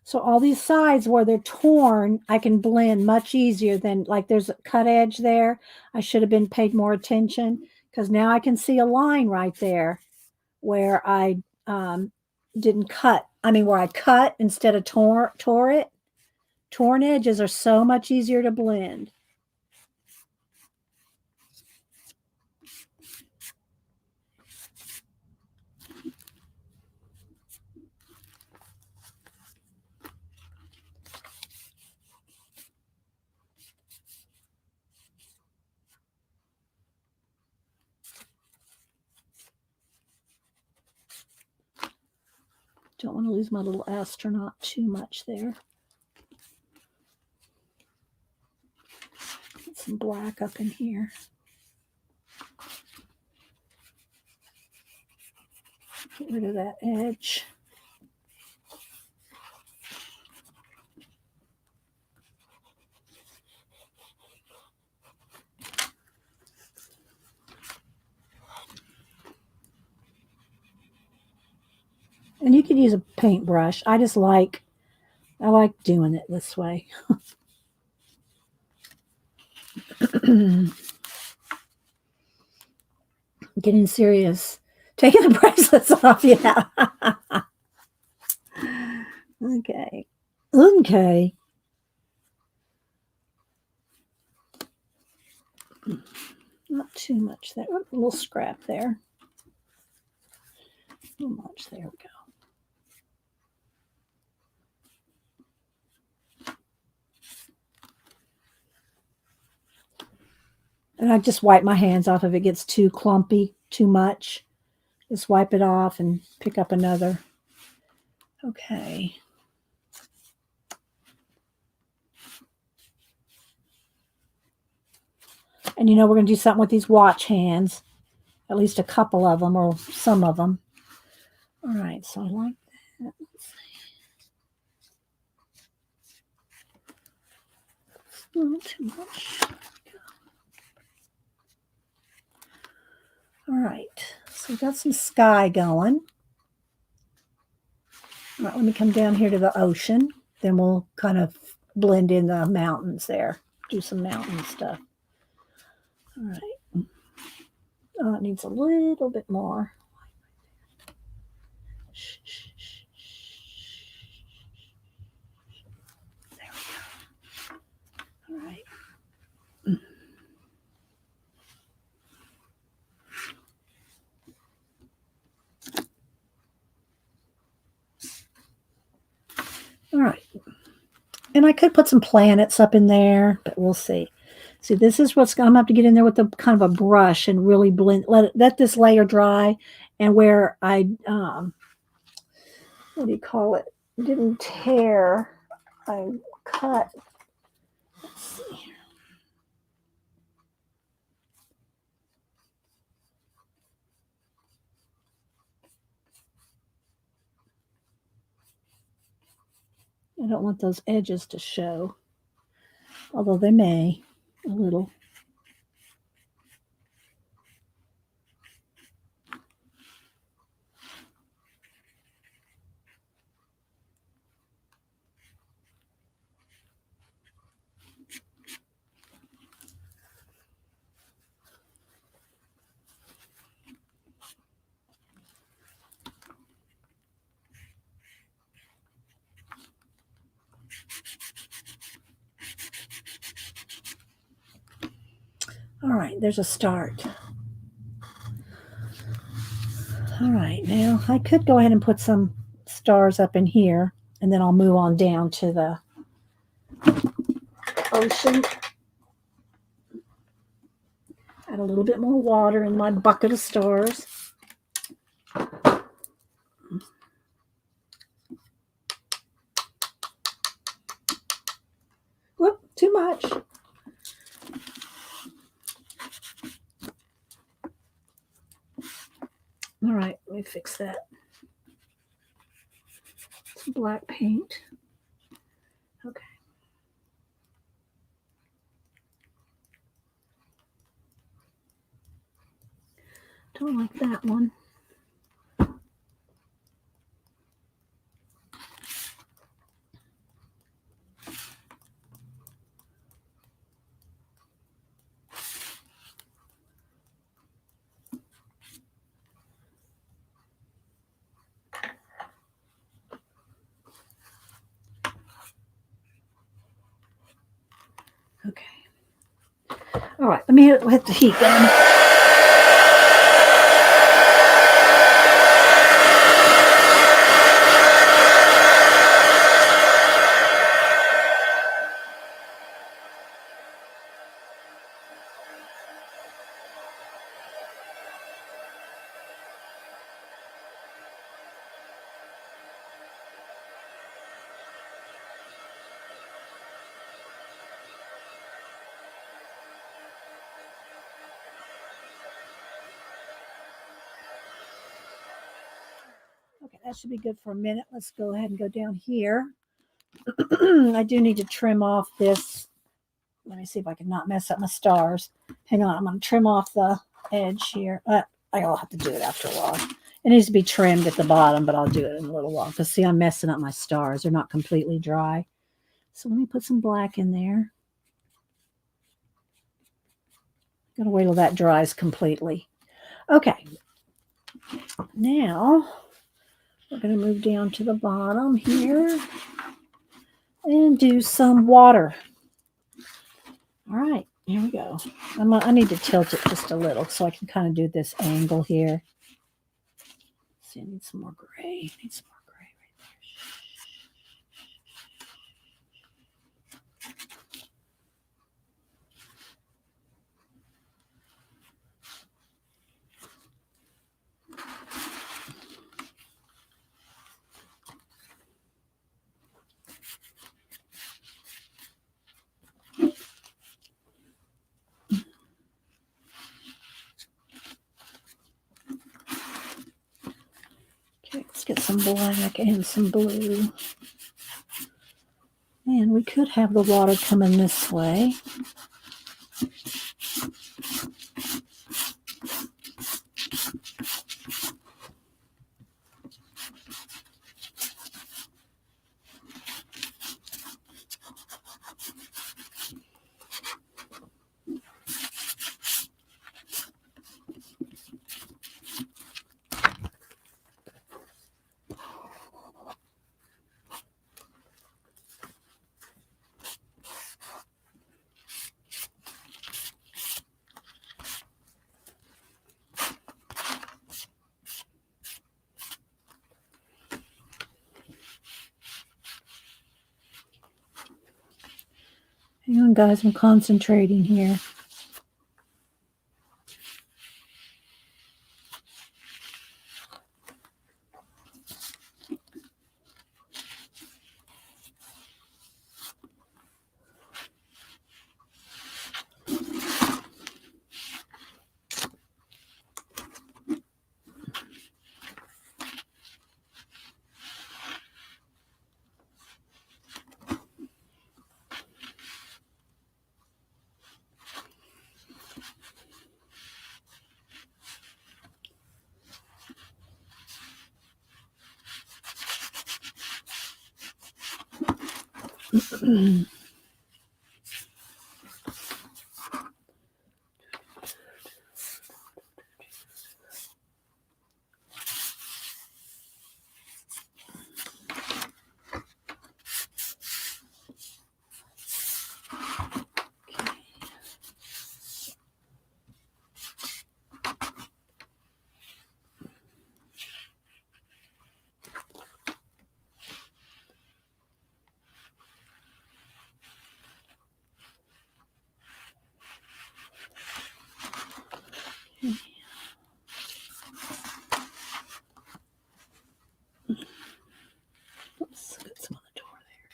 So all these sides where they're torn, I can blend much easier than, like, there's a cut edge there. I should have been paid more attention, because now I can see a line right there where I didn't cut. Where I cut instead of tore it. Torn edges are so much easier to blend. Don't want to lose my little astronaut too much there. Get some black up in here. Get rid of that edge. And you could use a paintbrush. I like doing it this way. Getting serious. Taking the bracelets off, yeah. Okay. Okay. Not too much there. Oh, a little scrap there. Too much. There we go. And I just wipe my hands off if it gets too clumpy, too much. Just wipe it off and pick up another. Okay. And we're going to do something with these watch hands. At least a couple of them, or some of them. All right, so I like that. Let's see. Not too much. All right, so we got some sky going. All right, let me come down here to the ocean. Then we'll kind of blend in the mountains there. Do some mountain stuff. All right. Oh, it needs a little bit more. There we go. All right. All right. And I could put some planets up in there, but we'll see. See, this is what's I'm gonna have to get in there with a kind of a brush and really blend. Let this layer dry, and where I what do you call it? Didn't tear. I cut. Let's see. I don't want those edges to show, although they may a little. All right, there's a start. All right, now I could go ahead and put some stars up in here, and then I'll move on down to the ocean. Add a little bit more water in my bucket of stars. Whoop, too much. All right, let me fix that. Some black paint. Okay. Don't like that one. Okay. All right, let me hit the heat gun. Okay, that should be good for a minute. Let's go ahead and go down here. I do need to trim off this. Let me see if I can not mess up my stars. Hang on, I'm going to trim off the edge here. I'll have to do it after a while. It needs to be trimmed at the bottom, but I'll do it in a little while. Because see, I'm messing up my stars. They're not completely dry. So let me put some black in there. I'm going to wait till that dries completely. Okay. Now, we're going to move down to the bottom here and do some water. All right, here we go. I need to tilt it just a little so I can kind of do this angle here. See, I need some more gray. I need some more gray right there. Okay, Let's get some black and some blue. And we could have the water coming this way. Hang on, guys, I'm concentrating here. Oops, got some on the door there.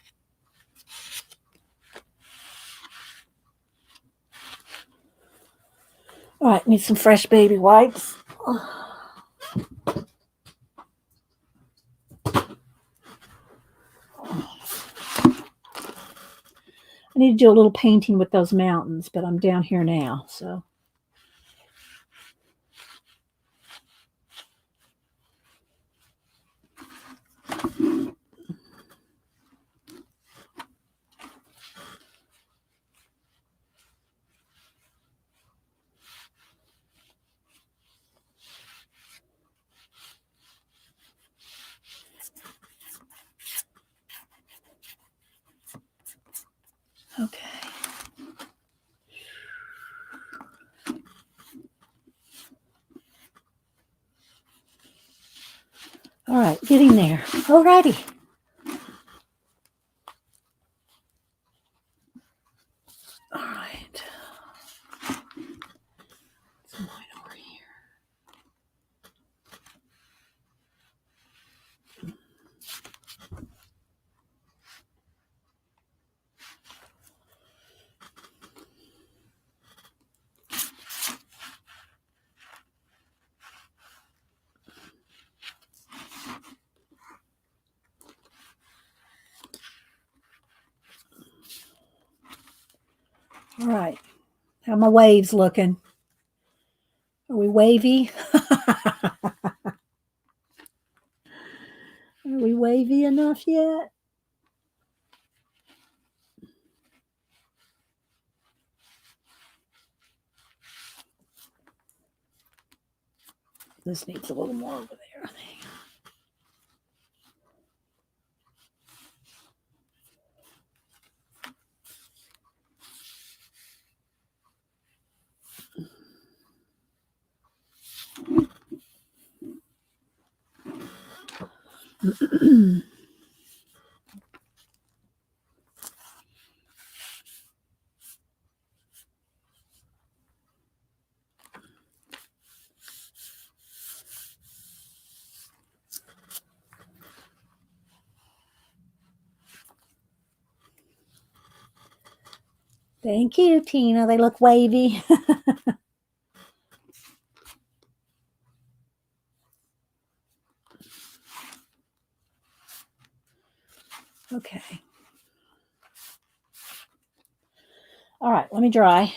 All right, need some fresh baby wipes. I need to do a little painting with those mountains, but I'm down here now, so. Okay. All right, getting there. All righty. All right. Some white over here. All right. How are my waves looking? Are we wavy? Are we wavy enough yet? This needs a little more over there, I think. Thank you, Tina. They look wavy. Okay. All right, let me dry.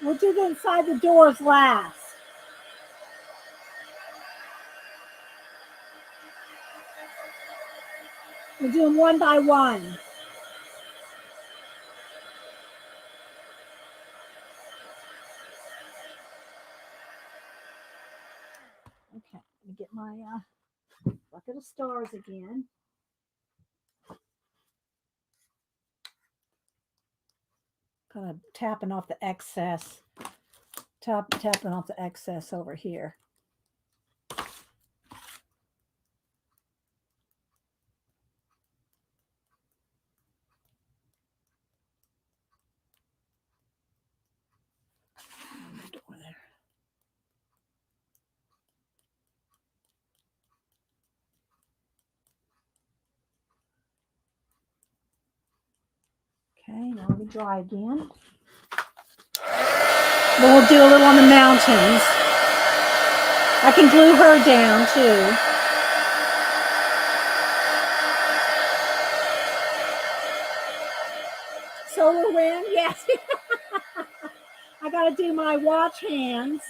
We'll do the inside the doors last. We'll do them one by one. Okay, let me get my bucket of stars again. Kind of tapping off the excess. Tapping off the excess over here. Door there. Okay, now let me dry again. Then we'll do a little on the mountains. I can glue her down too. Solar wind, yes. I got to do my watch hands.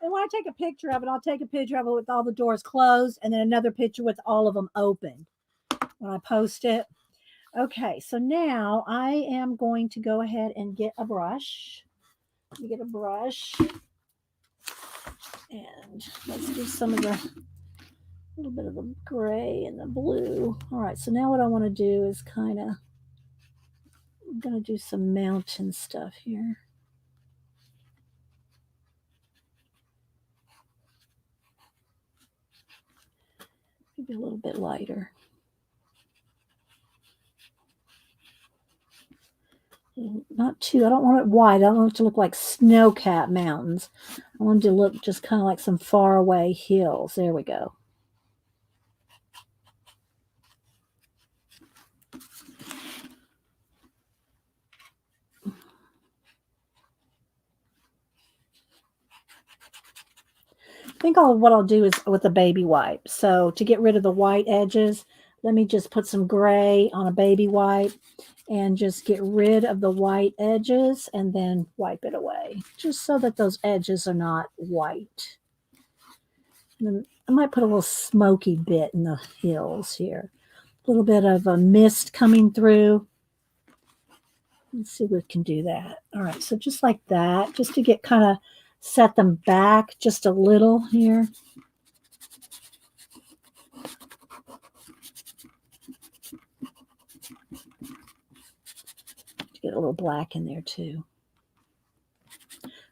And when I take a picture of it, I'll take a picture of it with all the doors closed and then another picture with all of them open when I post it. Okay, so now I am going to go ahead and get a brush. Let me get a brush. And let's do some of the little bit of the gray and the blue. All right, so now what I want to do is I'm going to do some mountain stuff here. Maybe a little bit lighter. Not too, I don't want it wide. I don't want it to look like snow-capped mountains. I want it to look just kind of like some faraway hills. There we go. I think what I'll do is with a baby wipe. So to get rid of the white edges, let me just put some gray on a baby wipe and just get rid of the white edges and then wipe it away, just so that those edges are not white. And then I might put a little smoky bit in the hills here. A little bit of a mist coming through. Let's see if we can do that. All right, so just like that, just to get kind of set them back just a little here. Get a little black in there too.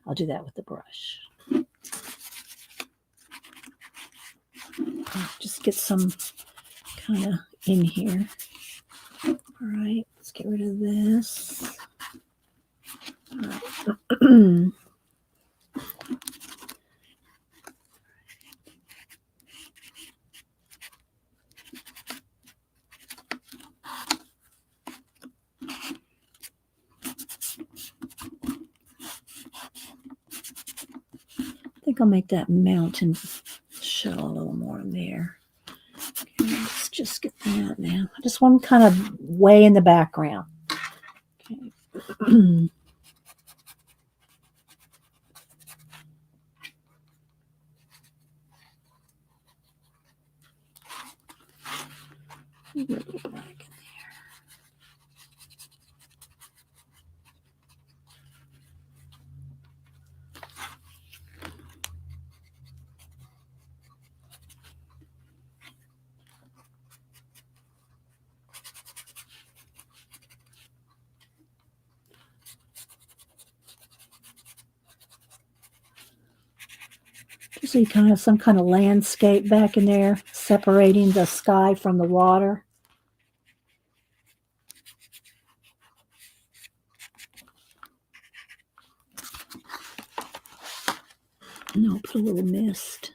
I'll do that with the brush. Just get some kind of in here. All right, let's get rid of this. All right. I think I'll make that mountain show a little more there. Okay, let's just get that now. I just want kind of way in the background. Okay. A little black in there. So you kind of have some kind of landscape back in there, separating the sky from the water. And I'll put a little mist.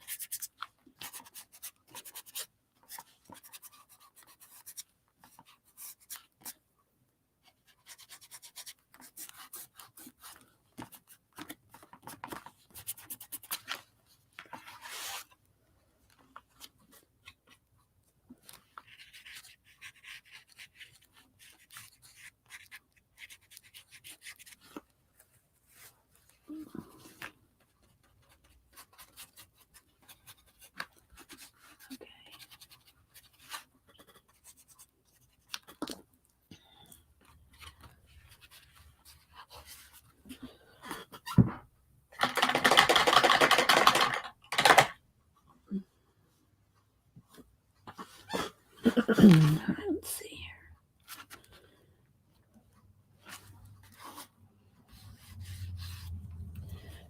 Let's see here.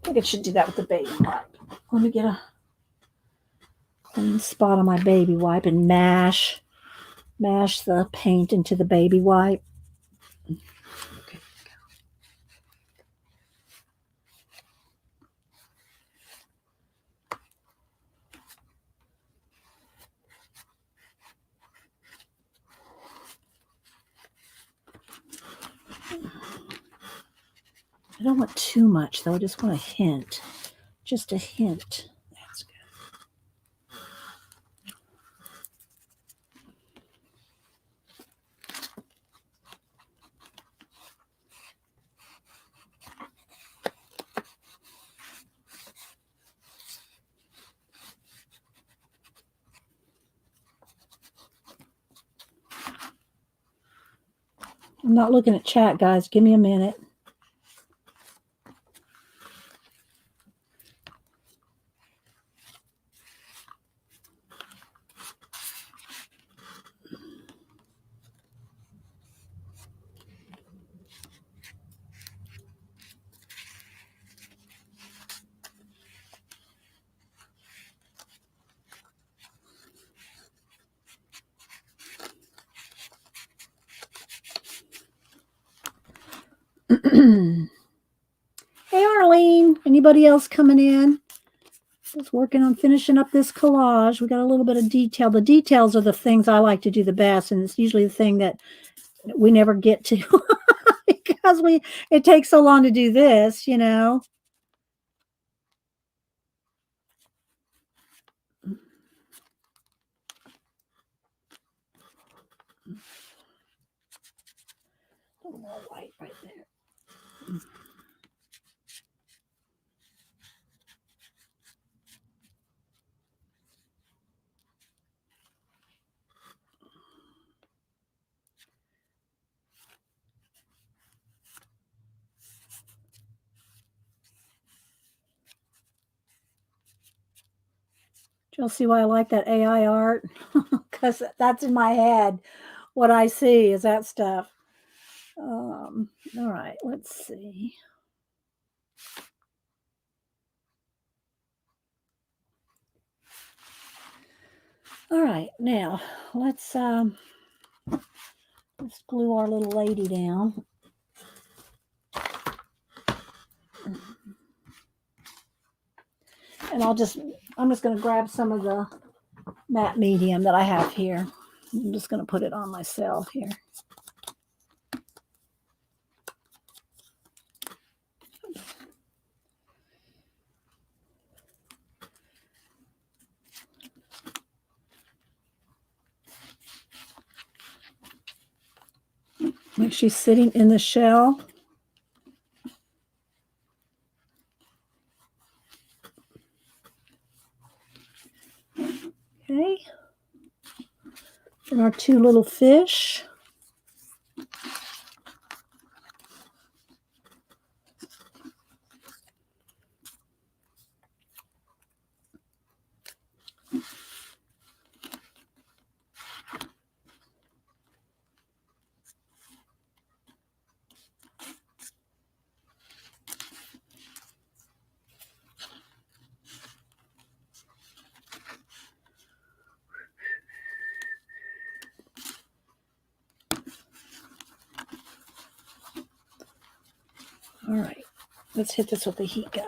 I think I should do that with the baby wipe. Let me get a clean spot on my baby wipe and mash the paint into the baby wipe. Okay. I don't want too much, though. I just want a hint. Just a hint. That's good. I'm not looking at chat, guys. Give me a minute. Hey, Arlene. Anybody else coming in? Just working on finishing up this collage. We got a little bit of detail. The details are the things I like to do the best, and it's usually the thing that we never get to because it takes so long to do this, you know. A little more white right there. You'll see why I like that AI art, because that's in my head. What I see is that stuff. All right, let's see. All right, now let's glue our little lady down. And I'm just going to grab some of the matte medium that I have here. I'm just going to put it on myself here. Like she's sitting in the shell. Okay. And our two little fish. All right, let's hit this with the heat gun.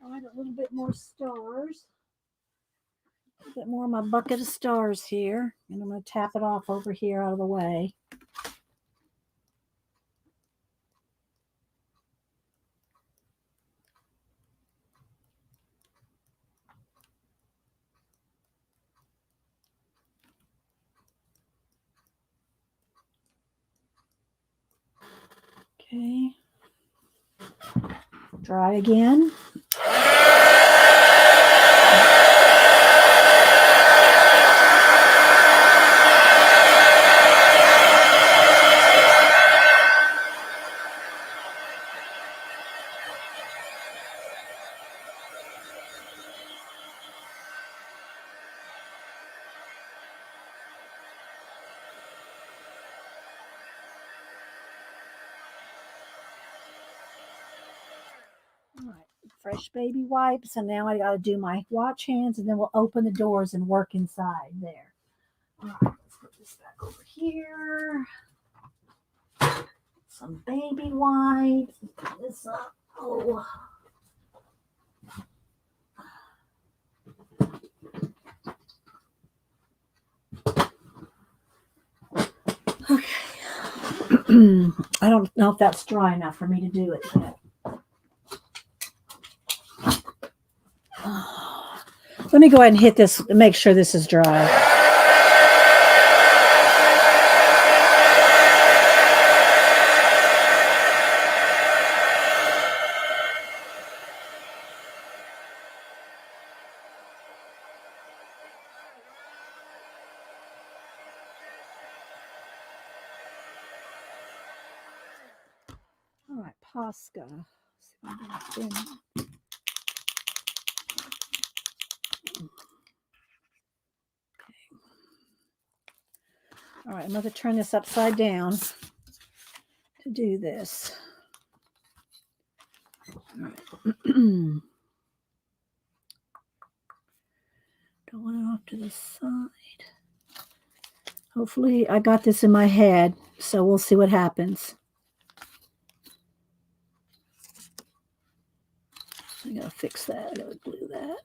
All right, a little bit more stars. A bit more of my bucket of stars here, and I'm going to tap it off over here out of the way. Okay. Dry again. All right, fresh baby wipes, and now I got to do my watch hands, and then we'll open the doors and work inside there. All right, let's put this back over here. Some baby wipes. Put this up. Oh. Okay. I don't know if that's dry enough for me to do it yet. Let me go ahead and hit this and make sure this is dry. All right, Posca. All right, I'm going to turn this upside down to do this. All right. Don't want it off to the side. Hopefully, I got this in my head, so we'll see what happens. I gotta fix that. I gotta glue that.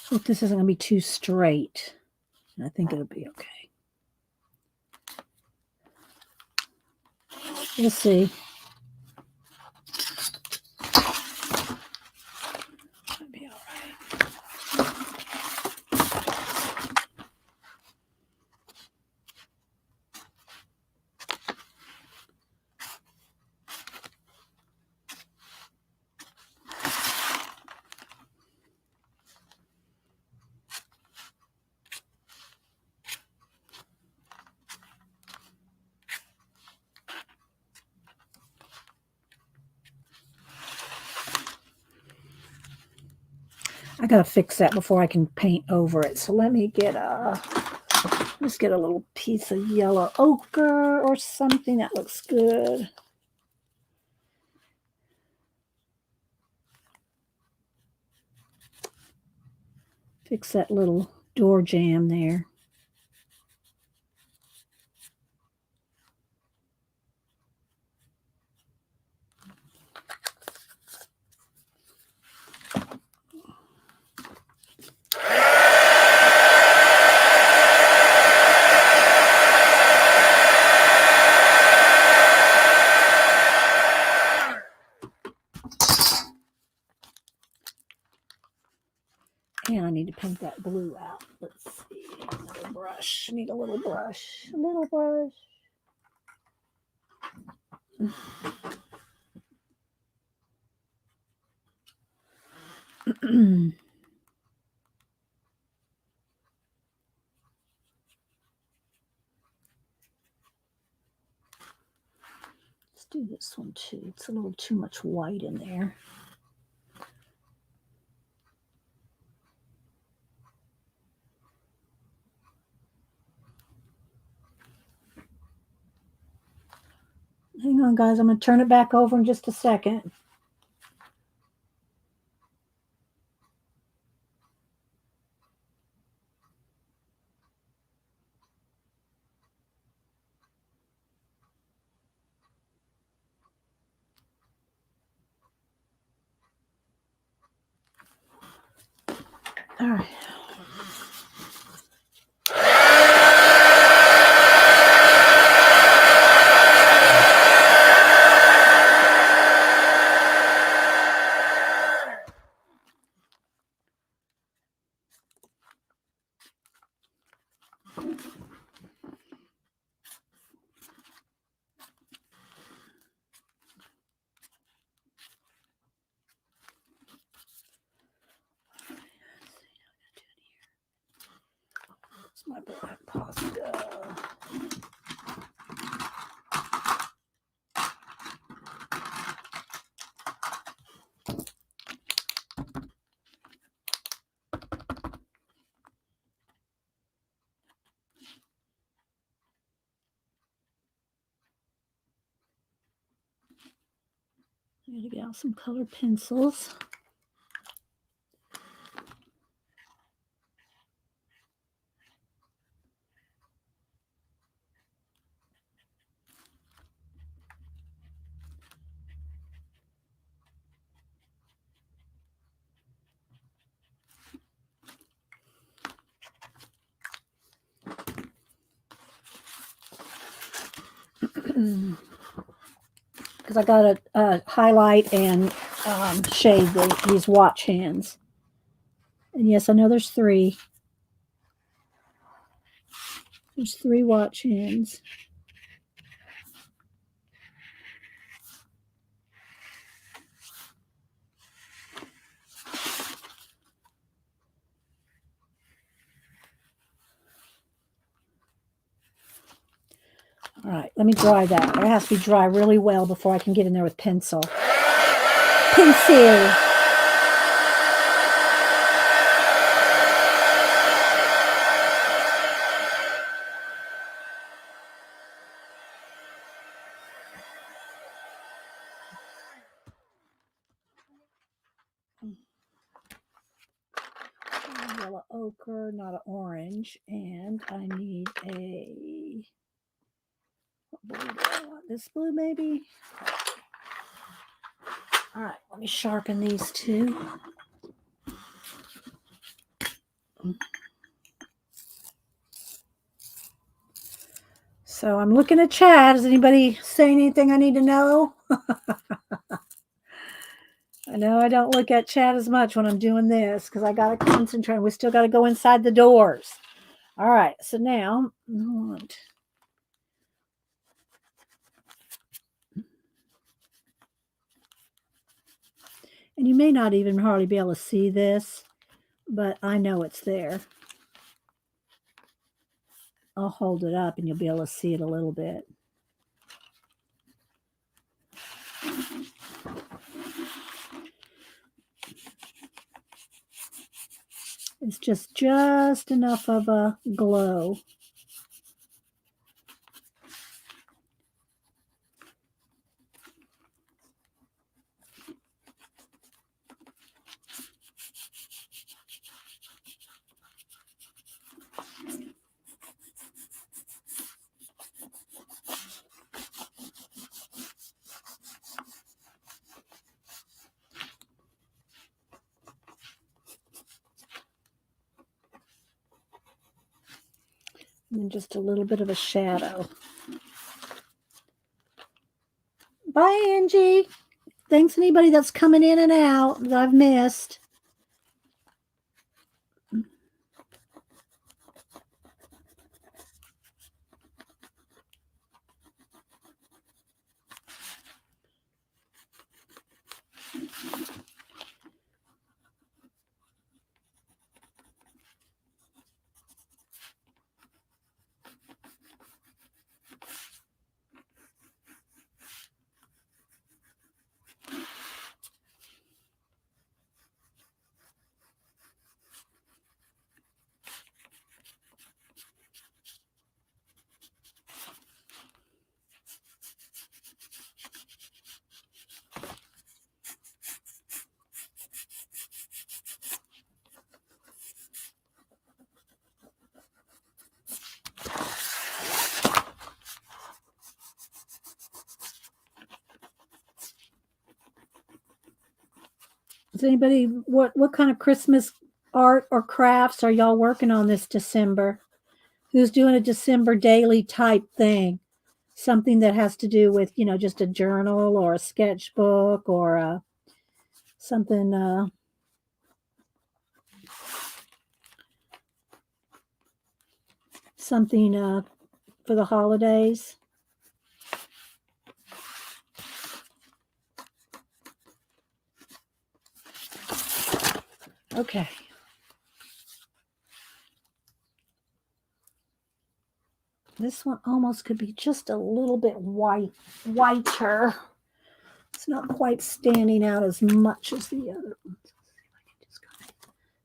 Hope this isn't gonna be too straight. I think it'll be okay. We'll see. That'll be all right. I gotta fix that before I can paint over it. So let me get just get a little piece of yellow ochre or something that looks good. Fix that little door jamb there. And I need to paint that blue out. Let's see. Another brush. I need a little brush. A little brush. Let's do this one too. It's a little too much white in there. Hang on, guys. I'm going to turn it back over in just a second. All right. My black pasta. I gotta get out some colored pencils. Because I got to highlight and shade these watch hands. And yes, I know there's 3. There's 3 watch hands. All right, let me dry that. It has to be dry really well before I can get in there with pencil. Pencil. Yellow ochre, not an orange, and I need a, what blue do I want? This blue maybe? All right, let me sharpen these 2. So I'm looking at chat. Does anybody say anything I need to know? I know I don't look at chat as much when I'm doing this because I got to concentrate. We still got to go inside the doors. All right, so now, and you may not even hardly be able to see this, but I know it's there. I'll hold it up and you'll be able to see it a little bit. It's just enough of a glow. And then just a little bit of a shadow. Bye, Angie. Thanks anybody that's coming in and out that I've missed. Does anybody, what kind of Christmas art or crafts are y'all working on this December? Who's doing a December daily type thing? Something that has to do with, just a journal or a sketchbook or something for the holidays. Okay. This one almost could be just a little bit whiter. It's not quite standing out as much as the other ones. Just kind of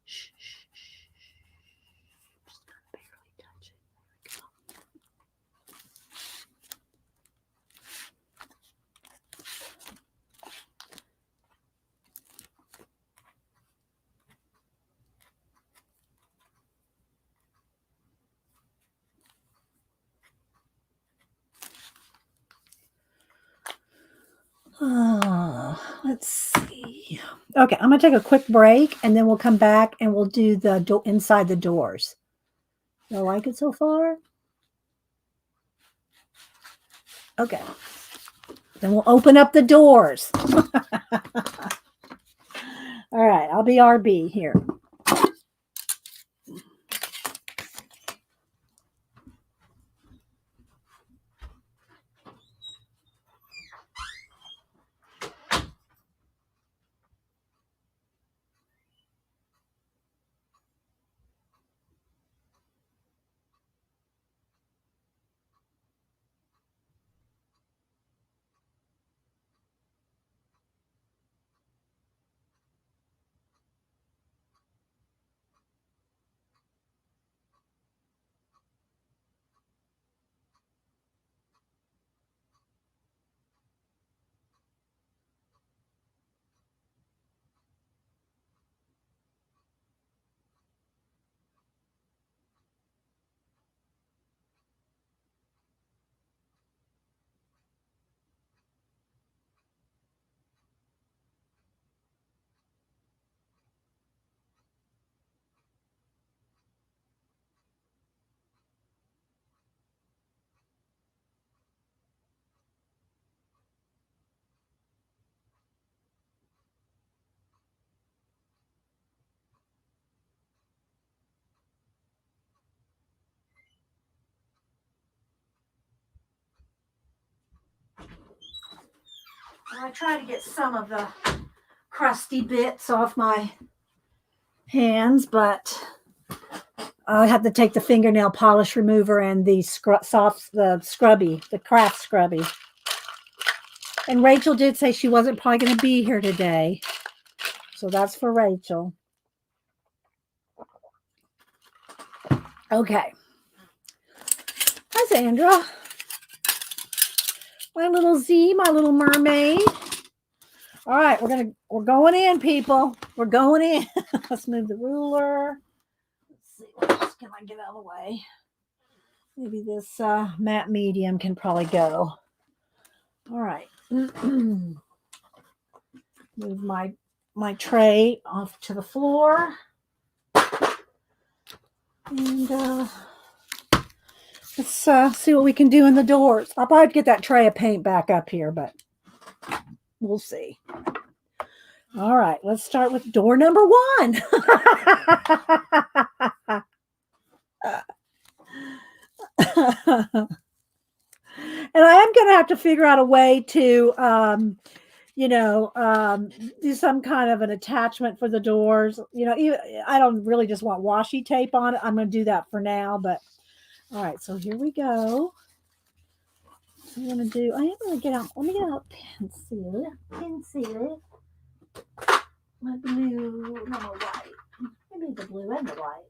just barely touch it. Let's see. Okay, I'm going to take a quick break and then we'll come back and we'll do the inside the doors. You like it so far? Okay. Then we'll open up the doors. All right, I'll be RB here. I try to get some of the crusty bits off my hands, but I have to take the fingernail polish remover and the craft scrubby. And Rachel did say she wasn't probably going to be here today. So that's for Rachel. Okay. Hi, Sandra. My little Z, my little mermaid. All right, we're going in, people. We're going in. Let's move the ruler. Let's see, what else can I get out of the way? Maybe this matte medium can probably go. All right. Move my tray off to the floor. And let's see what we can do in the doors. I'll probably get that tray of paint back up here, but we'll see. All right, let's start with door number 1. And I am going to have to figure out a way to do some kind of an attachment for the doors. Even, I don't really just want washi tape on it. I'm going to do that for now, but all right. So here we go. I'm going to do, I am going to let me get out pencil, my blue, no, my white. Maybe the blue and the white.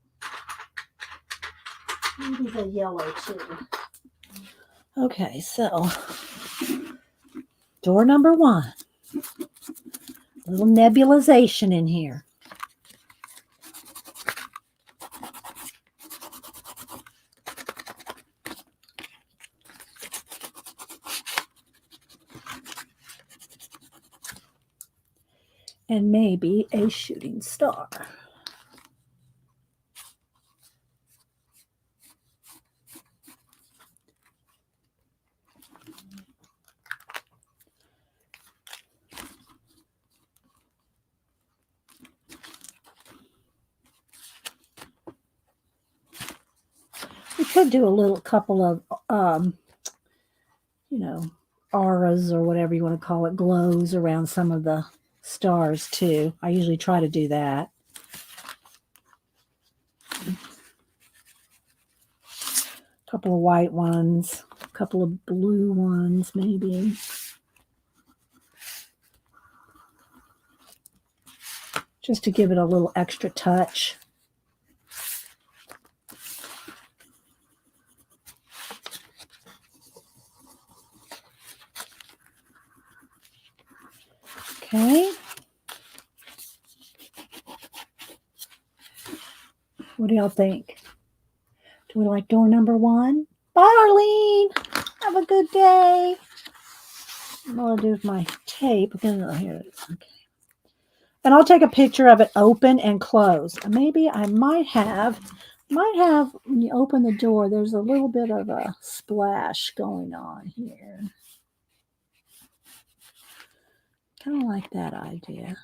Maybe the yellow too. Okay, so door number 1. A little nebulization in here. And maybe a shooting star. We could do a little couple of, auras or whatever you want to call it, glows around some of the stars too. I usually try to do that. A couple of white ones, a couple of blue ones maybe. Just to give it a little extra touch. Okay. What do y'all think? Do we like door number 1? Bye, Arlene. Have a good day. What I'll do with my tape. Here it is. Okay. And I'll take a picture of it open and closed. Maybe I might have, when you open the door, there's a little bit of a splash going on here. Kind of like that idea.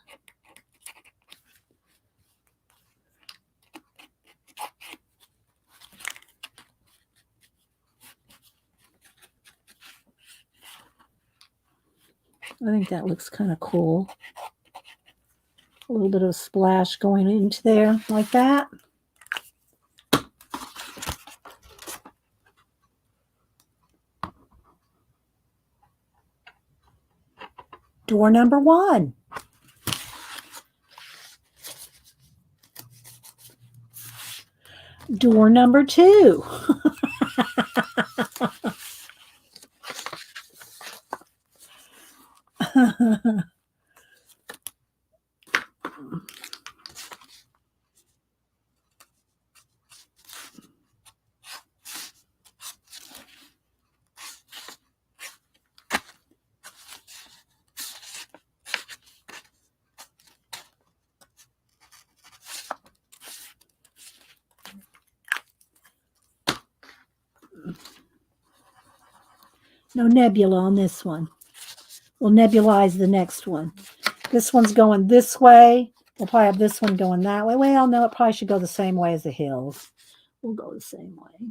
I think that looks kind of cool. A little bit of a splash going into there like that. Door number 1. Door number 2. No nebula on this one. We'll nebulize the next one. This one's going this way. We'll probably have this one going that way. Well, no, it probably should go the same way as the hills. We'll go the same way.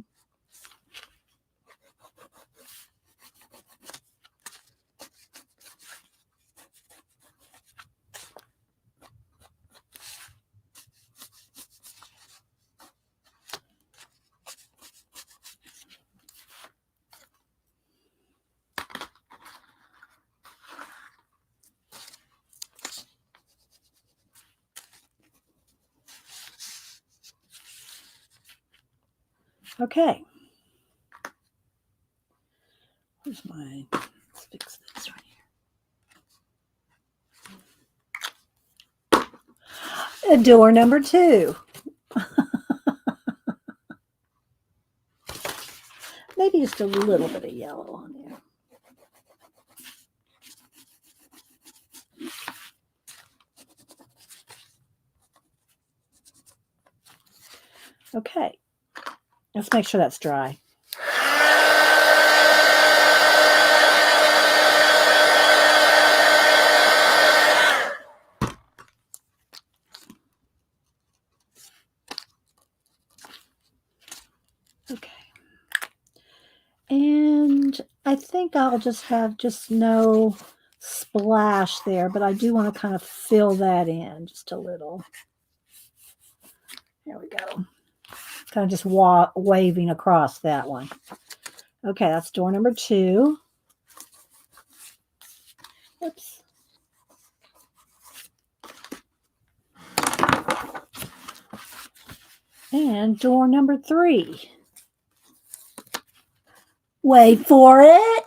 Okay. Where's my, let's fix this right here. Door number 2. Maybe just a little bit of yellow on there. Okay. Let's make sure that's dry. Okay. And I think I'll just have no splash there, but I do want to kind of fill that in just a little. There we go. Kind of just waving across that one. Okay, that's door number 2. Oops. And door number 3. Wait for it.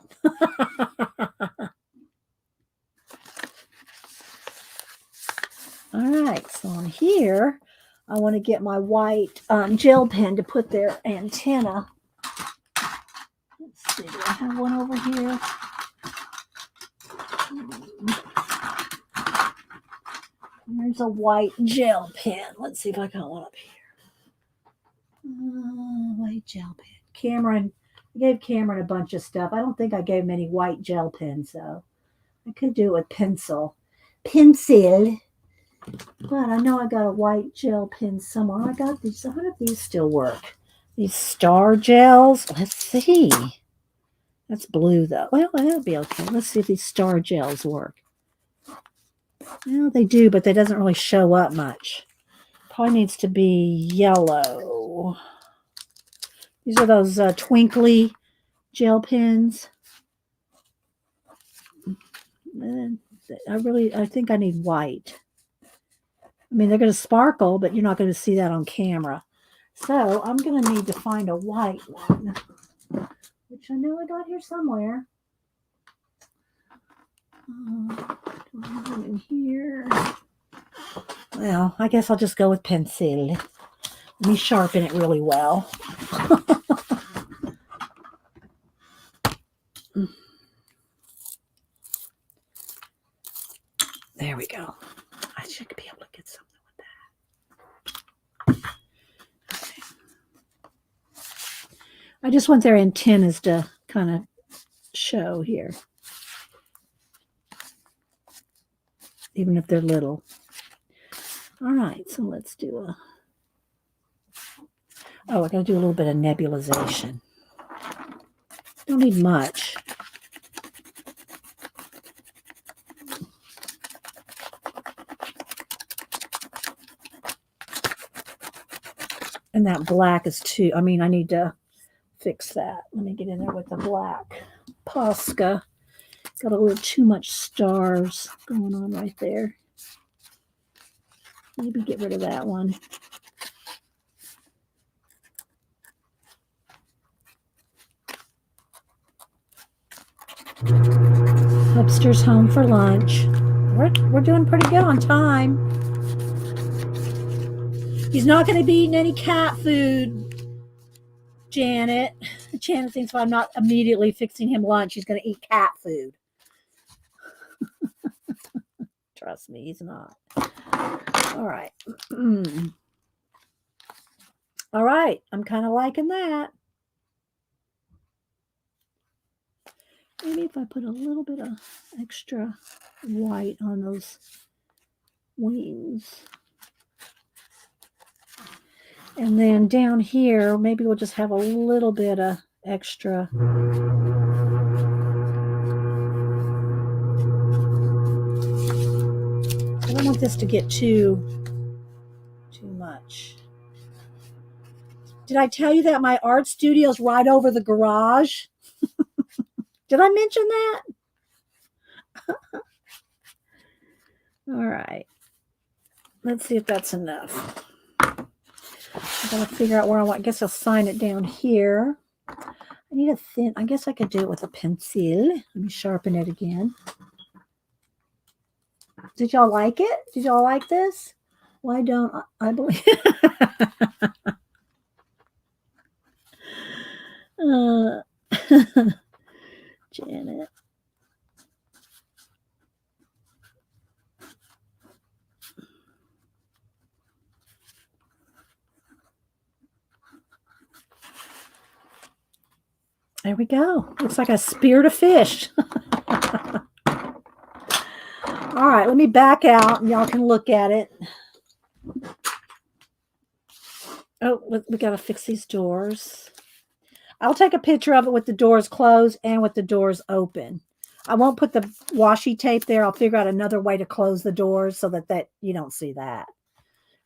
All right, so on here, I want to get my white gel pen to put their antenna. Let's see, do I have one over here? There's a white gel pen. Let's see if I got one up here. White gel pen. Cameron, I gave Cameron a bunch of stuff. I don't think I gave him any white gel pens, though. I could do it with pencil. But I know I got a white gel pen somewhere. I got these. I wonder if these still work. These star gels. Let's see. That's blue, though. Well, that'll be okay. Let's see if these star gels work. Well, they do, but they doesn't really show up much. Probably needs to be yellow. These are those twinkly gel pens. I think I need white. I mean, they're going to sparkle, but you're not going to see that on camera. So I'm going to need to find a white one, which I know I got here somewhere. In here. Well, I guess I'll just go with pencil. Let me sharpen it really well. There we go. I should be able to get something with that. Okay. I just want their antennas to kind of show here. Even if they're little. All right, so let's do a... Oh, I got to do a little bit of nebulization. Don't need much. And that black is too... I mean, I need to fix that. Let me get in there with the black Posca. Got a little too much stars going on right there. Maybe get rid of that one. Hubster's home for lunch. We're doing pretty good on time. He's not going to be eating any cat food, Janet. Janet thinks if I'm not immediately fixing him lunch, he's going to eat cat food. Trust me, he's not. All right. All right. I'm kind of liking that. Maybe if I put a little bit of extra white on those wings. And then down here, maybe we'll just have a little bit of extra. I don't want this to get too much. Did I tell you that my art studio is right over the garage? Did I mention that? All right. Let's see if that's enough. I gotta figure out where I want. I guess I'll sign it down here. I need a thin. I guess I could do it with a pencil. Let me sharpen it again. Did y'all like it? Did y'all like this? Why don't I believe? Janet. There we go. Looks like I speared a fish. All right, let me back out and y'all can look at it. Oh, we got to fix these doors. I'll take a picture of it with the doors closed and with the doors open. I won't put the washi tape there. I'll figure out another way to close the doors so that you don't see that.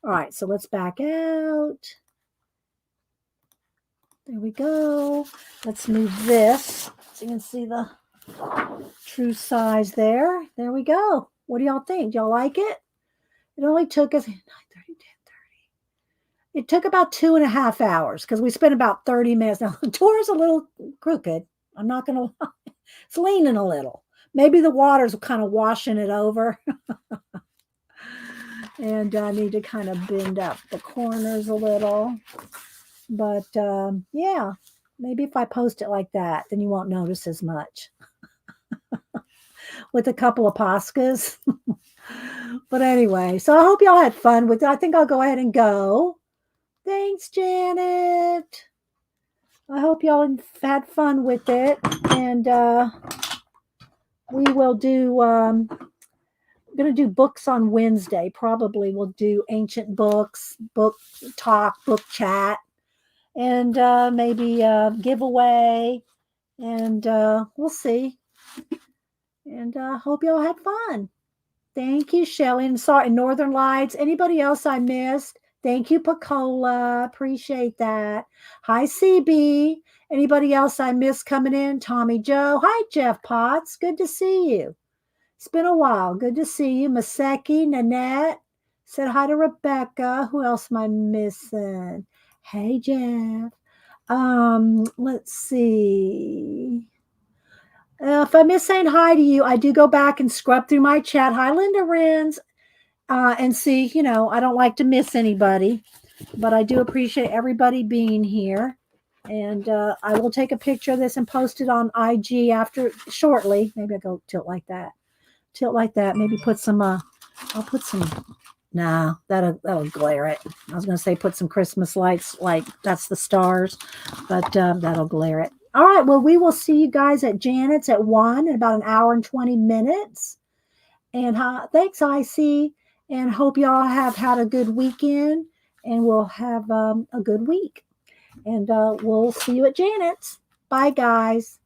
All right, so let's back out. There we go. Let's move this so you can see the true size there. There we go. What do y'all think? Do y'all like it? It only took us 9:30, 10:30. It took about 2.5 hours because we spent about 30 minutes. Now the door is a little crooked. I'm not gonna lie. It's leaning a little. Maybe the water's kind of washing it over. And I need to kind of bend up the corners a little. But yeah, maybe if I post it like that, then you won't notice as much. With a couple of Poscas. But anyway, so I hope y'all had fun with it. I think I'll go ahead and go. Thanks, Janet. I hope y'all had fun with it. And we will do, I'm going to do books on Wednesday. Probably we'll do ancient books, book talk, book chat, and maybe a giveaway. And we'll see. And hope y'all had fun. Thank you, Shelly. And sorry, Northern Lights. Anybody else I missed? Thank you, Pacola. Appreciate that. Hi, CB. Anybody else I missed coming in? Tommy Joe. Hi, Jeff Potts. Good to see you. It's been a while. Good to see you. Maseki, Nanette. Said hi to Rebecca. Who else am I missing? Hey, Jeff. Let's see. If I miss saying hi to you, I do go back and scrub through my chat. Hi, Linda Renz. And see, I don't like to miss anybody, but I do appreciate everybody being here. And I will take a picture of this and post it on IG shortly. Maybe I go tilt like that. Maybe put some, I'll put some, no, that'll glare it. I was going to say put some Christmas lights, like that's the stars, but that'll glare it. All right, well, we will see you guys at Janet's at 1 in about an hour and 20 minutes. And thanks, IC. And hope y'all have had a good weekend. And we'll have a good week. And we'll see you at Janet's. Bye, guys.